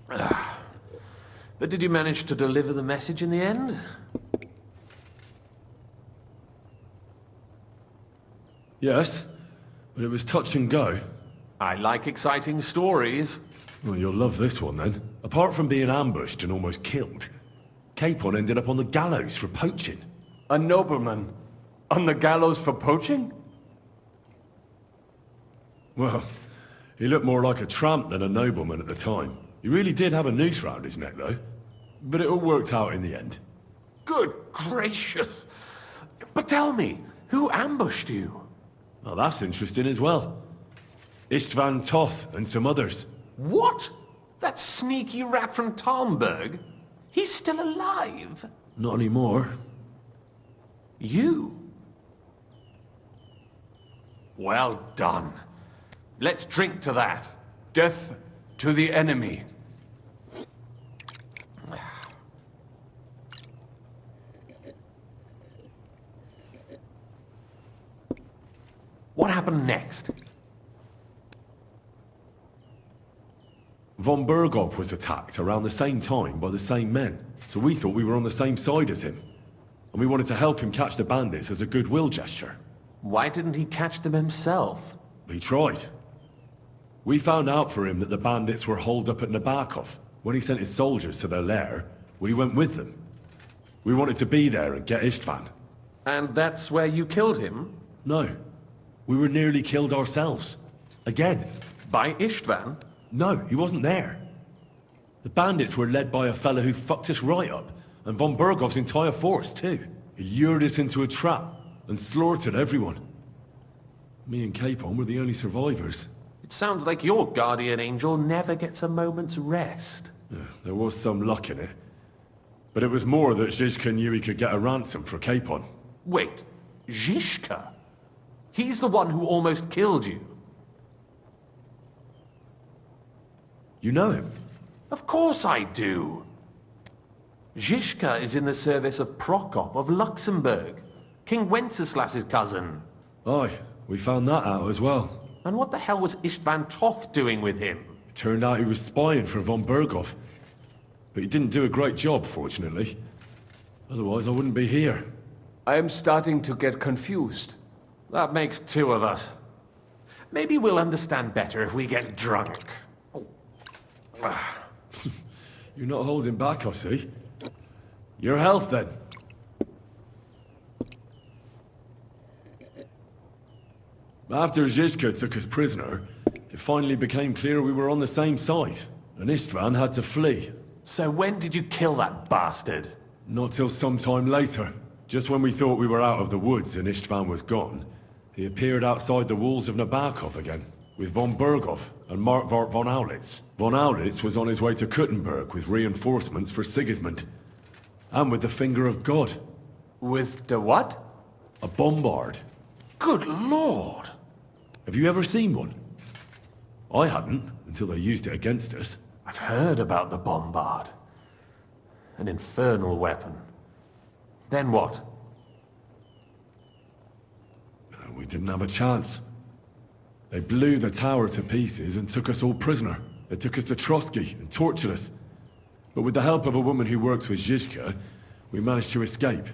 But did you manage to deliver the message in the end? Yes, but it was touch and go. I like exciting stories. Well, you'll love this one then. Apart from being ambushed and almost killed, Capon ended up on the gallows for poaching. A nobleman on the gallows for poaching? Well, he looked more like a tramp than a nobleman at the time. He really did have a noose round his neck, though. But it all worked out in the end. Good gracious! But tell me, who ambushed you? Well, that's interesting as well. Istvan Toth and some others. What? That sneaky rat from Talmberg? He's still alive? Not anymore. You? Well done. Let's drink to that. Death to the enemy. What happened next? Von Berghoff was attacked around the same time by the same men, so we thought we were on the same side as him. And we wanted to help him catch the bandits as a goodwill gesture. Why didn't he catch them himself? He tried. We found out for him that the bandits were holed up at Nabokov. When he sent his soldiers to their lair, we went with them. We wanted to be there and get Istvan. And that's where you killed him? No. We were nearly killed ourselves. Again. By Istvan? No, he wasn't there. The bandits were led by a fella who fucked us right up, and von Bergov's entire force too. He lured us into a trap and slaughtered everyone. Me and Capon were the only survivors. It sounds like your guardian angel never gets a moment's rest. Yeah, there was some luck in it. But it was more that Zizka knew he could get a ransom for Capon. Wait, Zizka? He's the one who almost killed you. You know him? Of course I do. Zizka is in the service of Prokop of Luxembourg, King Wenceslas's cousin. Aye, we found that out as well. And what the hell was Istvan Toth doing with him? It turned out he was spying for von Berghoff. But he didn't do a great job, fortunately. Otherwise I wouldn't be here. I am starting to get confused. That makes two of us. Maybe we'll understand better if we get drunk. You're not holding back, I see. Your health, then. After Zizka took us prisoner, it finally became clear we were on the same side, and Istvan had to flee. So when did you kill that bastard? Not till some time later. Just when we thought we were out of the woods and Istvan was gone, he appeared outside the walls of Nabokov again, with von Berghoff and Markvart von Aulitz. Von Aulitz was on his way to Kuttenberg with reinforcements for Sigismund. And with the finger of God. With the what? A bombard. Good lord! Have you ever seen one? I hadn't, until they used it against us. I've heard about the bombard. An infernal weapon. Then what? We didn't have a chance. They blew the tower to pieces and took us all prisoner. They took us to Trotsky and tortured us. But with the help of a woman who works with Zizka, we managed to escape.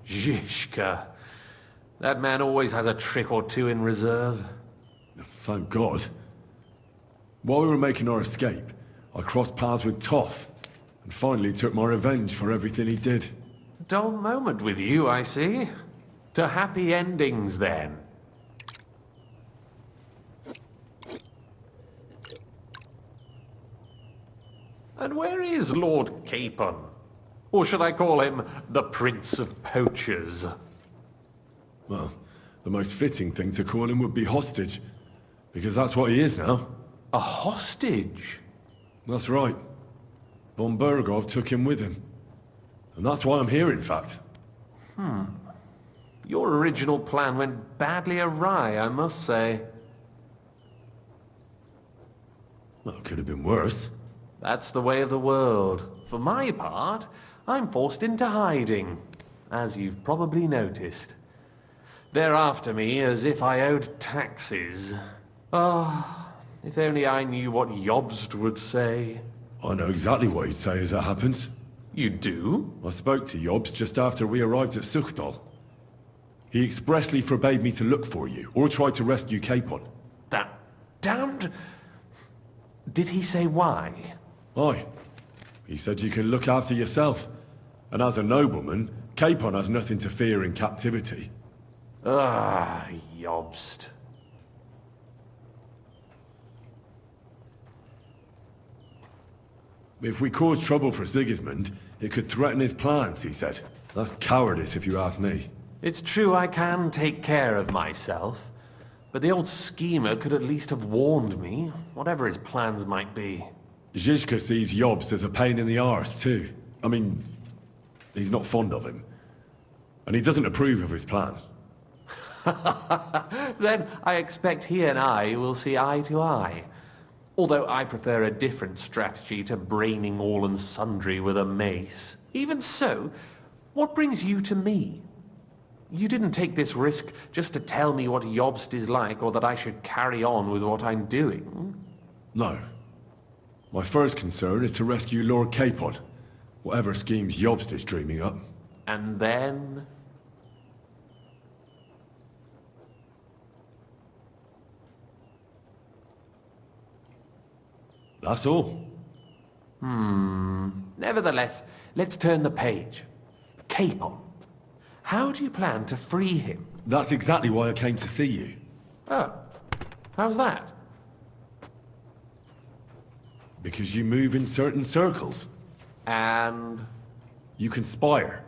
Zizka. That man always has a trick or two in reserve. Thank God. While we were making our escape, I crossed paths with Toth, and finally took my revenge for everything he did. Dull moment with you, I see. To happy endings, then. And where is Lord Capon? Or should I call him the Prince of Poachers? Well, the most fitting thing to call him would be hostage, because that's what he is now. A hostage? That's right. Von Berghoff took him with him. And that's why I'm here, in fact. Your original plan went badly awry, I must say. Well, it could have been worse. That's the way of the world. For my part, I'm forced into hiding, as you've probably noticed. They're after me as if I owed taxes. Ah, if only I knew what Jobst would say. I know exactly what you'd say as that happens. You do? I spoke to Jobs just after we arrived at Suchdal. He expressly forbade me to look for you, or try to rescue Capon. That damned... Did he say why? Aye. He said you can look after yourself. And as a nobleman, Capon has nothing to fear in captivity. Ah, Jobst. If we cause trouble for Sigismund, it could threaten his plans, he said. That's cowardice if you ask me. It's true I can take care of myself, but the old schemer could at least have warned me, whatever his plans might be. Zizka sees Jobst as a pain in the arse, too. I mean, he's not fond of him. And he doesn't approve of his plan. Then I expect he and I will see eye to eye. Although I prefer a different strategy to braining all and sundry with a mace. Even so, what brings you to me? You didn't take this risk just to tell me what Jobst is like, or that I should carry on with what I'm doing. No. My first concern is to rescue Lord Capon, whatever schemes Jobst is dreaming up. And then... That's all. Nevertheless, let's turn the page. Capon. How do you plan to free him? That's exactly why I came to see you. Oh. How's that? Because you move in certain circles. And... You conspire.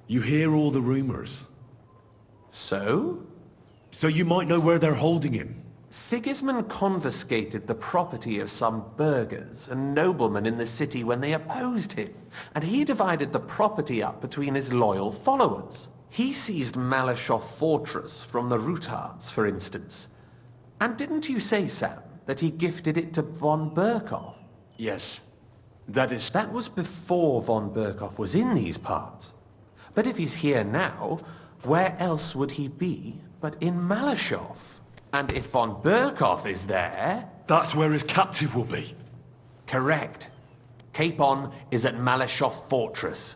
You hear all the rumors. So? So you might know where they're holding him. Sigismund confiscated the property of some burghers and noblemen in the city when they opposed him, and he divided the property up between his loyal followers. He seized Malashov Fortress from the Rutards, for instance. And didn't you say, Sam, that he gifted it to von Berkhoff? Yes. That was before von Berkhoff was in these parts. But if he's here now, where else would he be but in Malashov? And if von Berkhoff is there... That's where his captive will be. Correct. Capon is at Malashov Fortress.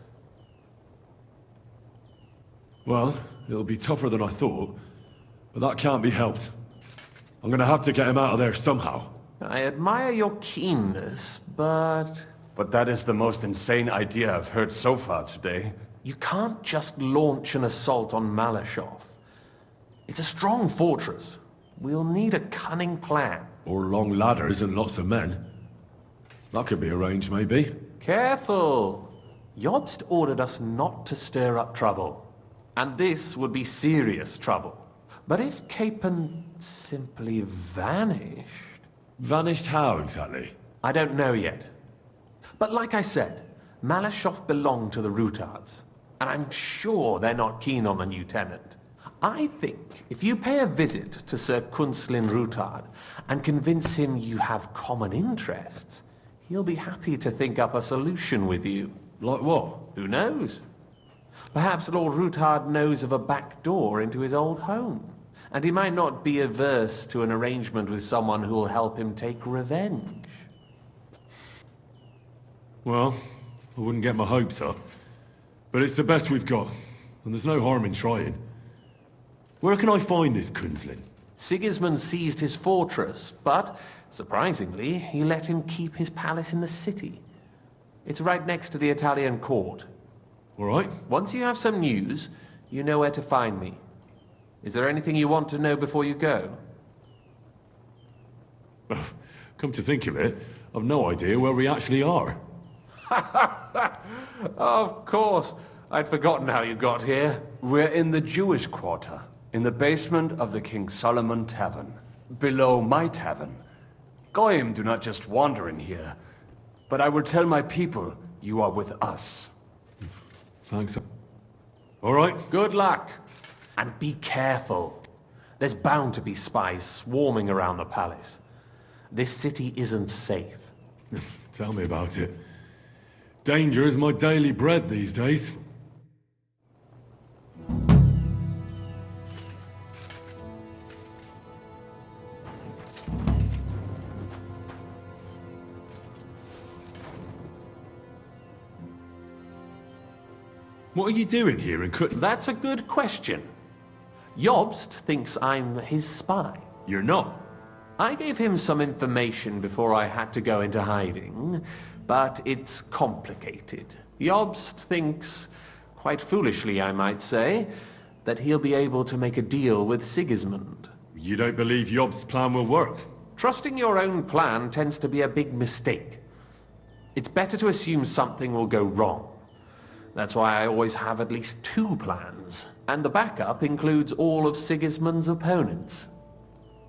Well, it'll be tougher than I thought, but that can't be helped. I'm gonna have to get him out of there somehow. I admire your keenness, but... But that is the most insane idea I've heard so far today. You can't just launch an assault on Malashov. It's a strong fortress. We'll need a cunning plan. Or long ladders and lots of men. That could be arranged, maybe. Careful! Jobst ordered us not to stir up trouble. And this would be serious trouble. But if Capon simply vanished... Vanished how, exactly? I don't know yet. But like I said, Malashov belonged to the Rutards. And I'm sure they're not keen on the new tenant. I think if you pay a visit to Sir Kunslin Rutard and convince him you have common interests, he'll be happy to think up a solution with you. Like what? Who knows? Perhaps Lord Rutard knows of a back door into his old home, and he might not be averse to an arrangement with someone who will help him take revenge. Well, I wouldn't get my hopes up. But it's the best we've got, and there's no harm in trying. Where can I find this Kunslin? Sigismund seized his fortress, but, surprisingly, he let him keep his palace in the city. It's right next to the Italian court. All right. Once you have some news, you know where to find me. Is there anything you want to know before you go? Come to think of it, I've no idea where we actually are. Of course. I'd forgotten how you got here. We're in the Jewish quarter, in the basement of the King Solomon Tavern, below my tavern. Goyim do not just wander in here, but I will tell my people you are with us. Thanks. All right. Good luck. And be careful. There's bound to be spies swarming around the palace. This city isn't safe. Tell me about it. Danger is my daily bread these days. What are you doing here in Kut? That's a good question. Jobst thinks I'm his spy. You're not. I gave him some information before I had to go into hiding, but it's complicated. Jobst thinks, quite foolishly I might say, that he'll be able to make a deal with Sigismund. You don't believe Jobst's plan will work? Trusting your own plan tends to be a big mistake. It's better to assume something will go wrong. That's why I always have at least 2 plans, and the backup includes all of Sigismund's opponents.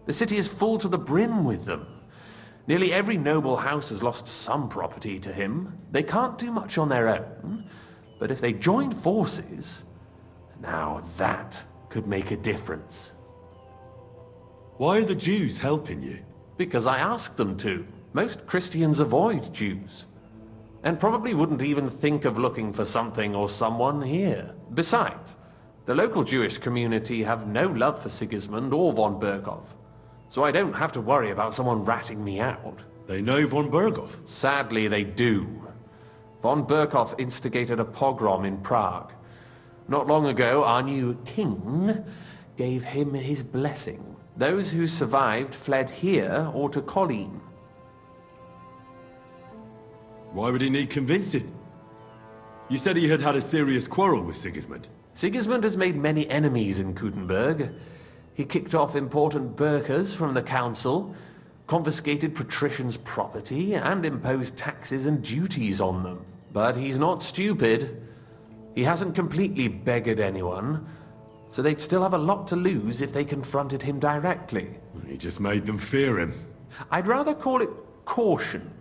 The city is full to the brim with them. Nearly every noble house has lost some property to him. They can't do much on their own, but if they joined forces, now that could make a difference. Why are the Jews helping you? Because I asked them to. Most Christians avoid Jews, and probably wouldn't even think of looking for something or someone here. Besides, the local Jewish community have no love for Sigismund or von Berkov, so I don't have to worry about someone ratting me out. They know von Berkov? Sadly, they do. Von Berkov instigated a pogrom in Prague. Not long ago, our new king gave him his blessing. Those who survived fled here or to Kolin. Why would he need convincing? You said he had had a serious quarrel with Sigismund. Sigismund has made many enemies in Kuttenberg. He kicked off important burghers from the council, confiscated patricians' property, and imposed taxes and duties on them. But he's not stupid. He hasn't completely beggared anyone, so they'd still have a lot to lose if they confronted him directly. He just made them fear him. I'd rather call it caution,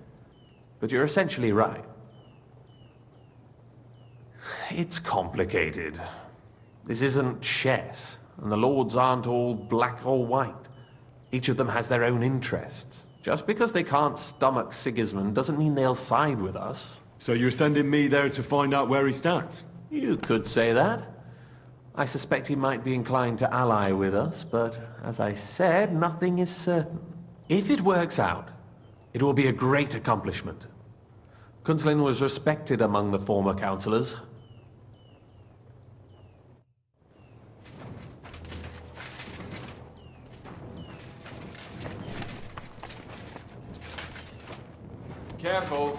but you're essentially right. It's complicated. This isn't chess, and the lords aren't all black or white. Each of them has their own interests. Just because they can't stomach Sigismund doesn't mean they'll side with us. So you're sending me there to find out where he stands? You could say that. I suspect he might be inclined to ally with us, but as I said, nothing is certain. If it works out, it will be a great accomplishment. Kunzlin was respected among the former councillors. Careful.